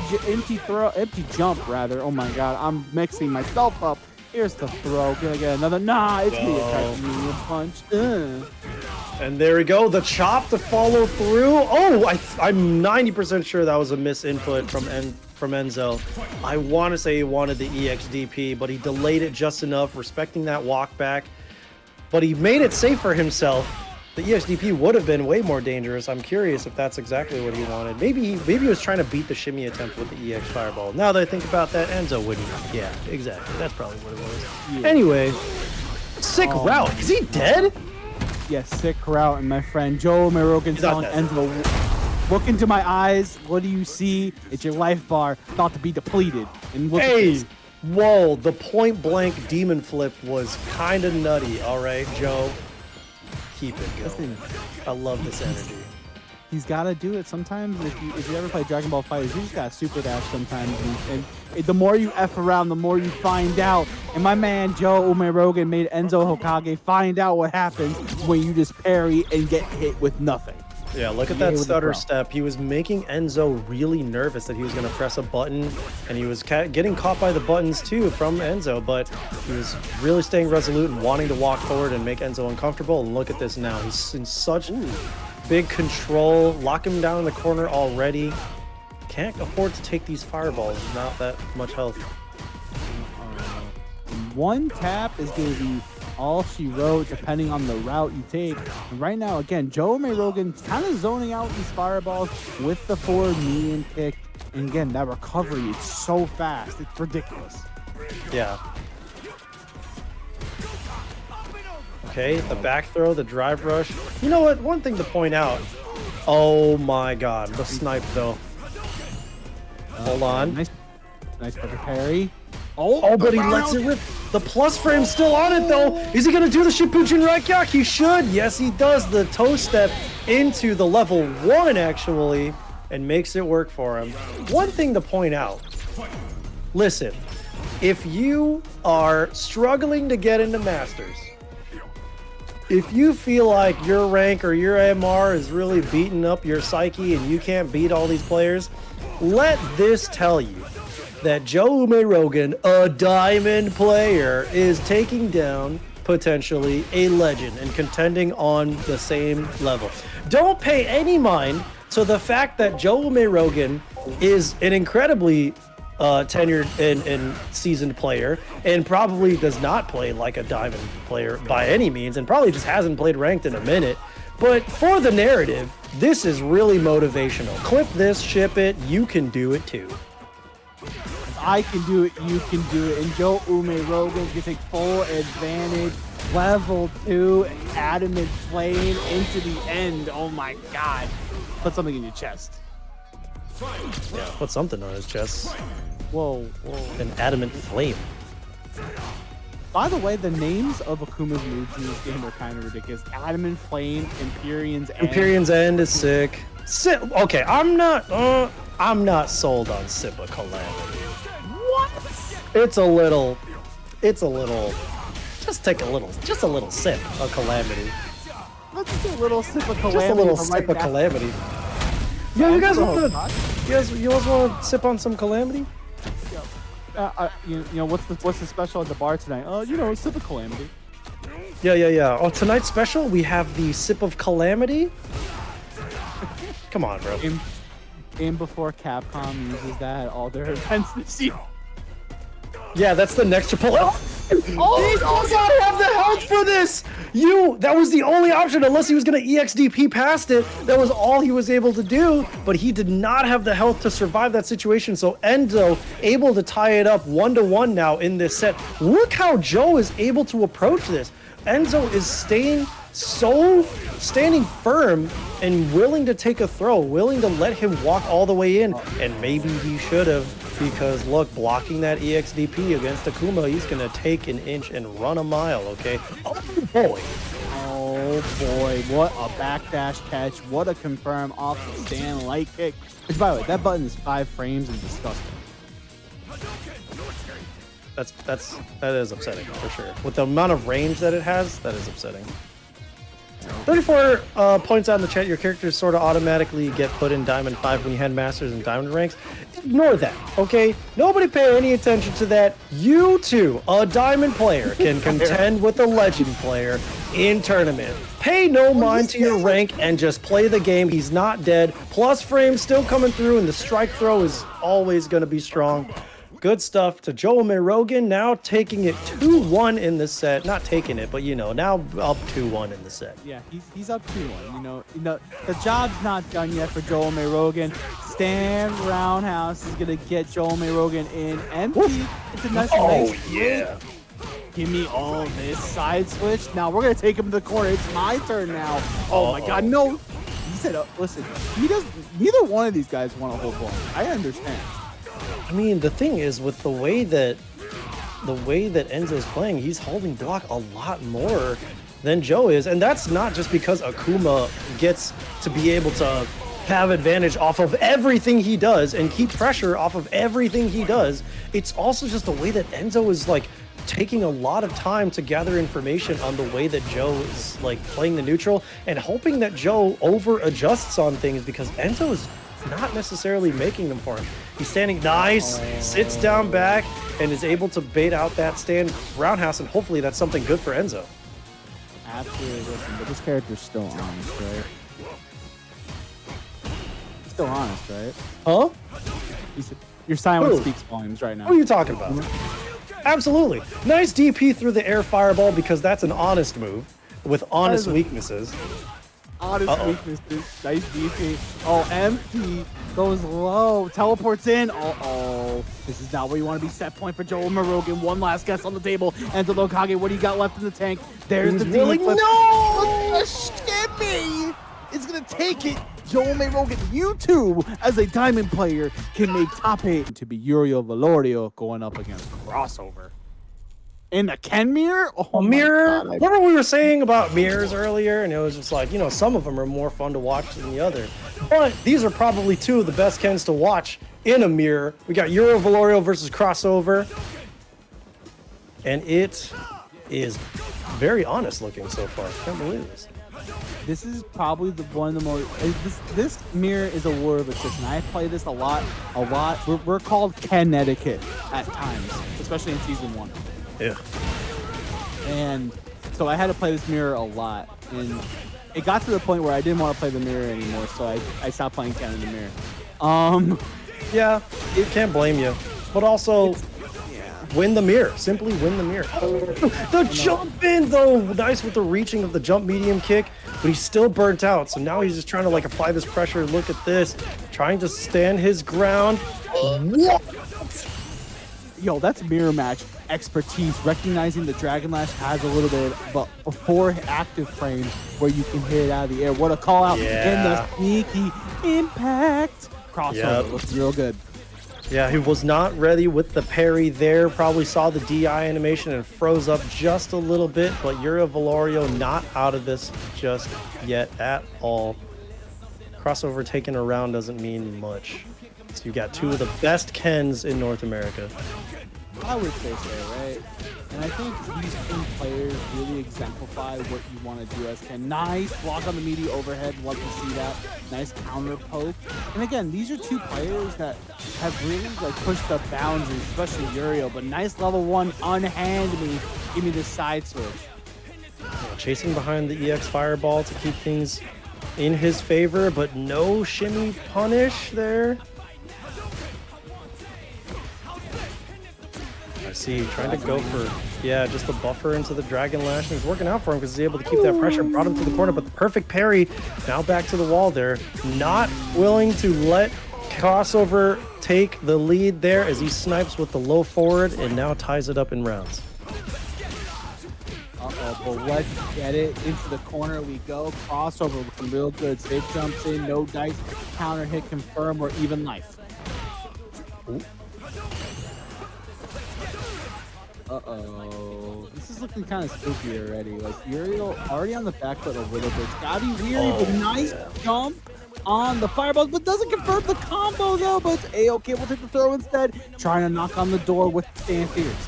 jump, rather. Oh my God, I'm mixing myself up. Here's the throw. Gonna get another. Nah, it's going to catch me a punch. And there we go. The chop to follow through. Oh, I'm 90% sure that was a misinput from Enzo. I want to say he wanted the EXDP, but he delayed it just enough, respecting that walk back. But he made it safe for himself. The EXDP would have been way more dangerous. I'm curious if that's exactly what he wanted. Maybe he was trying to beat the shimmy attempt with the EX Fireball. Now that I think about that, Enzo wouldn't. Yeah, exactly. That's probably what it was. Yeah. Anyway, sick route. Is he dead? Yes, sick route, and my friend JoeUmerogan telling Enzo, look into my eyes. What do you see? It's your life bar about to be depleted. And look at this. Whoa, the point blank demon flip was kind of nutty. All right, Joe, keep it going. I love this energy. He's got to do it sometimes. If you ever play Dragon Ball FighterZ, you just got to super dash sometimes. And the more you F around, the more you find out. And my man JoeUmerogan made Enzo Hokage find out what happens when you just parry and get hit with nothing. Yeah, look at that stutter step. He was making Enzo really nervous that he was going to press a button, and he was getting caught by the buttons too from Enzo, but he was really staying resolute and wanting to walk forward and make Enzo uncomfortable. And look at this now. He's in such big control. Lock him down in the corner already. Can't afford to take these fireballs. Not that much health. One tap is going to be all she wrote, depending on the route you take. And right now, again, JoeUmerogan's kind of zoning out these fireballs with the forward medium kick. And again, that recovery is so fast. It's ridiculous. Yeah. Okay, the back throw, the drive rush. You know what? One thing to point out. Oh my God, the snipe though. Hold on. Nice perfect parry. Oh, but he lets it rip. The plus frame's still on it though. Is he gonna do the Shippujin Raikyak? He should. Yes, he does. The toe step into the level 1 actually, and makes it work for him. One thing to point out. Listen, if you are struggling to get into Masters, if you feel like your rank or your MR is really beating up your psyche and you can't beat all these players, let this tell you that JoeUmerogan, a diamond player, is taking down potentially a legend and contending on the same level. Don't pay any mind to the fact that JoeUmerogan is an incredibly tenured and seasoned player and probably does not play like a diamond player by any means and probably just hasn't played ranked in a minute. But for the narrative, this is really motivational. Clip this, ship it, you can do it too. If I can do it, you can do it. And JoeUmerogan's gonna take full advantage. Level 2, Adamant Flame into the end. Oh my god. Put something in your chest. Yeah, put something on his chest. Whoa, whoa. An adamant flame. By the way, the names of Akuma's moves in this game are kind of ridiculous. Adamant Flame, Empyrean's End. Empyrean's End is sick. Okay, I'm not sold on Sip of Calamity. What? It's a little. Just take a little sip of Calamity. That's just a little sip of Calamity. Just a little from sip right of now. Calamity. Yo, you guys want to sip on some Calamity? You know what's the special at the bar tonight? You know, sip of Calamity. Yeah. Oh, tonight's special we have the Sip of Calamity. Come on, bro. Game before Capcom uses that at all their events this year. Yeah, that's the next Chipotle. He does not have the health for this! That was the only option, unless he was gonna EXDP past it. That was all he was able to do, but he did not have the health to survive that situation, so Enzo able to tie it up 1-1 now in this set. Look how Joe is able to approach this. Enzo is standing firm and willing to take a throw, willing to let him walk all the way in, and maybe he should have, because look, blocking that EXDP against Akuma, he's gonna take an inch and run a mile, okay? Oh boy, what a backdash catch, what a confirm off the stand light kick. Which, by the way, that button is 5 frames and disgusting. that is upsetting for sure. With the amount of range that it has, that is upsetting. 34 points out in the chat. Your characters sort of automatically get put in Diamond 5 when you had Masters and Diamond ranks. Ignore that, okay? Nobody pay any attention to that. You too, a Diamond player, can contend with a Legend player in tournament. Pay no mind to your rank and just play the game. He's not dead. Plus frames still coming through, and the strike throw is always going to be strong. Good stuff to JoeUmerogan, now taking it 2-1 in the set. Not taking it, but now up 2-1 in the set. Yeah, he's up 2-1. You know, the job's not done yet for JoeUmerogan. Stan Roundhouse is gonna get JoeUmerogan in empty. It's a nice. Yeah. Give me all this side switch. Now we're gonna take him to the corner. It's my turn now. Oh my God, no! He said, "Listen, neither one of these guys want to hold block. I understand." I mean, the thing is, with the way that Enzo's playing, he's holding block a lot more than Joe is, and that's not just because Akuma gets to be able to have advantage off of everything he does and keep pressure off of everything he does. It's also just the way that Enzo is like taking a lot of time to gather information on the way that Joe is like playing the neutral and hoping that Joe over adjusts on things, because Enzo is not necessarily making them for him. He's standing nice, sits down back, and is able to bait out that stand roundhouse, and hopefully that's something good for Enzo. Absolutely, listen, but this character's still honest, right? Still honest, right? Huh? Your silence Who? speaks volumes right now. What are you talking about? Absolutely. Nice DP through the air fireball, because that's an honest move with honest weaknesses. Honest weaknesses. Nice DP. Oh, empty. Goes low. Teleports in. This is not where you want to be. Set point for JoeUmerogan. One last guess on the table. Enzo Lokage, what do you got left in the tank? There's the really demon flip. no! The shimmy is going to take it. JoeUmerogan, you too, as a diamond player, can make top 8 to be Uriel Valorio going up against Crossover. In the Ken mirror? Oh, mirror. Remember we were saying about mirrors earlier, and it was just like, some of them are more fun to watch than the other. But these are probably two of the best Kens to watch in a mirror. We got Uriel Valorio versus Crossover, and it is very honest looking so far. Can't believe this. This is probably one of the most. This mirror is a war of attrition. I play this a lot. We're called Connecticut at times, especially in season 1. Yeah. And So I had to play this mirror a lot, and it got to the point where I didn't want to play the mirror anymore, so I stopped playing Ken in the mirror. Yeah, it can't blame you. But also, win the mirror. Simply win the mirror. The jump in, though. Nice with the reaching of the jump medium kick, but he's still burnt out. So now he's just trying to like apply this pressure. Look at this. Trying to stand his ground. What? Yo, that's mirror match expertise, recognizing the Dragon Lash has a little bit but before active frames where you can hit it out of the air. What a call out. And the sneaky impact crossover looks real good. Yeah, he was not ready with the parry there. Probably saw the DI animation and froze up just a little bit, but Uriel Valorio not out of this just yet at all. Crossover taken around doesn't mean much. So you got two of the best Kens in North America. I would say so, right? And I think these two players really exemplify what you want to do as Ken. Nice block on the meaty overhead. Love to see that. Nice counter poke. And again, these are two players that have really like pushed the boundaries, especially Uriel. But nice level 1 unhand me. Give me this side switch. Chasing behind the EX Fireball to keep things in his favor, but no shimmy punish there. I see, trying to go for, just the buffer into the Dragon Lash, and it's working out for him because he's able to keep that pressure, brought him to the corner, but the perfect parry, now back to the wall there, not willing to let Crossover take the lead there as he snipes with the low forward and now ties it up in rounds. But let's get it into the corner we go. Crossover looking real good. Safe jumps in, no dice, counter hit, confirm, or even life. Ooh. Uh-oh. This is looking kind of spooky already. Like, Uriel already on the back foot a little bit. It's gotta be weary, but nice jump on the fireballs, but doesn't confirm the combo, though. But it's A-okay. We'll take the throw instead. Trying to knock on the door with Stand Fierce.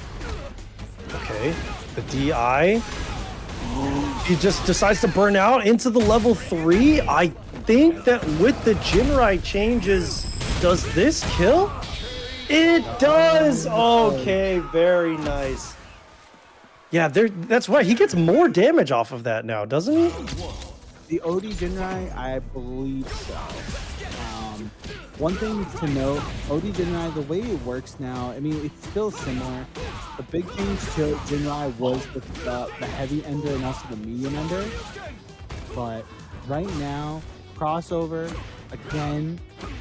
Okay, the DI. He just decides to burn out into the level 3. I think that with the Jinrai changes, does this kill? It does! Okay, very nice. Yeah, that's right. He gets more damage off of that now, doesn't he? The OD Jinrai, I believe so. One thing to note, OD Jinrai, the way it works now, I mean, it's still similar. The big change to Jinrai was with the heavy ender and also the medium ender. But right now, Crossover, again,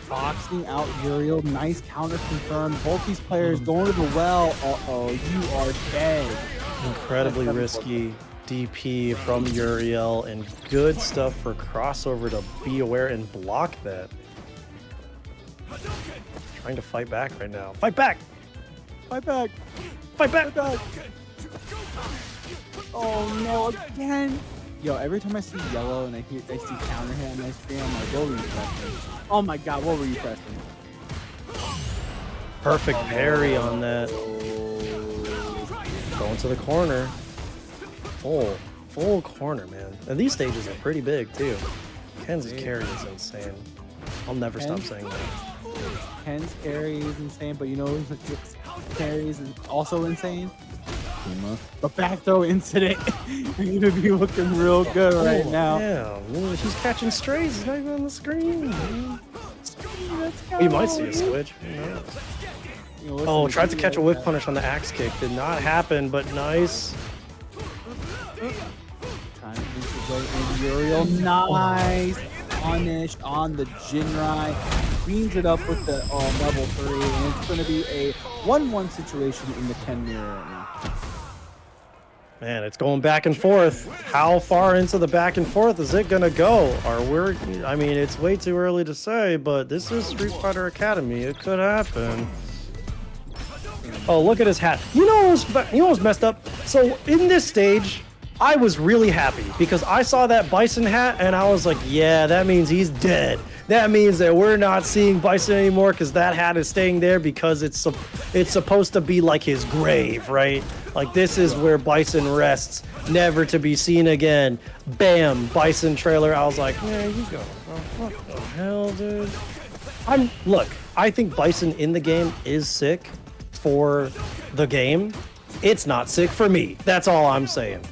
boxing out Uriel. Nice counter confirmed. Both these players going to the well. Uh-oh, you are dead. Incredibly risky DP from Uriel, and good stuff for Crossover to be aware and block that. Trying to fight back right now. Fight back! Fight back! Fight back! Fight back! Oh no, again! Yo, every time I see yellow and I see counter hit on my screen, I'm like, what were you pressing? Oh my god, what were you pressing? Perfect parry on that. Going to the corner. Full corner, man. And these stages are pretty big too. Ken's carry is insane. I'll never stop saying that. Ken's carry is insane, but you know who's carry is also insane? The back throw incident. You're gonna be looking real good right now. Yeah, he's catching strays. He's not even on the screen. You might see a switch. Oh, tried to catch a whiff punish on the axe kick. Did not happen, but nice. Trying to integrate into Uriel. Nice punish on the Jinrai. Cleans it up with the level 3, and it's going to be a 1-1 situation in the Ken mirror right now. Man, it's going back and forth. How far into the back and forth is it gonna go? I mean, it's way too early to say, but this is Street Fighter Academy. It could happen. Oh, look at his hat. You know what's messed up? So in this stage, I was really happy because I saw that Bison hat and I was like, yeah, that means he's dead. That means that we're not seeing Bison anymore because that hat is staying there because it's supposed to be like his grave, right? Like, this is where Bison rests, never to be seen again. Bam, Bison trailer. I was like, man, you go. Oh, what the hell, dude? Look, I think Bison in the game is sick for the game. It's not sick for me. That's all I'm saying.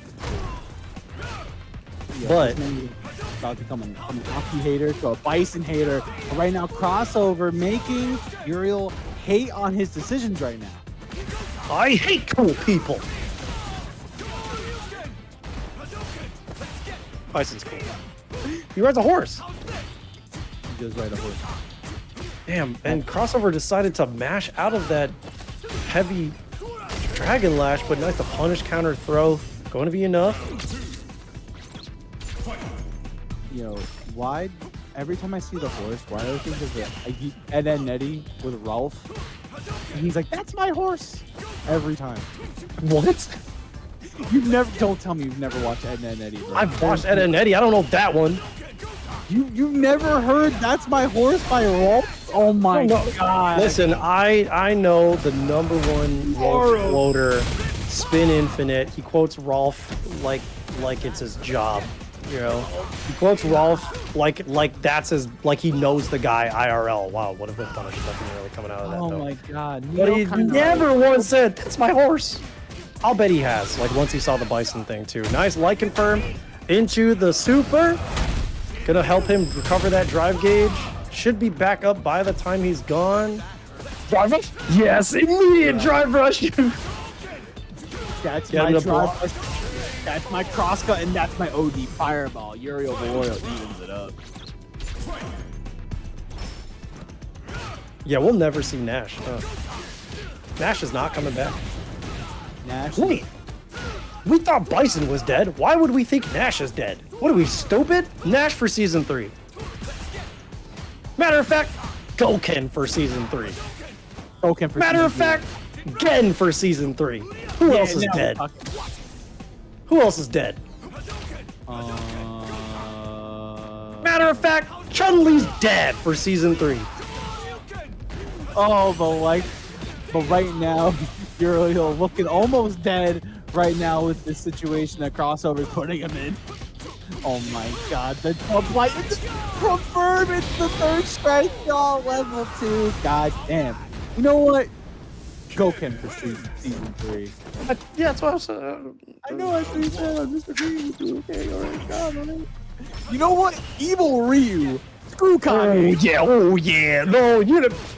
Yeah, But this man is about to become an Aki hater to a Bison hater. But right now, Crossover making Uriel hate on his decisions right now. I hate cool people. Bison's cool. He rides a horse. He does ride a horse. Damn, and Crossover decided to mash out of that heavy Dragon Lash, but nice, the punish counter throw. Going to be enough. Yo, why? Every time I see the horse, why do I think of it? Ed and Nettie with Ralph. And he's like, that's my horse. Every time. What? You've never, don't tell me you've never watched Ed and Nettie, bro. I've watched Ed and Eddie. I don't know that one. You've never heard That's My Horse by Rolf? Oh my god. Listen, I know the #1 Rolf quoter, Spin Infinite. He quotes Rolf like it's his job. You know, he quotes Rolf like that's his, like he knows the guy IRL. Wow, what a whip punish. Nothing really coming out of that. Oh though. my god. But he never once said, that's my horse. I'll bet he has, like once he saw the Bison thing too. Nice light confirm into the super. Gonna help him recover that drive gauge. Should be back up by the time he's gone. Drive rush? Yes, immediate drive rush. That's Get my him to drive block. rush. That's my crosscut, and that's my OD fireball. Uriel Valorial evens it up. Yeah, we'll never see Nash. Nash is not coming back. Nash. Wait, we thought Bison was dead. Why would we think Nash is dead? What are we, stupid? Nash for season 3. Matter of fact, Goken for season 3. Okay, for Matter of season fact, Gen for season 3. Who else is now dead? we're talking. Who else is dead? Matter of fact, Chun-Li's dead for season 3. Oh, but right now, Uriel looking almost dead right now with this situation that Crossover is putting him in. Oh my god, the blight, it's confirmed, it's the 3rd strike, y'all, level 2. God damn. You know what? Goken for season 3. Yeah, that's what I was saying. I know that's what you said. I'm just agreeing with you. Okay, alright, God, alright. You know what? Evil Ryu. Screw Kage. Oh yeah, no,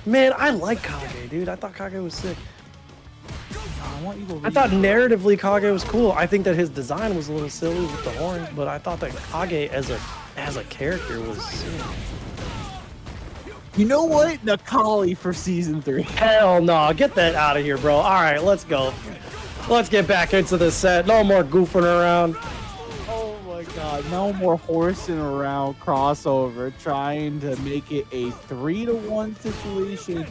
man, I like Kage, dude. I thought Kage was sick. I want Evil Ryu. I thought narratively Kage was cool. I think that his design was a little silly with the horns, but I thought that Kage as a character was sick. You know what? Nakali for season 3. Hell no, get that out of here, bro. All right, let's go. Let's get back into the set. No more goofing around. Oh my god, no more horsing around Crossover trying to make it a 3-1 situation.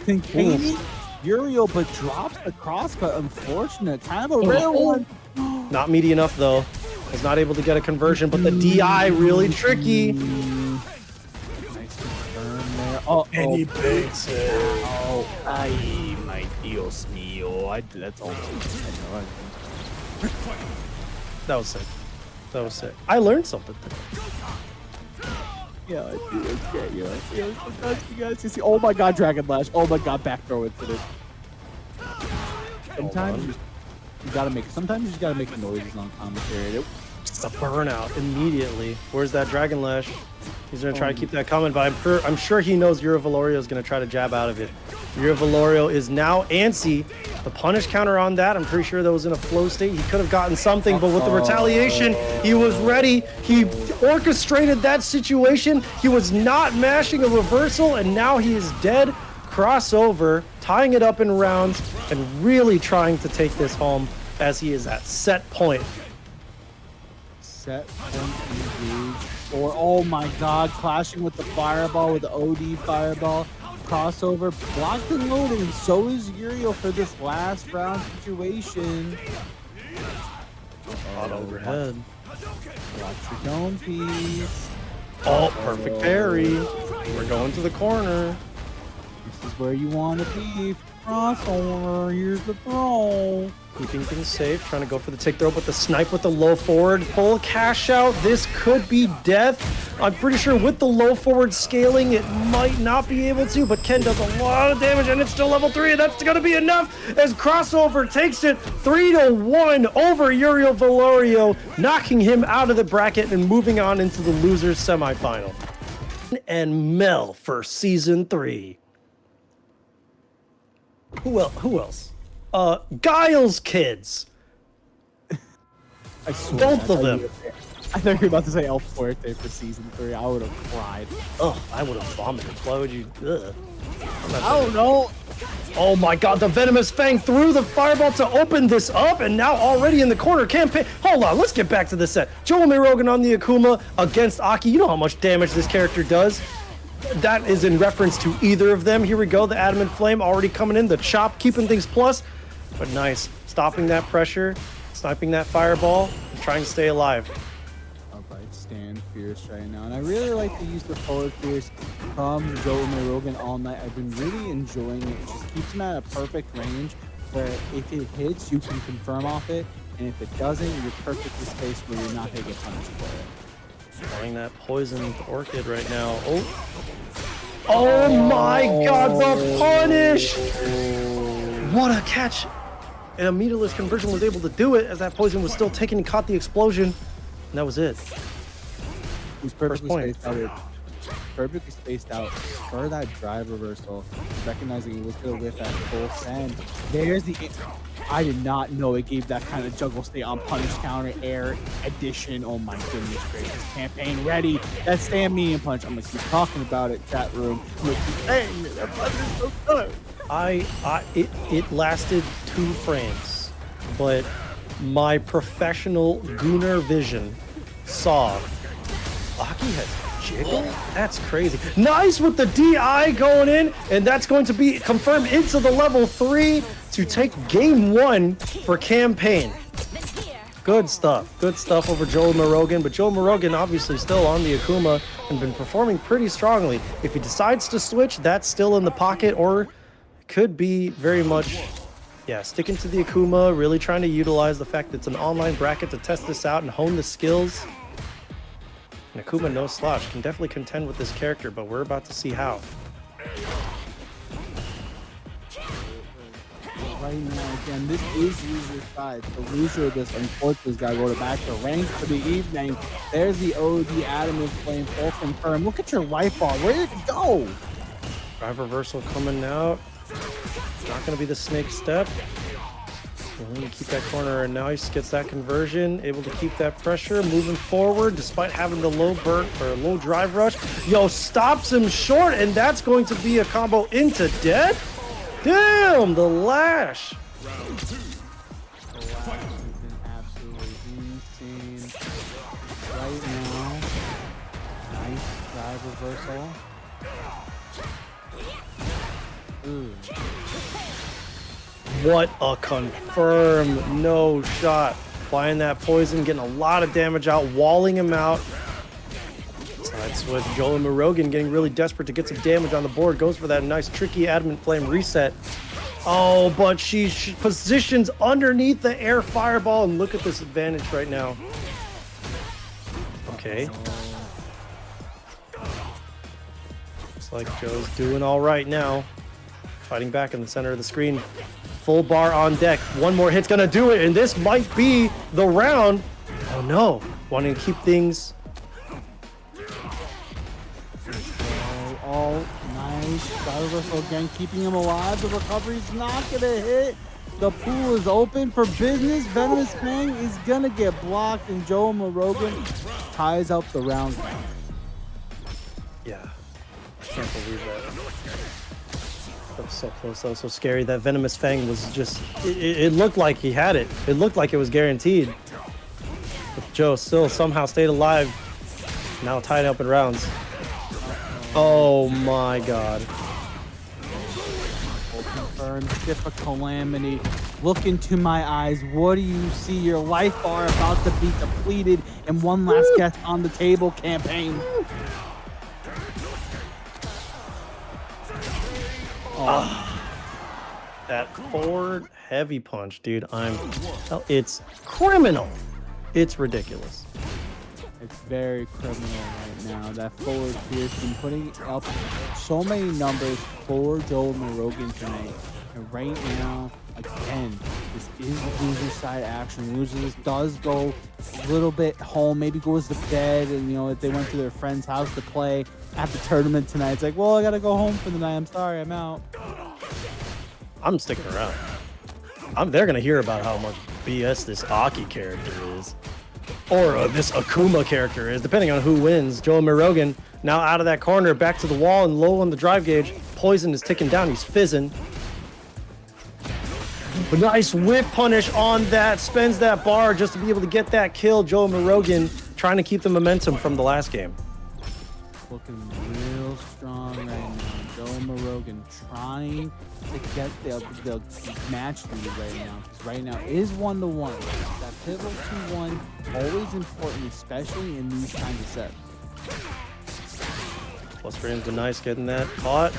Containing Uriel, but drops the crosscut. Unfortunate. Kind of a rare one. Not meaty enough, though. Was not able to get a conversion, but the DI really tricky. Nice confirm there. Oh, And he baits it. Oh, ay, my Dios mío. That's all. That was sick. That was sick. I learned something. Yeah, it's great. Yeah, sometimes you guys see. Oh my god, Dragon Lash. Oh my god, back throw incident. Sometimes you gotta make. Sometimes you just gotta make noises on commentary. Just a burnout immediately. Where's that Dragon Lash? He's gonna try to keep that coming, but I'm sure he knows Uriel Valorio is gonna try to jab out of it. Uriel Valorio is now antsy. The punish counter on that, I'm pretty sure that was in a flow state. He could have gotten something, but with the retaliation, he was ready. He orchestrated that situation. He was not mashing a reversal, and now he is dead. Crossover, tying it up in rounds, and really trying to take this home as he is at set point. Set point engage. Or oh my god, clashing with the fireball with the OD fireball. Crossover blocked and loaded, and so is Uriel for this last round situation. Hot overhead. Watch your dome piece. Oh, perfect parry. We're going to the corner. This is where you want to be. crossover. Here's the throw. Keeping things safe, trying to go for the tick throw, but the snipe with the low forward, full cash out. This could be death. I'm pretty sure with the low forward scaling, it might not be able to, but Ken does a lot of damage, and it's still level 3, and that's gonna be enough as crossover takes it 3-1 over Uriel Valorio, knocking him out of the bracket and moving on into the losers semifinal. And Mel for season 3. Who else? Giles kids. I swear, Both of them. I thought you were about to say El Fuerte for season 3. I would have cried. Ugh, I would have vomited. Why would you? Ugh. I don't know. Oh my god, the Venomous Fang threw the fireball to open this up, and now already in the corner campaign. Hold on, let's get back to the set. JoeUmerogan on the Akuma against Aki. You know how much damage this character does. That is in reference to either of them. Here we go, the Adamant Flame already coming in. The chop, keeping things plus. But nice, stopping that pressure, sniping that fireball, and trying to stay alive. Upright stand fierce right now, and I really like to use the forward fierce from JoeUmerogan all night. I've been really enjoying it. It just keeps him at a perfect range where if it hits, you can confirm off it, and if it doesn't, you're perfectly spaced where you're not going to get punished for it. Throwing that poisoned orchid right now. Oh my god, the punish! What a catch! And a meterless conversion was able to do it as that poison was still taken and caught the explosion. And that was it. He's perfectly spaced out. Perfectly spaced out for that drive reversal, recognizing it was going to whiff at full send. There's the... I did not know it gave that kind of juggle stay on punish counter air addition. Oh my goodness gracious. Campaign ready. That stand medium punch. I'm going to keep talking about it, chat room. I'm going to keep saying it. That punch is so good. It lasted 2 frames, but my professional Gunnar vision saw Aki has jiggle? That's crazy. Nice with the DI going in, and that's going to be confirmed into the level 3 to take game 1 for campaign. Good stuff over JoeUmerogan, but JoeUmerogan obviously still on the Akuma and been performing pretty strongly. If he decides to switch, that's still in the pocket, or could be very much, yeah, sticking to the Akuma, really trying to utilize the fact that it's an online bracket to test this out and hone the skills. And Akuma no slouch can definitely contend with this character, but we're about to see how. Right now, again, this is loser side. The loser of this, unfortunately, is got to go to back to rank for the evening. There's the OD Adamant Flame, full confirm. Look at your life bar. Where did it go? Drive reversal coming out. Not going to be the snake step. We're going to keep that corner, and now he gets that conversion, able to keep that pressure, moving forward despite having the low burn or low drive rush. Yo, stops him short, and that's going to be a combo into dead. Damn, the lash. Round 2. The lash has been absolutely insane right now. Nice drive reversal. Ooh. What a confirmed no shot. Applying that poison, getting a lot of damage out, walling him out. That's what JoeUmerogan getting really desperate to get some damage on the board. Goes for that nice tricky Adamant Flame reset. Oh, but she positions underneath the air fireball, and look at this advantage right now. Okay. Looks like Joe's doing all right now. Fighting back in the center of the screen. Full bar on deck. One more hit's gonna do it, and this might be the round. Oh no, wanting to keep things. Oh, nice. Drive reversal again, keeping him alive. The recovery's not gonna hit. The pool is open for business. Venomous Fang is gonna get blocked, and JoeUmerogan ties up the round. Yeah, I can't believe that. That was so close, though. So scary. That Venomous Fang was just... It looked like he had it. It looked like it was guaranteed. But Joe still somehow stayed alive. Now tied up in rounds. Oh my god. Confirmed. Ship of Calamity. Look into my eyes. What do you see? Your life bar about to be depleted. And one last guess on the table, campaign. That forward heavy punch, dude. It's criminal. It's ridiculous. It's very criminal right now. That forward fear's been putting up so many numbers for JoeUmerogan tonight. And right now, again, this is loser side action. Losers does go a little bit home, maybe goes to bed, and you know, if they went to their friend's house to play at the tournament tonight, it's like, well, I gotta go home for the night. I'm sorry, I'm out. I'm sticking around. They're gonna hear about how much BS this Aki character is. Or this Akuma character is, depending on who wins. JoeUmerogan now out of that corner, back to the wall and low on the drive gauge. Poison is ticking down, he's fizzing. But nice whiff punish on that, spends that bar just to be able to get that kill. JoeUmerogan trying to keep the momentum from the last game. Looking real strong right now. JoeUmerogan trying to get the match lead right now. Because right now it is 1-1. That pivotal 2-1 always important, especially in these kinds of sets. Plus frames been nice getting that caught.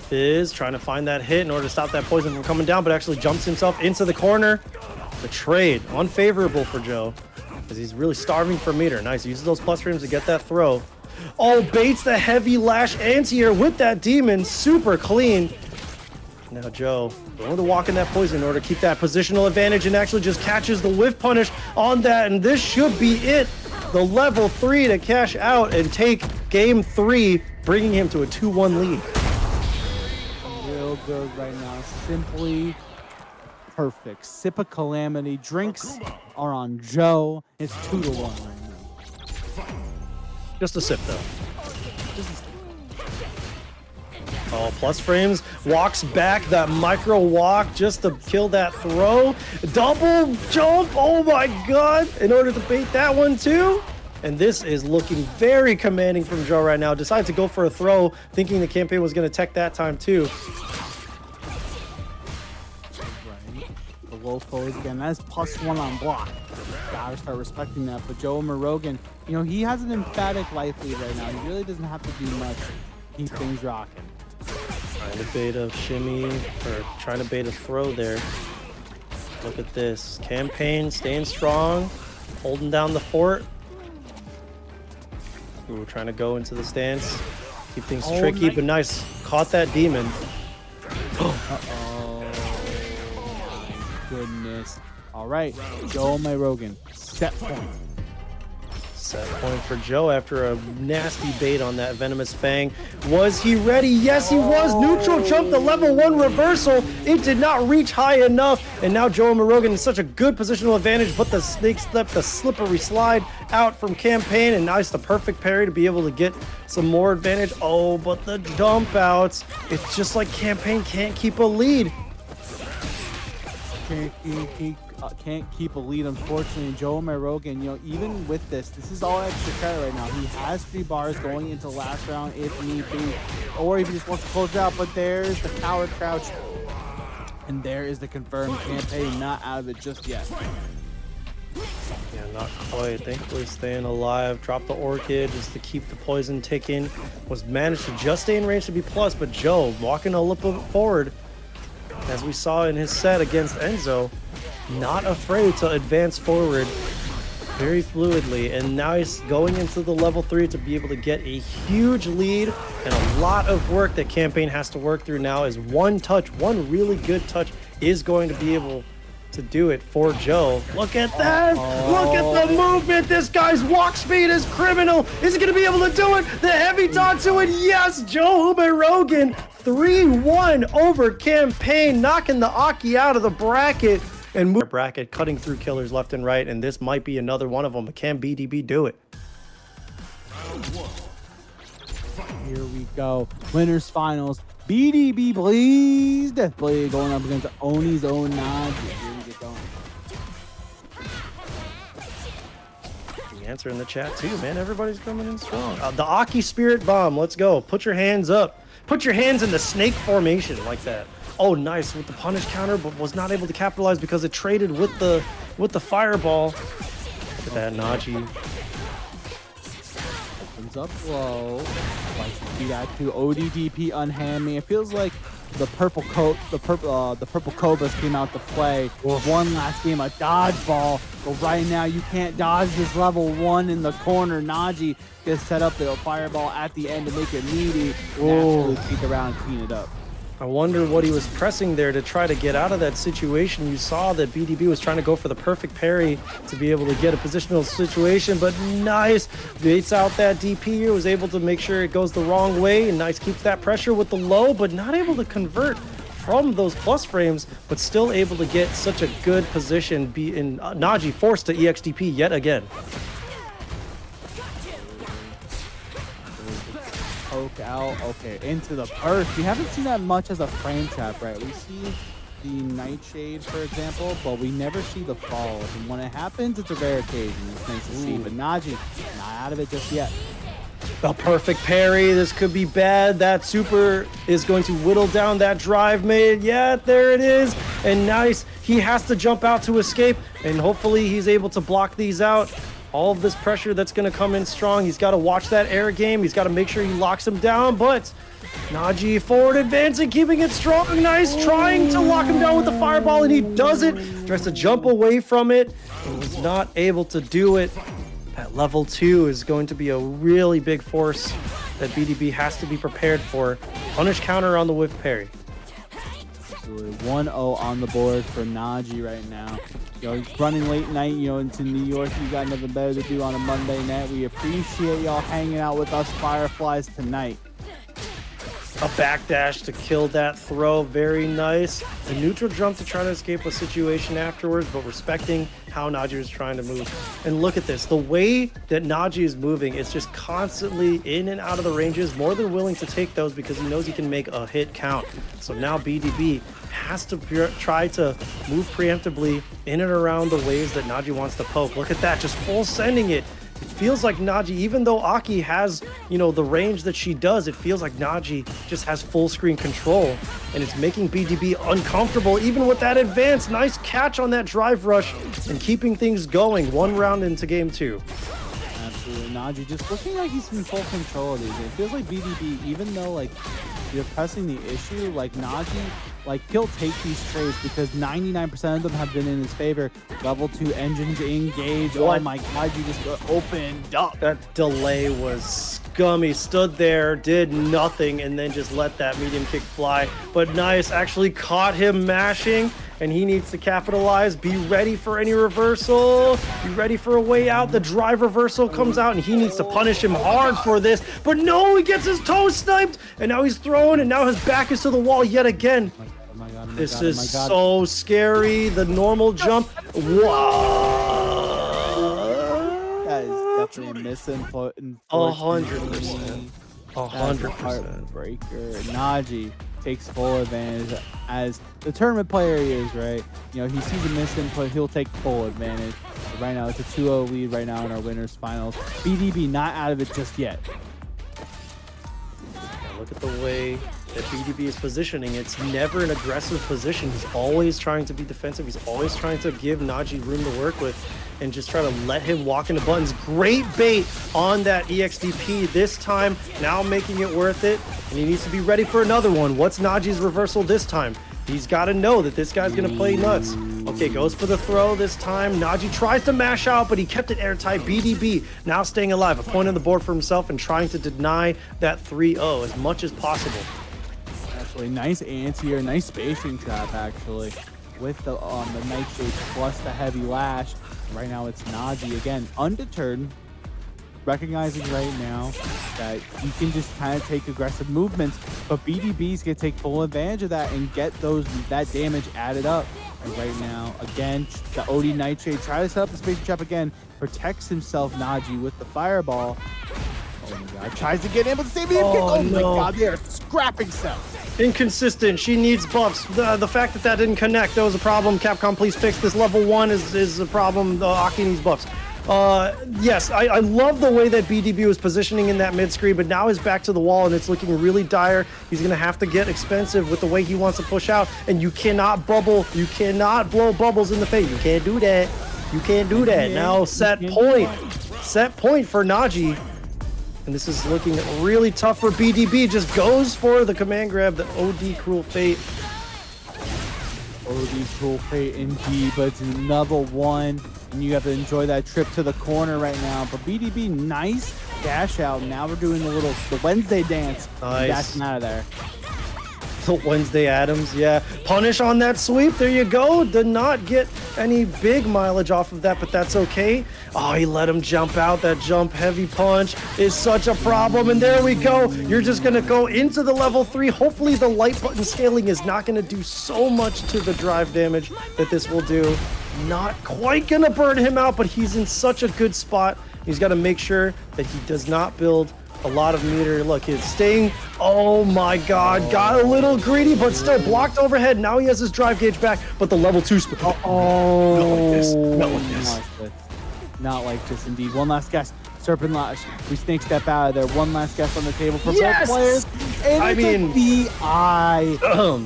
Fizz trying to find that hit in order to stop that poison from coming down, but actually jumps himself into the corner. The trade unfavorable for Joe because he's really starving for meter. Nice, uses those plus frames to get that throw. Oh, baits the heavy lash anti-air with that demon. Super clean. Now Joe going to walk in that poison in order to keep that positional advantage and actually just catches the whiff punish on that. And this should be it. The level 3 to cash out and take game 3, bringing him to a 2-1 lead. Real good right now. Simply perfect. Sip of calamity. Drinks are on Joe. It's 2-1 right now. Just a sip though. Oh, plus frames, walks back, that micro walk just to kill that throw. Double jump, oh my god, in order to bait that one too. And this is looking very commanding from Joe right now. Decides to go for a throw, thinking the campaign was going to tech that time too. Right. The low forwards again, that's +1 on block. Gotta start respecting that. But JoeUmerogan, you know, he has an emphatic life lead right now. He really doesn't have to do much to keep things rocking. Trying to bait a shimmy, or trying to bait a throw there. Look at this. Campaign staying strong, holding down the fort. Ooh, trying to go into the stance. Keep things tricky, nice. but nice. Caught that demon. Uh-oh. My goodness. All right, JoeUmerogan, set point. Set point for Joe after a nasty bait on that Venomous Fang. Was he ready? Yes, he was. Neutral jump, the level 1 reversal. It did not reach high enough. And now JoeUmerogan in such a good positional advantage, but the snake step, the slippery slide out from Campaign. And nice, the perfect parry to be able to get some more advantage. Oh, but the dump outs. It's just like Campaign can't keep a lead. Can't keep a lead, unfortunately. JoeUmerogan, you know, even with this is all extra credit right now. He has 3 bars going into the last round if need be, or if he just wants to close it out. But there's the coward crouch, and there is the confirmed campaign. Not out of it just yet. Yeah, not quite. Thankfully staying alive. Dropped the Orchid just to keep the poison ticking. Was managed to just stay in range to be plus, but Joe walking a little bit forward, as we saw in his set against Enzo. Not afraid to advance forward very fluidly, and now he's going into the level 3 to be able to get a huge lead. And a lot of work that Campaign has to work through now is one really good touch is going to be able to do it for Joe. Look at that! Look at the movement! This guy's walk speed is criminal! Is he gonna be able to do it? The heavy Tatsu, and yes! JoeUmerogan 3-1 over Campaign, knocking the Aki out of the bracket. And move bracket, cutting through killers left and right, and this might be another one of them. But can BDB do it? Here we go. Winners finals. BDB BlazeDeathBlade going up against Oni's own Naji. Here we get going. The answer in the chat too, man. Everybody's coming in strong. The Aki Spirit Bomb. Let's go. Put your hands up. Put your hands in the snake formation like that. Oh, nice with the punish counter, but was not able to capitalize because it traded with the fireball. Look at that, Naji. Opens up low. Like to do that to ODDP unhand me. It feels like purple coat, the purple Cobras came out to play. One last game, a dodgeball. But right now, you can't dodge this level 1 in the corner. Naji gets set up the fireball at the end to make it meaty. And absolutely peek around and clean it up. I wonder what he was pressing there to try to get out of that situation. You saw that BDB was trying to go for the perfect parry to be able to get a positional situation, but nice baits out that DP, was able to make sure it goes the wrong way, and nice keeps that pressure with the low, but not able to convert from those plus frames, but still able to get such a good position. Naji forced to EXDP yet again. Poke out, okay, into the burst. We haven't seen that much as a frame trap, right? We see the Nightshade, for example, but we never see the fall. And when it happens, it's a rare occasion. It's nice to see, but Naji, not out of it just yet. The perfect parry. This could be bad. That super is going to whittle down that drive mid. Yeah, there it is. And nice. He has to jump out to escape, and hopefully he's able to block these out. All of this pressure that's going to come in strong. He's got to watch that air game. He's got to make sure he locks him down, but Naji forward advancing, keeping it strong. Nice, trying to lock him down with the fireball, and he does it. Tries to jump away from it and was not able to do it. That level 2 is going to be a really big force that BDB has to be prepared for. Punish counter on the whiff parry. Absolutely. 1-0 on the board for Naji right now. You know, he's running late night, you know, into New York. You got nothing better to do on a Monday night. We appreciate y'all hanging out with us Fireflies tonight. A backdash to kill that throw, very nice. A neutral jump to try to escape a situation afterwards, but respecting how Naji was trying to move. And look at this, the way that Naji is moving is just constantly in and out of the ranges, more than willing to take those because he knows he can make a hit count. So now BDB has to try to move preemptively in and around the ways that Naji wants to poke. Look at that, just full sending it. It feels like Naji, even though Aki has, you know, the range that she does, it feels like Naji just has full screen control, and it's making BDB uncomfortable even with that advance. Nice catch on that drive rush and keeping things going 1 round into game 2. Absolutely. Naji just looking like he's in full control of these. It feels like BDB, even though like you're pressing the issue, like Naji, like he'll take these trades because 99% of them have been in his favor. Level 2 engines engage. Oh my god, you just got opened up. That delay was scummy. Stood there, did nothing, and then just let that medium kick fly. But nice, actually caught him mashing, and he needs to capitalize. Be ready for any reversal. Be ready for a way out. The drive reversal comes out, and he needs to punish him hard for this. But no, he gets his toe sniped, and now he's thrown, and now his back is to the wall yet again. This is so scary. The normal jump. Whoa! That is definitely missing. 100%. 100%. Heartbreaker. Naji takes full advantage as the tournament player he is, right? You know, he sees a miss input, he'll take full advantage. But right now, it's a 2-0 lead right now in our winners finals. BDB not out of it just yet. Look at the way that BDB is positioning. It's never an aggressive position. He's always trying to be defensive. He's always trying to give Naji room to work with and just try to let him walk into buttons. Great bait on that EXDP this time, now making it worth it. And he needs to be ready for another one. What's Naji's reversal this time? He's got to know that this guy's going to play nuts. Okay, goes for the throw this time. Naji tries to mash out, but he kept it airtight. BDB now staying alive. A point on the board for himself and trying to deny that 3-0 as much as possible. Actually, nice anti-air, nice spacing trap, actually. With the Nightshade plus the heavy lash. Right now, it's Naji again, undeterred. Recognizing right now that you can just kind of take aggressive movements, but BDB's gonna take full advantage of that and get that damage added up. And right now, again, the OD Nightshade tries to set up the spacing trap again, protects himself, Naji, with the fireball. Oh my god, tries to get in, but the same kick. Oh my god, they are scrapping cells. Inconsistent. She needs buffs. The fact that didn't connect, that was a problem. Capcom, please fix this. Level 1 is a problem. Aki needs buffs. Yes, I love the way that BDB was positioning in that mid-screen, but now he's back to the wall and it's looking really dire. He's going to have to get expensive with the way he wants to push out, and you cannot bubble. You cannot blow bubbles in the face. You can't do that. You can't do that. Now set point. Set point for Naji. And this is looking really tough for BDB. Just goes for the command grab, the OD Cruel Fate. OD Cruel Fate indeed, but it's another one. And you have to enjoy that trip to the corner right now. But BDB, nice dash out. Now we're doing the Wednesday dance. Nice. Dashing out of there. The Wednesday Adams, yeah. Punish on that sweep. There you go. Did not get any big mileage off of that, but that's okay. Oh, he let him jump out. That jump heavy punch is such a problem. And there we go. You're just going to go into the level 3. Hopefully the light button scaling is not going to do so much to the drive damage that this will do. Not quite going to burn him out, but he's in such a good spot. He's got to make sure that he does not build a lot of meter. Look, he's staying. Oh my god, got a little greedy, but still blocked overhead. Now he has his drive gauge back, but the level 2 Not like this indeed. One last guess. Serpent Lash. We snake step out of there. One last guess on the table for both players. And I mean, BI.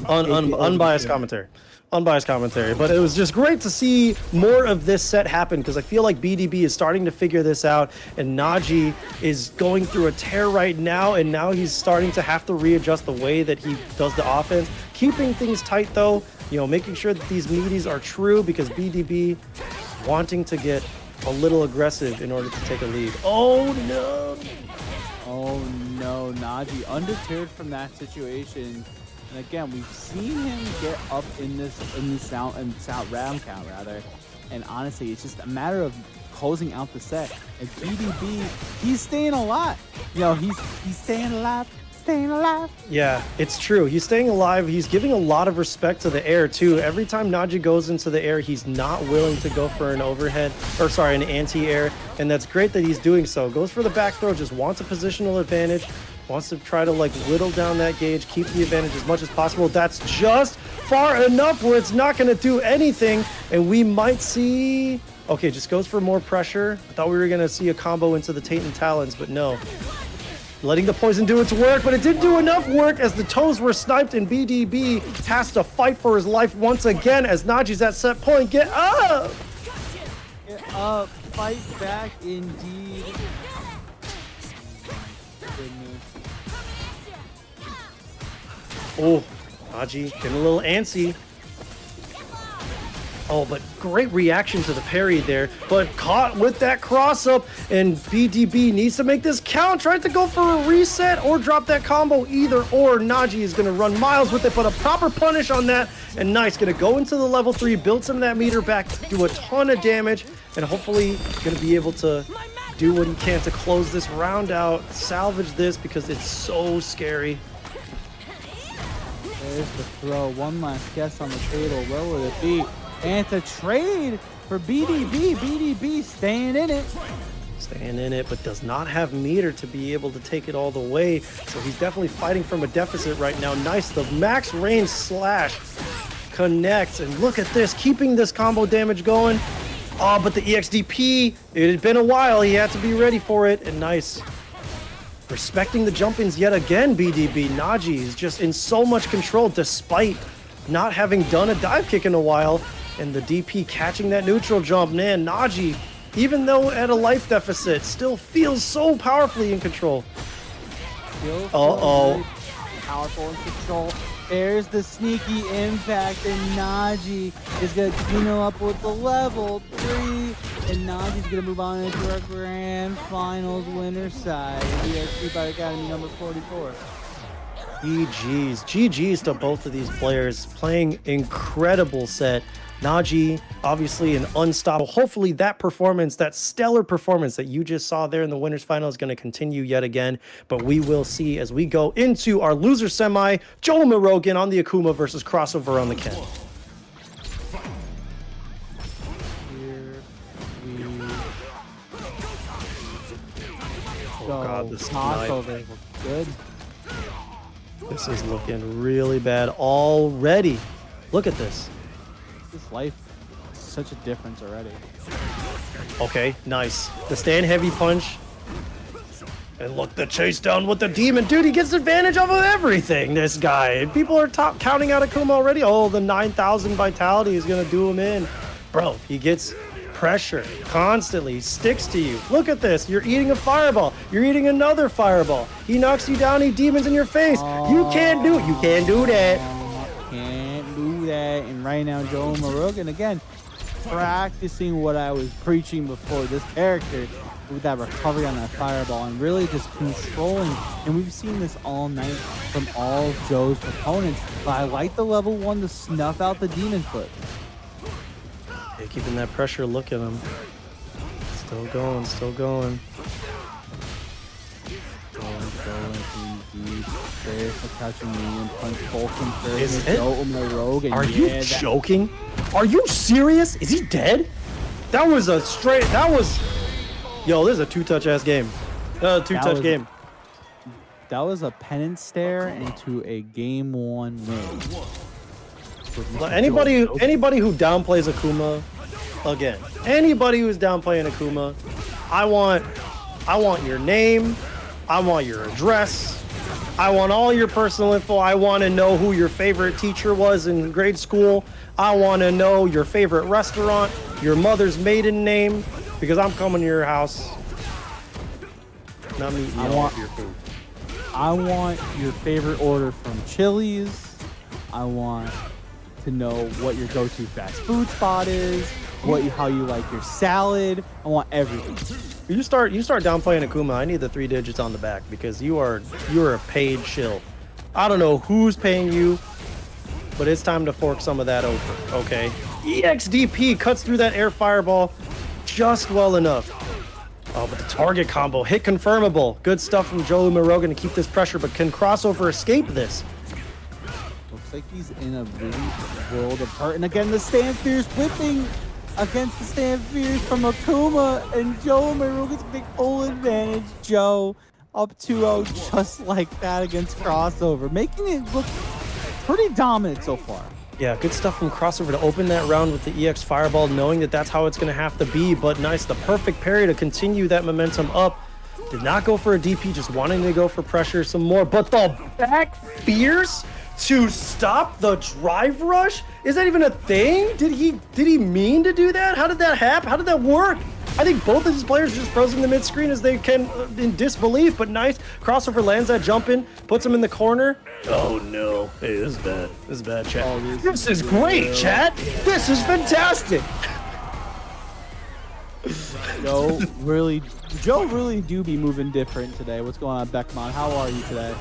Unbiased commentary. Unbiased commentary, but it was just great to see more of this set happen because I feel like BDB is starting to figure this out, and Naji is going through a tear right now, and now he's starting to have to readjust the way that he does the offense, keeping things tight though, you know, making sure that these meaties are true because BDB wanting to get a little aggressive in order to take a lead. Oh no! Oh no, Naji undeterred from that situation. And again, we've seen him get up in this round count rather. And honestly, it's just a matter of closing out the set. And BDB, he's staying alive. You know, he's staying alive, staying alive. Yeah, it's true. He's staying alive. He's giving a lot of respect to the air too. Every time Naji goes into the air, he's not willing to go for an overhead, or sorry, an anti-air. And that's great that he's doing so. Goes for the back throw, just wants a positional advantage. Wants to try to like whittle down that gauge, keep the advantage as much as possible. That's just far enough where it's not going to do anything. And we might see... Okay, just goes for more pressure. I thought we were going to see a combo into the Tate and Talons, but no. Letting the poison do its work, but it didn't do enough work as the toes were sniped, and BDB has to fight for his life once again as Naji's at set point. Get up! Get up. Fight back indeed. Oh, Naji getting a little antsy. Oh, but great reaction to the parry there, but caught with that cross up, and BDB needs to make this count. Tried to go for a reset or drop that combo, either or. Naji is going to run miles with it, but a proper punish on that, and nice. Going to go into the level 3, build some of that meter back, do a ton of damage, and hopefully going to be able to do what he can to close this round out, salvage this because it's so scary. There's the throw. One last guess on the table. Where will it be? And it's a trade for BDB. BDB staying in it. Staying in it, but does not have meter to be able to take it all the way. So he's definitely fighting from a deficit right now. Nice. The max range slash connects. And look at this, keeping this combo damage going. Oh, but the EXDP, it had been a while. He had to be ready for it. And nice. Respecting the jump-ins yet again, BDB. Naji is just in so much control despite not having done a dive kick in a while. And the DP catching that neutral jump. Man, Naji, even though at a life deficit, still feels so powerfully in control. Uh-oh. Powerful in control. There's the sneaky impact, and Naji is going to clean him up with the level 3. And Naji's going to move on into our grand finals winner side. We are Street Academy number 44. GG's to both of these players. Playing incredible set. Naji, obviously an unstoppable. Hopefully that performance, that stellar performance that you just saw there in the winners final is going to continue yet again. But we will see as we go into our loser semi. JoeUmerogan on the Akuma versus Crossover on the Ken. Oh God, the crossover. Good. This is looking really bad already. Look at this. This life is such a difference already. Okay, nice. The stand heavy punch. And look, the chase down with the demon. Dude, he gets advantage off of everything, this guy. People are counting out Akuma already. Oh, the 9,000 vitality is going to do him in. Bro, he gets pressure constantly sticks to you. Look at this. You're eating a fireball. You're eating another fireball. He knocks you down. He demons in your face. You can't do it. You can't do that. Can't do that. And right now, JoeUmerogan again practicing what I was preaching before. This character with that recovery on that fireball and really just controlling. And we've seen this all night from all of Joe's opponents. But I like the level 1 to snuff out the demon foot. Yeah, keeping that pressure. Look at him. Still going. Still going. There's the catching medium punch. Full conversion. Is it? JoeUmerogan. Are you joking? Are you serious? Is he dead? That was a straight. That was. Yo, this is a two-touch ass game. Two-touch game. That was a penance stare into a game 1 win. Anybody who downplays Akuma, again, anybody who's downplaying Akuma, I want your name, I want your address, I want all your personal info. I want to know who your favorite teacher was in grade school. I want to know your favorite restaurant, your mother's maiden name, because I'm coming to your house. Not meeting all of your food. I want your favorite order from Chili's. I want to know what your go-to fast food spot is, how you like your salad. I want everything. You start downplaying Akuma. I need the 3 digits on the back because you are a paid shill. I don't know who's paying you, but it's time to fork some of that over. Okay. EXDP cuts through that air fireball just well enough. Oh, but the target combo hit confirmable. Good stuff from JoeUmerogan to keep this pressure, but can Crossover escape this? Looks like he's in a really world apart. And again, the stand fierce whipping against the stand fierce from Akuma, and JoeUmerogan's big full advantage. Joe up 2-0 just like that against Crossover, making it look pretty dominant so far. Yeah, good stuff from Crossover to open that round with the EX Fireball, knowing that that's how it's going to have to be. But nice, the perfect parry to continue that momentum up. Did not go for a DP, just wanting to go for pressure some more. But the back fierce to stop the drive rush? Is that even a thing? Did he mean to do that? How did that happen? How did that work? I think both of these players just frozen in the mid-screen as they can in disbelief, but nice. Crossover lands that jump in, puts him in the corner. Oh no. Hey, this is bad. This is bad, chat. Oh, this is great, chat. This is fantastic. Joe really do be moving different today. What's going on, Beckmon? How are you today?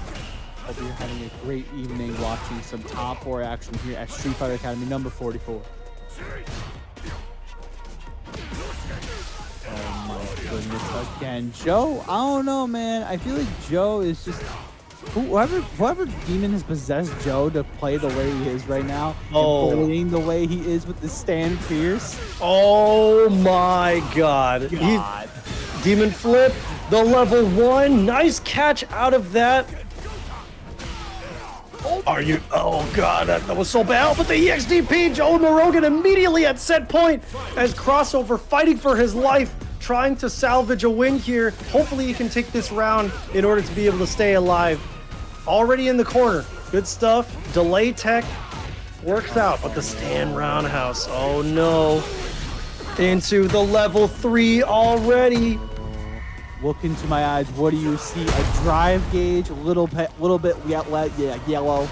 Hope you're having a great evening watching some top 4 action here at Street Fighter Academy number 44. Oh my goodness, again. Joe, I don't know, man. I feel like Joe is just... Whoever demon has possessed Joe to play the way he is right now, and playing the way he is with the stand fierce. Oh my god. Demon flip, the level 1. Nice catch out of that. Are you? Oh god, that was so bad. But the EXDP, JoeUmerogan immediately at set point as Crossover fighting for his life, trying to salvage a win here. Hopefully he can take this round in order to be able to stay alive. Already in the corner. Good stuff. Delay tech works out, but the stand roundhouse. Oh no. Into the level 3 already. Look into my eyes. What do you see? A drive gauge, a little bit yellow,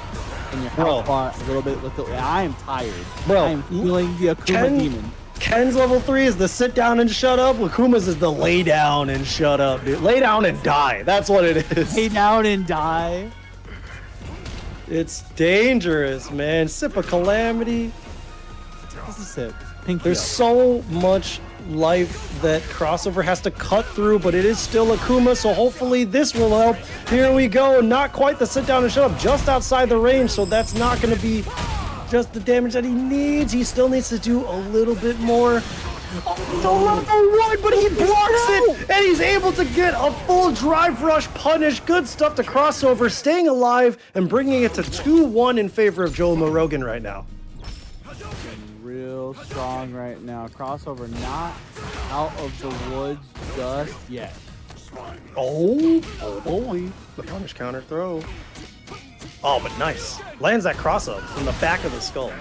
and your health bar a little bit. I am tired. Bro, I am feeling the Akuma demon. Ken's level 3 is the sit down and shut up. Akuma's is the lay down and shut up, dude. Lay down and die. That's what it is. Lay down and die. It's dangerous, man. Sip of calamity. This is sip. Pinky There's up. so much life that Crossover has to cut through, but it is still Akuma, so hopefully this will help. Here we go. Not quite the sit down and shut up, just outside the range, so that's not going to be just the damage that he needs. He still needs to do a little bit more. Oh, the level 1, but he blocks it, and he's able to get a full drive rush punish. Good stuff to Crossover, staying alive and bringing it to 2-1 in favor of JoeUmerogan right now. Real strong right now. Crossover not out of the woods just yet. Oh boy. The punish counter throw. Oh, but nice. Lands that cross up from the back of the skull.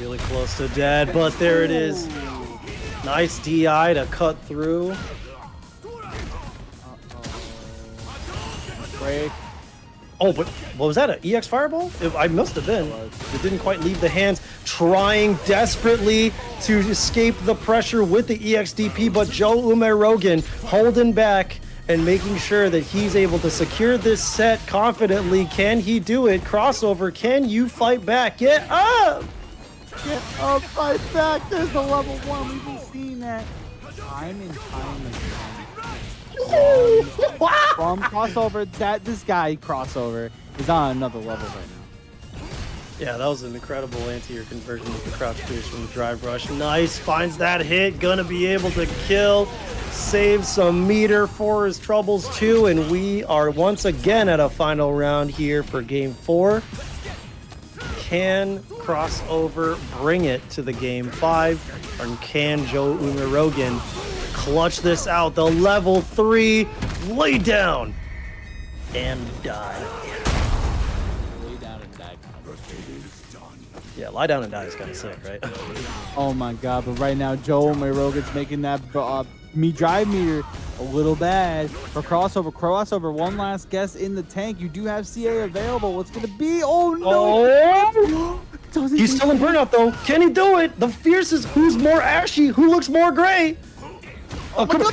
Really close to dead, but there it is. Nice DI to cut through. Break. Oh, but what was that? An EX Fireball? I must have been. It didn't quite leave the hands. Trying desperately to escape the pressure with the EXDP, but JoeUmerogan holding back and making sure that he's able to secure this set confidently. Can he do it? Crossover, can you fight back? Get up! Get up, fight back. There's the level 1. We've been seeing that time and time again. From crossover, this guy crossover is on another level right now. Yeah, that was an incredible anti-air conversion with the crouch boost from the drive rush. Nice, finds that hit, gonna be able to kill, save some meter for his troubles too, and we are once again at a final round here for game 4. Can crossover bring it to the game 5, or can JoeUmerogan clutch this out? The level 3 lay down and die. Lay down and die. Yeah, lie down and die is kind of sick, right? Oh my god, but right now JoeUmerogan's making that drive meter a little bad for crossover. Crossover, one last guess in the tank. You do have CA available. What's gonna be? Oh no! Oh. He's still in burnout though. Can he do it? The fierce is who's more ashy, who looks more gray. Oh, come on.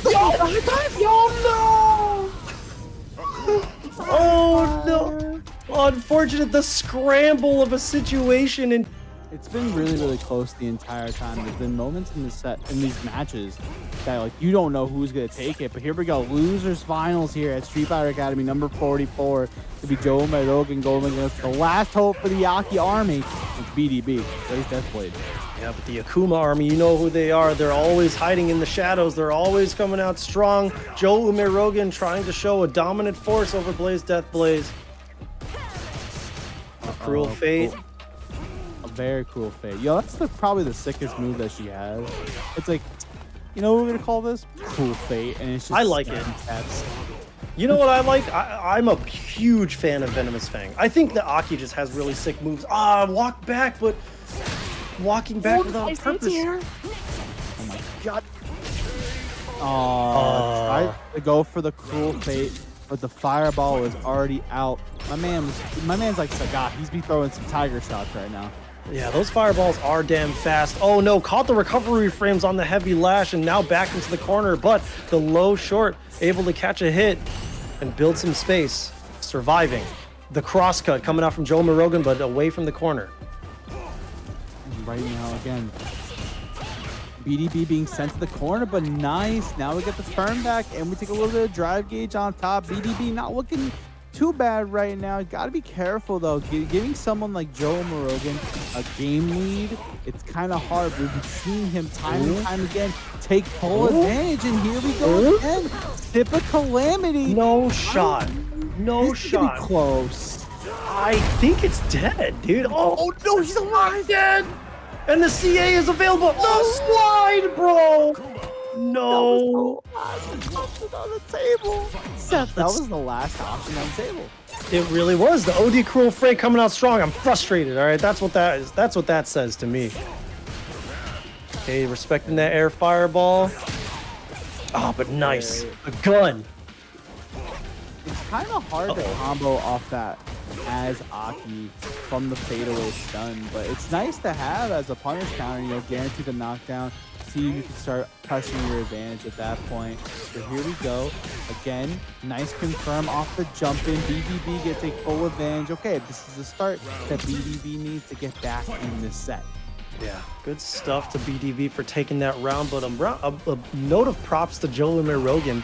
Oh no! Unfortunate, the scramble of a situation, and it's been really close the entire time. There's been moments in these matches that like you don't know who's gonna take it. But here we go, losers finals here at Street Fighter Academy number 44 to be JoeUmerogan going against the last hope for the Yaki army. It's BDB, BlazeDeathBlade. yeah, but the Akuma army, you know who they are. They're always hiding in the shadows. They're always coming out strong. JoeUmerogan trying to show a dominant force over BlazeDeathBlade. Cruel fate. Cool. A very cruel fate. Yo, that's probably the sickest move that she has. It's like, you know what we're gonna call this? Cruel fate, and it's just. I like it. You know what I like? I'm a huge fan of Venomous Fang. I think that Aki just has really sick moves. Walk back, but walking back without purpose. Oh my god. Tried to go for the cruel fate, but the fireball was already out. My man's like Sagat. He's be throwing some tiger shots right now. Yeah, those fireballs are damn fast. Oh no, caught the recovery frames on the heavy lash and now back into the corner, but the low short able to catch a hit and build some space, surviving. The crosscut coming out from JoeUmerogan, but away from the corner. Right now, again, BDB being sent to the corner, but nice. Now we get the turn back and we take a little bit of drive gauge on top. BDB not looking too bad right now. Got to be careful though. Giving someone like JoeUmerogan a game lead, it's kind of hard. We've been seeing him time and time again take full advantage, and here we go again. Sip of Calamity. No shot. No shot. Close. I think it's dead, dude. Oh no, he's alive, dead. And the CA is available. No slide, bro. No. Option on the table. Seth, that was the last option on the table. It really was. The OD Cruel Freight coming out strong. I'm frustrated, all right? That's what that is. That's what that says to me. Okay, respecting that air fireball. Oh, but nice. A gun. It's kind of hard to combo off that as Aki from the fadeaway stun, but it's nice to have as a punish counter, you know, guarantee the knockdown. See if you can start pressing your advantage at that point. So here we go. Again, nice confirm off the jump in. BDB gets a full advantage. Okay, this is the start that BDB needs to get back in this set. Yeah, good stuff to BDB for taking that round, but a note of props to JoeUmerogan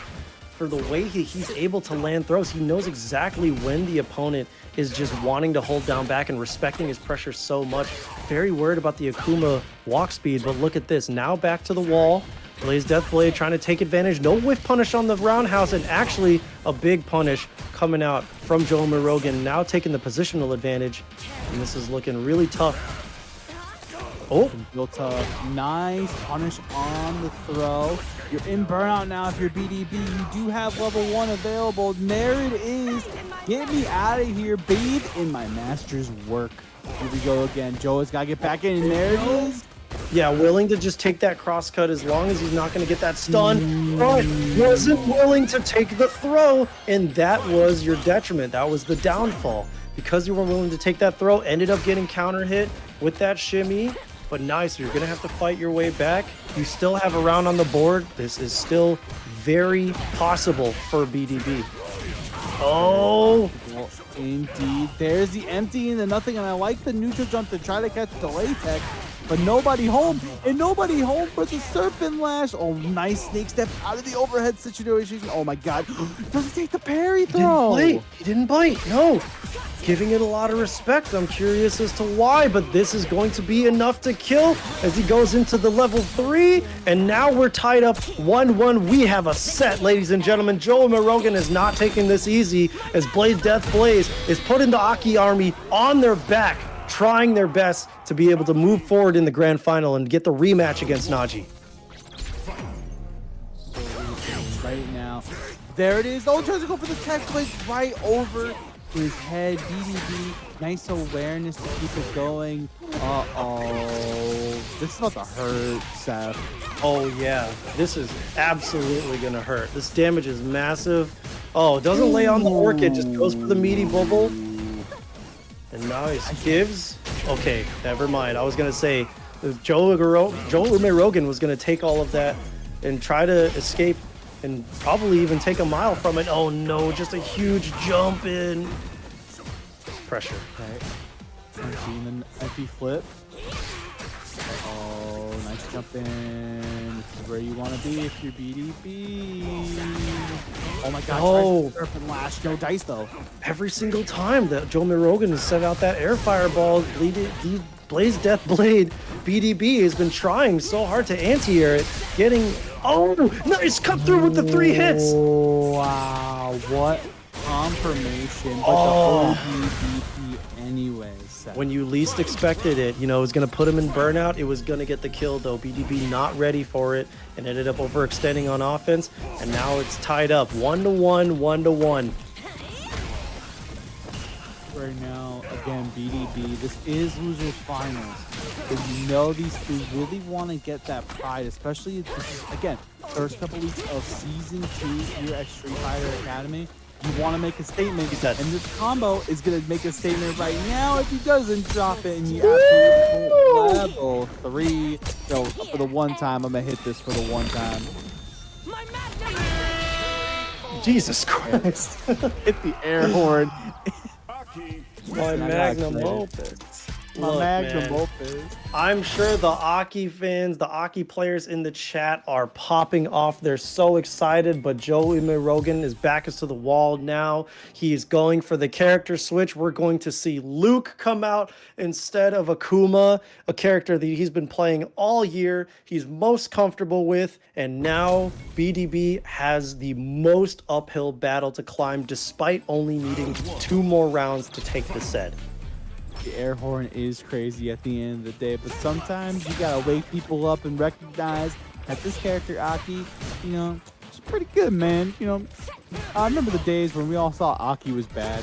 for the way he's able to land throws. He knows exactly when the opponent is just wanting to hold down back and respecting his pressure so much. Very worried about the Akuma walk speed, but look at this. Now back to the wall. BlazeDeathBlade trying to take advantage. No whiff punish on the roundhouse, and actually a big punish coming out from JoeUmerogan, now taking the positional advantage. And this is looking really tough. Oh, built up. Nice punish on the throw. You're in burnout now if you're BDB. You do have level 1 available. There it is. Get me out of here. Bathe in my master's work. Here we go again. Joe has got to get back in. There it is. Yeah, willing to just take that cross cut as long as he's not going to get that stun, but wasn't willing to take the throw, and that was your detriment. That was the downfall. Because you weren't willing to take that throw, ended up getting counter hit with that shimmy, but nice. You're going to have to fight your way back. You still have a round on the board. This is still very possible for BDB. Oh! Well, indeed. There's the empty and the nothing, and I like the neutral jump to try to catch the latex. But nobody home, and nobody home for the Serpent Lash. Oh, nice snake step out of the overhead situation. Oh my God, doesn't take the parry throw. He didn't bite, no. Giving it a lot of respect. I'm curious as to why, but this is going to be enough to kill as he goes into the level 3. And now we're tied up 1-1. We have a set, ladies and gentlemen. JoeUmerogan is not taking this easy as BlazeDeathBlade is putting the Aki army on their back, trying their best to be able to move forward in the grand final and get the rematch against Naji. Right now, there it is. Oh, tries to go for the tech blade right over his head. BDB, nice awareness to keep it going. Uh-oh. This is about to hurt, Seth. Oh yeah, this is absolutely gonna hurt. This damage is massive. Oh, doesn't lay on the orchid, just goes for the meaty bubble. And nice gives. Okay, never mind. I was gonna say JoeUmerogan was gonna take all of that and try to escape and probably even take a mile from it. Oh no, just a huge jump in. Pressure. Okay. Seeing the empty flip. Oh, nice jump in. This is where you want to be if you're BDB. Oh my God. Oh. Serpent Lash. No dice though. Every single time that JoeUmerogan has sent out that air fireball, BlazeDeathBlade BDB has been trying so hard to anti-air it, getting, oh, nice cut through with the 3 hits. Oh, wow, what confirmation, but Oh. the ODBP anyways. Seth. When you least expected it, you know, it was going to put him in burnout. It was going to get the kill, though. BDB not ready for it and ended up overextending on offense. And now it's tied up 1-1, 1-1. Right now, again, BDB, this is losers finals. But you know these two really want to get that pride, especially this is, again, first couple weeks of season 2 here at Street Fighter Academy. You want to make a statement, and this combo is going to make a statement right now if he doesn't drop it, and he absolutely level 3. So for the one time, I'm going to hit this for the one time. Jesus Christ. Hit the air horn. My magnum opus. My Look, magnum man, opus. I'm sure the Aki fans, the Aki players in the chat are popping off. They're so excited, but JoeUmerogan is back to the wall now. He is going for the character switch. We're going to see Luke come out instead of Akuma, a character that he's been playing all year. He's most comfortable with, and now BDB has the most uphill battle to climb despite only needing 2 more rounds to take the set. The air horn is crazy at the end of the day, but sometimes you gotta wake people up and recognize that this character Aki, you know, she's pretty good, man. You know, I remember the days when we all thought Aki was bad.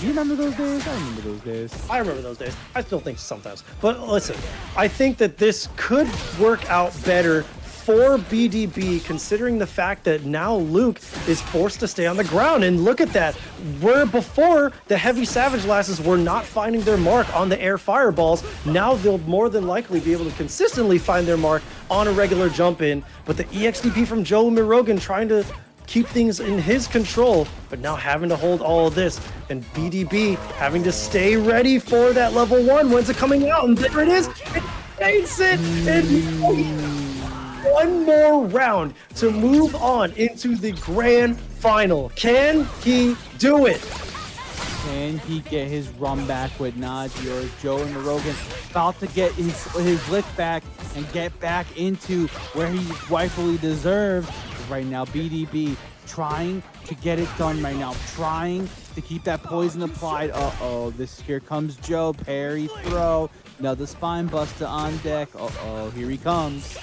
Do you remember those days? I remember those days. I remember those days. I still think sometimes. But listen, I think that this could work out better for BDB, considering the fact that now Luke is forced to stay on the ground. And look at that. Where before the heavy Savage Lasses were not finding their mark on the air fireballs, now they'll more than likely be able to consistently find their mark on a regular jump in. But the EXDP from JoeUmerogan trying to keep things in his control, but now having to hold all of this, and BDB having to stay ready for that level 1. When's it coming out? And there it is. It takes it. And one more round to move on into the grand final. Can he do it? Can he get his run back with Naji, or is JoeUmerogan about to get his lift back and get back into where he rightfully deserves? Right now, BDB trying to get it done right now, trying to keep that poison applied. Uh-oh, here comes Joe, parry throw, another spine buster on deck. Uh-oh, here he comes.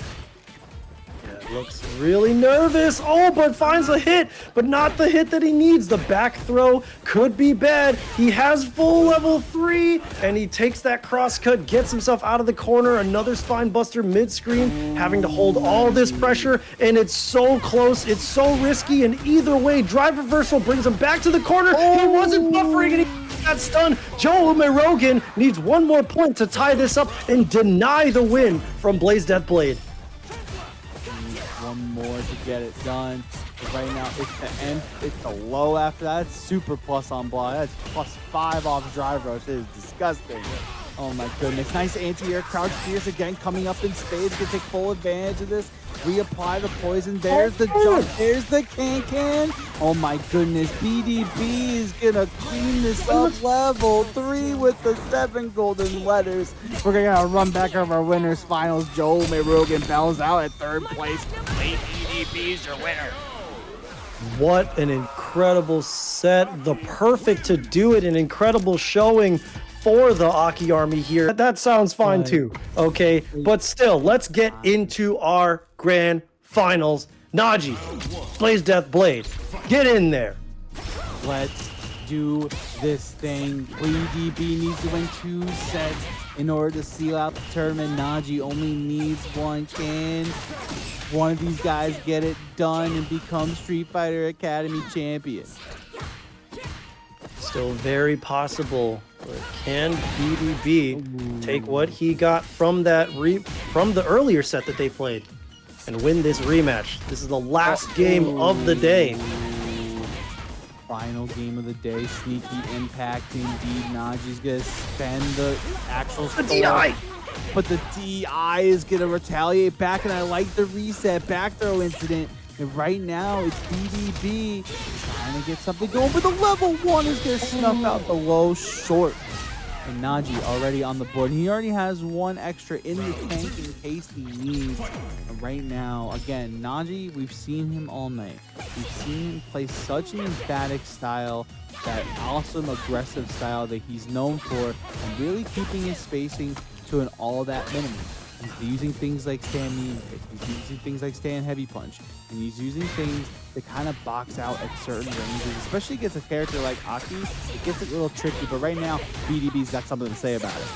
Looks really nervous. Oh, but finds a hit, but not the hit that he needs. The back throw could be bad. He has full level 3, and he takes that cross cut, gets himself out of the corner. Another spine buster mid-screen, having to hold all this pressure, and it's so close. It's so risky, and either way, drive reversal brings him back to the corner. He wasn't buffering, and he got stunned. JoeUmerogan needs one more point to tie this up and deny the win from BlazeDeathBlade. One more to get it done. But right now, it's the end. It's the low after that. It's super plus on block. That's +5 off drive rush. It is disgusting. Oh my goodness. Nice anti-air crouch spears again coming up in spades. Can take full advantage of this. Reapply the poison. There's the jump. There's the can. Oh my goodness. BDB is gonna clean this up. Level 3 with the 7 golden letters. We're gonna run back over our winners finals. JoeUmerogan bows out at 3rd place. BDB's your winner. What an incredible set. The perfect to do it. An incredible showing for the Aki army here. That sounds fine too, okay? But still, let's get into our grand finals. Naji, BlazeDeathBlade, get in there. Let's do this thing. BDB needs to win 2 sets in order to seal out the tournament. Naji only needs 1. Can one of these guys get it done and become Street Fighter Academy champion? Still very possible. But can BDB take what he got from that from the earlier set that they played and win this rematch? This is the last game of the day. Final game of the day. Sneaky impact indeed. Naji's gonna spend the actual score. The DI! But the DI is gonna retaliate back, and I like the reset back throw incident. And right now, it's BDB trying to get something going, but the level 1 is going to snuff out the low short. And Naji already on the board. He already has 1 extra in the tank in case he needs. And right now, again, Naji, we've seen him all night. We've seen him play such an emphatic style, that awesome aggressive style that he's known for, and really keeping his spacing to an all that minimum. He's using things like stand medium kick, he's using things like stand heavy punch, and he's using things that kind of box out at certain ranges, especially against a character like Aki. It gets a little tricky, but right now, BDB's got something to say about it.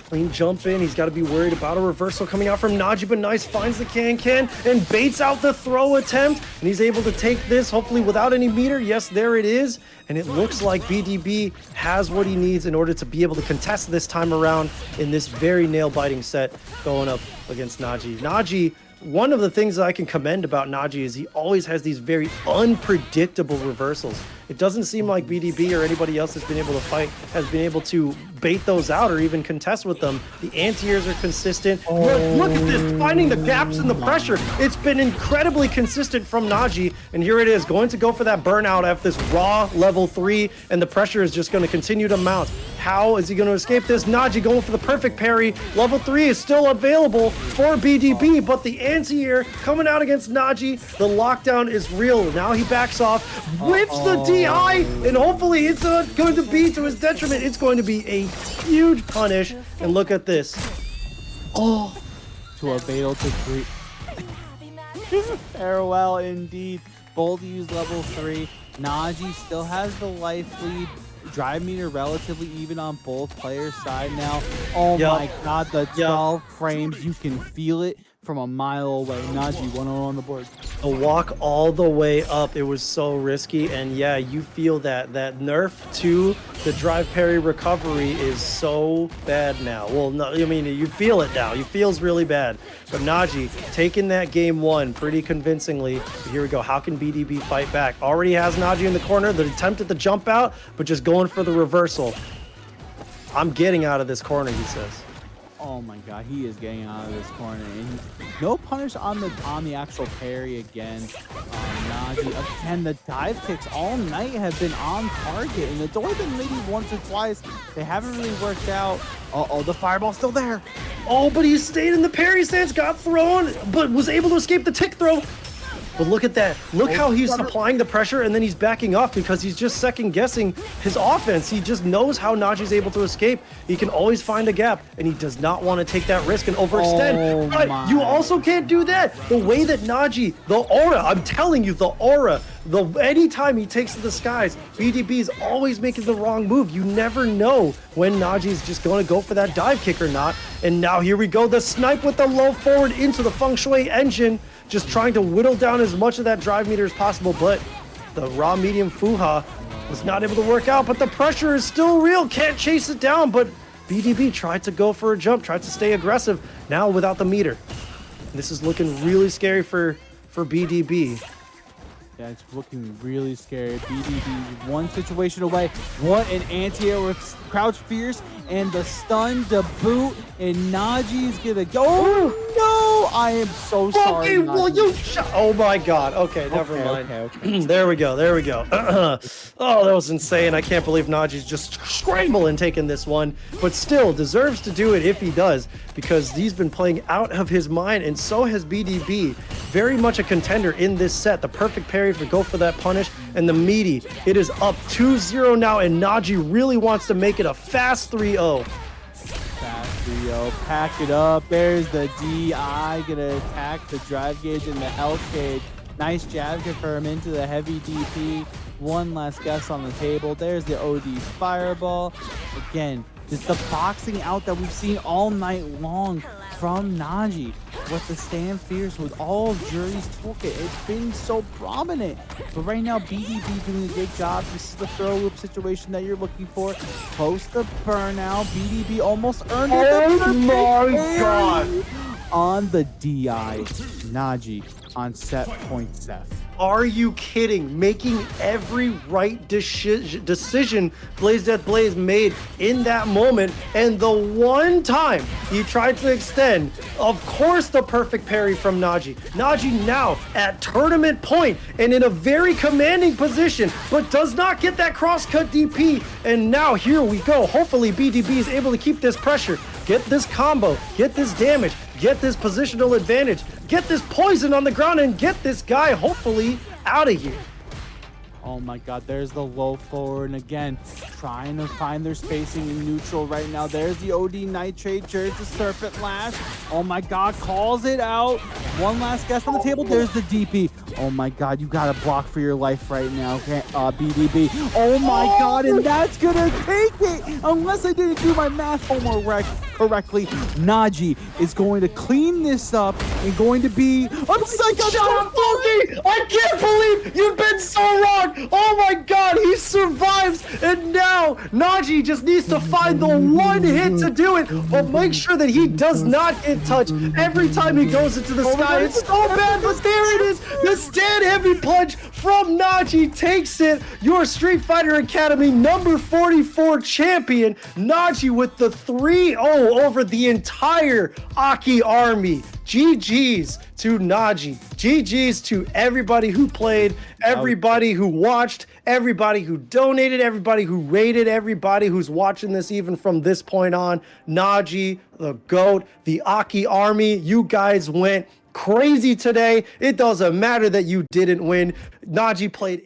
Clean jump in. He's got to be worried about a reversal coming out from Naji, but nice finds the can and baits out the throw attempt, and he's able to take this hopefully without any meter. Yes, there it is, and it looks like BDB has what he needs in order to be able to contest this time around in this very nail-biting set going up against Naji. Naji, one of the things that I can commend about Naji is he always has these very unpredictable reversals. It doesn't seem like BDB or anybody else that's been able to fight has been able to bait those out or even contest with them. The anti-airs are consistent. Look at this, finding the gaps in the pressure. It's been incredibly consistent from Naji, and here it is, going to go for that burnout at this raw level 3, and the pressure is just going to continue to mount. How is he going to escape this? Naji going for the perfect parry. Level 3 is still available for BDB, but the anti-air coming out against Naji. The lockdown is real. Now he backs off, whips the DI, and hopefully it's not going to be to his detriment. It's going to be a huge punish, and look at this. Oh, to a fatal degree. Farewell indeed. Both use level 3. Naji still has the life lead. Drive meter relatively even on both players' side now. Oh my god, the 12 frames, you can feel it from a mile away. Naji 1-0 on the board. The walk all the way up, it was so risky, and yeah, you feel that nerf to the drive parry recovery is so bad now. Well, no, I mean, you feel it now. It feels really bad. But Naji taking that game 1 pretty convincingly. Here we go. How can BDB fight back? Already has Naji in the corner. The attempt at the jump out, but just going for the reversal. I'm getting out of this corner, he says. Oh my god, he is getting out of this corner, and no punish on the actual parry again. Naji, again, the dive kicks all night have been on target, and it's only been maybe once or twice. They haven't really worked out. Uh-oh, the fireball's still there. Oh, but he stayed in the parry stance, got thrown, but was able to escape the tick throw. But look at that. Look how he's supplying the pressure and then he's backing off because he's just second guessing his offense. He just knows how Naji's able to escape. He can always find a gap and he does not want to take that risk and overextend. But you also can't do that. The way that Naji, the aura, I'm telling you, the aura, anytime he takes to the skies, BDB is always making the wrong move. You never know when Naji's just going to go for that dive kick or not. And now here we go, the snipe with the low forward into the Feng Shui engine, just trying to whittle down as much of that drive meter as possible, but the raw medium Fuha was not able to work out, but the pressure is still real, can't chase it down, but BDB tried to go for a jump, tried to stay aggressive, now without the meter. This is looking really scary for BDB. Yeah, it's looking really scary. BDB's one situation away. What an anti-air with Crouch Fierce and the stun, the boot, and Naji's gonna go. Oh, no! I am so sorry. Okay, well, oh my god. Okay, never mind. Okay. There we go. There we go. Oh, that was insane. I can't believe Naji's just scrambling taking this one, but still deserves to do it if he does, because he's been playing out of his mind, and so has BDB. Very much a contender in this set. The perfect parry to go for that punish, and the meaty. It is up 2-0 now, and Naji really wants to make it a fast 3-0. Fast 3-0. Pack it up. There's the DI. Gonna attack the drive gauge and the health gauge. Nice jab confirm into the heavy DP. One last guess on the table. There's the OD fireball. Again, just the boxing out that we've seen all night long from Naji. With the stand fierce with all of Jury's toolkit. It's been so prominent. But right now, BDB doing a great job. This is the throw loop situation that you're looking for. Post the burnout. BDB almost earned it. Oh my god. On the DI. Naji on set point Seth. Are you kidding? Making every right decision BlazeDeathBlade made in that moment, and the one time he tried to extend, of course the perfect parry from Naji. Naji now at tournament point and in a very commanding position, but does not get that cross-cut DP, and now here we go. Hopefully BDB is able to keep this pressure, get this combo, get this damage, get this positional advantage, get this poison on the ground, and get this guy hopefully out of here. Oh my god, there's the low forward, and again, trying to find their spacing in neutral right now. There's the OD Nitrate, there's the Serpent Lash. Oh my god, calls it out. One last guess on the table, there's the DP. Oh my god, you gotta block for your life right now, BDB. Oh my god, and that's gonna take it! Unless I didn't do my math homework correctly, Naji is going to clean this up and going to be... I'm psyched! I can't believe you've been so wrong! Oh my god, he survives, and now Naji just needs to find the one hit to do it, but make sure that he does not get touched every time he goes into the sky. It's so bad, but there it is. The stand heavy plunge from Naji takes it. Your Street Fighter Academy number 44 champion, Naji, with the 3-0 over the entire Aki army. GG's to Naji. GG's to everybody who played, everybody who watched, everybody who donated, everybody who rated, everybody who's watching this even from this point on. Naji, the GOAT, the Aki army, you guys went crazy today. It doesn't matter that you didn't win. Naji played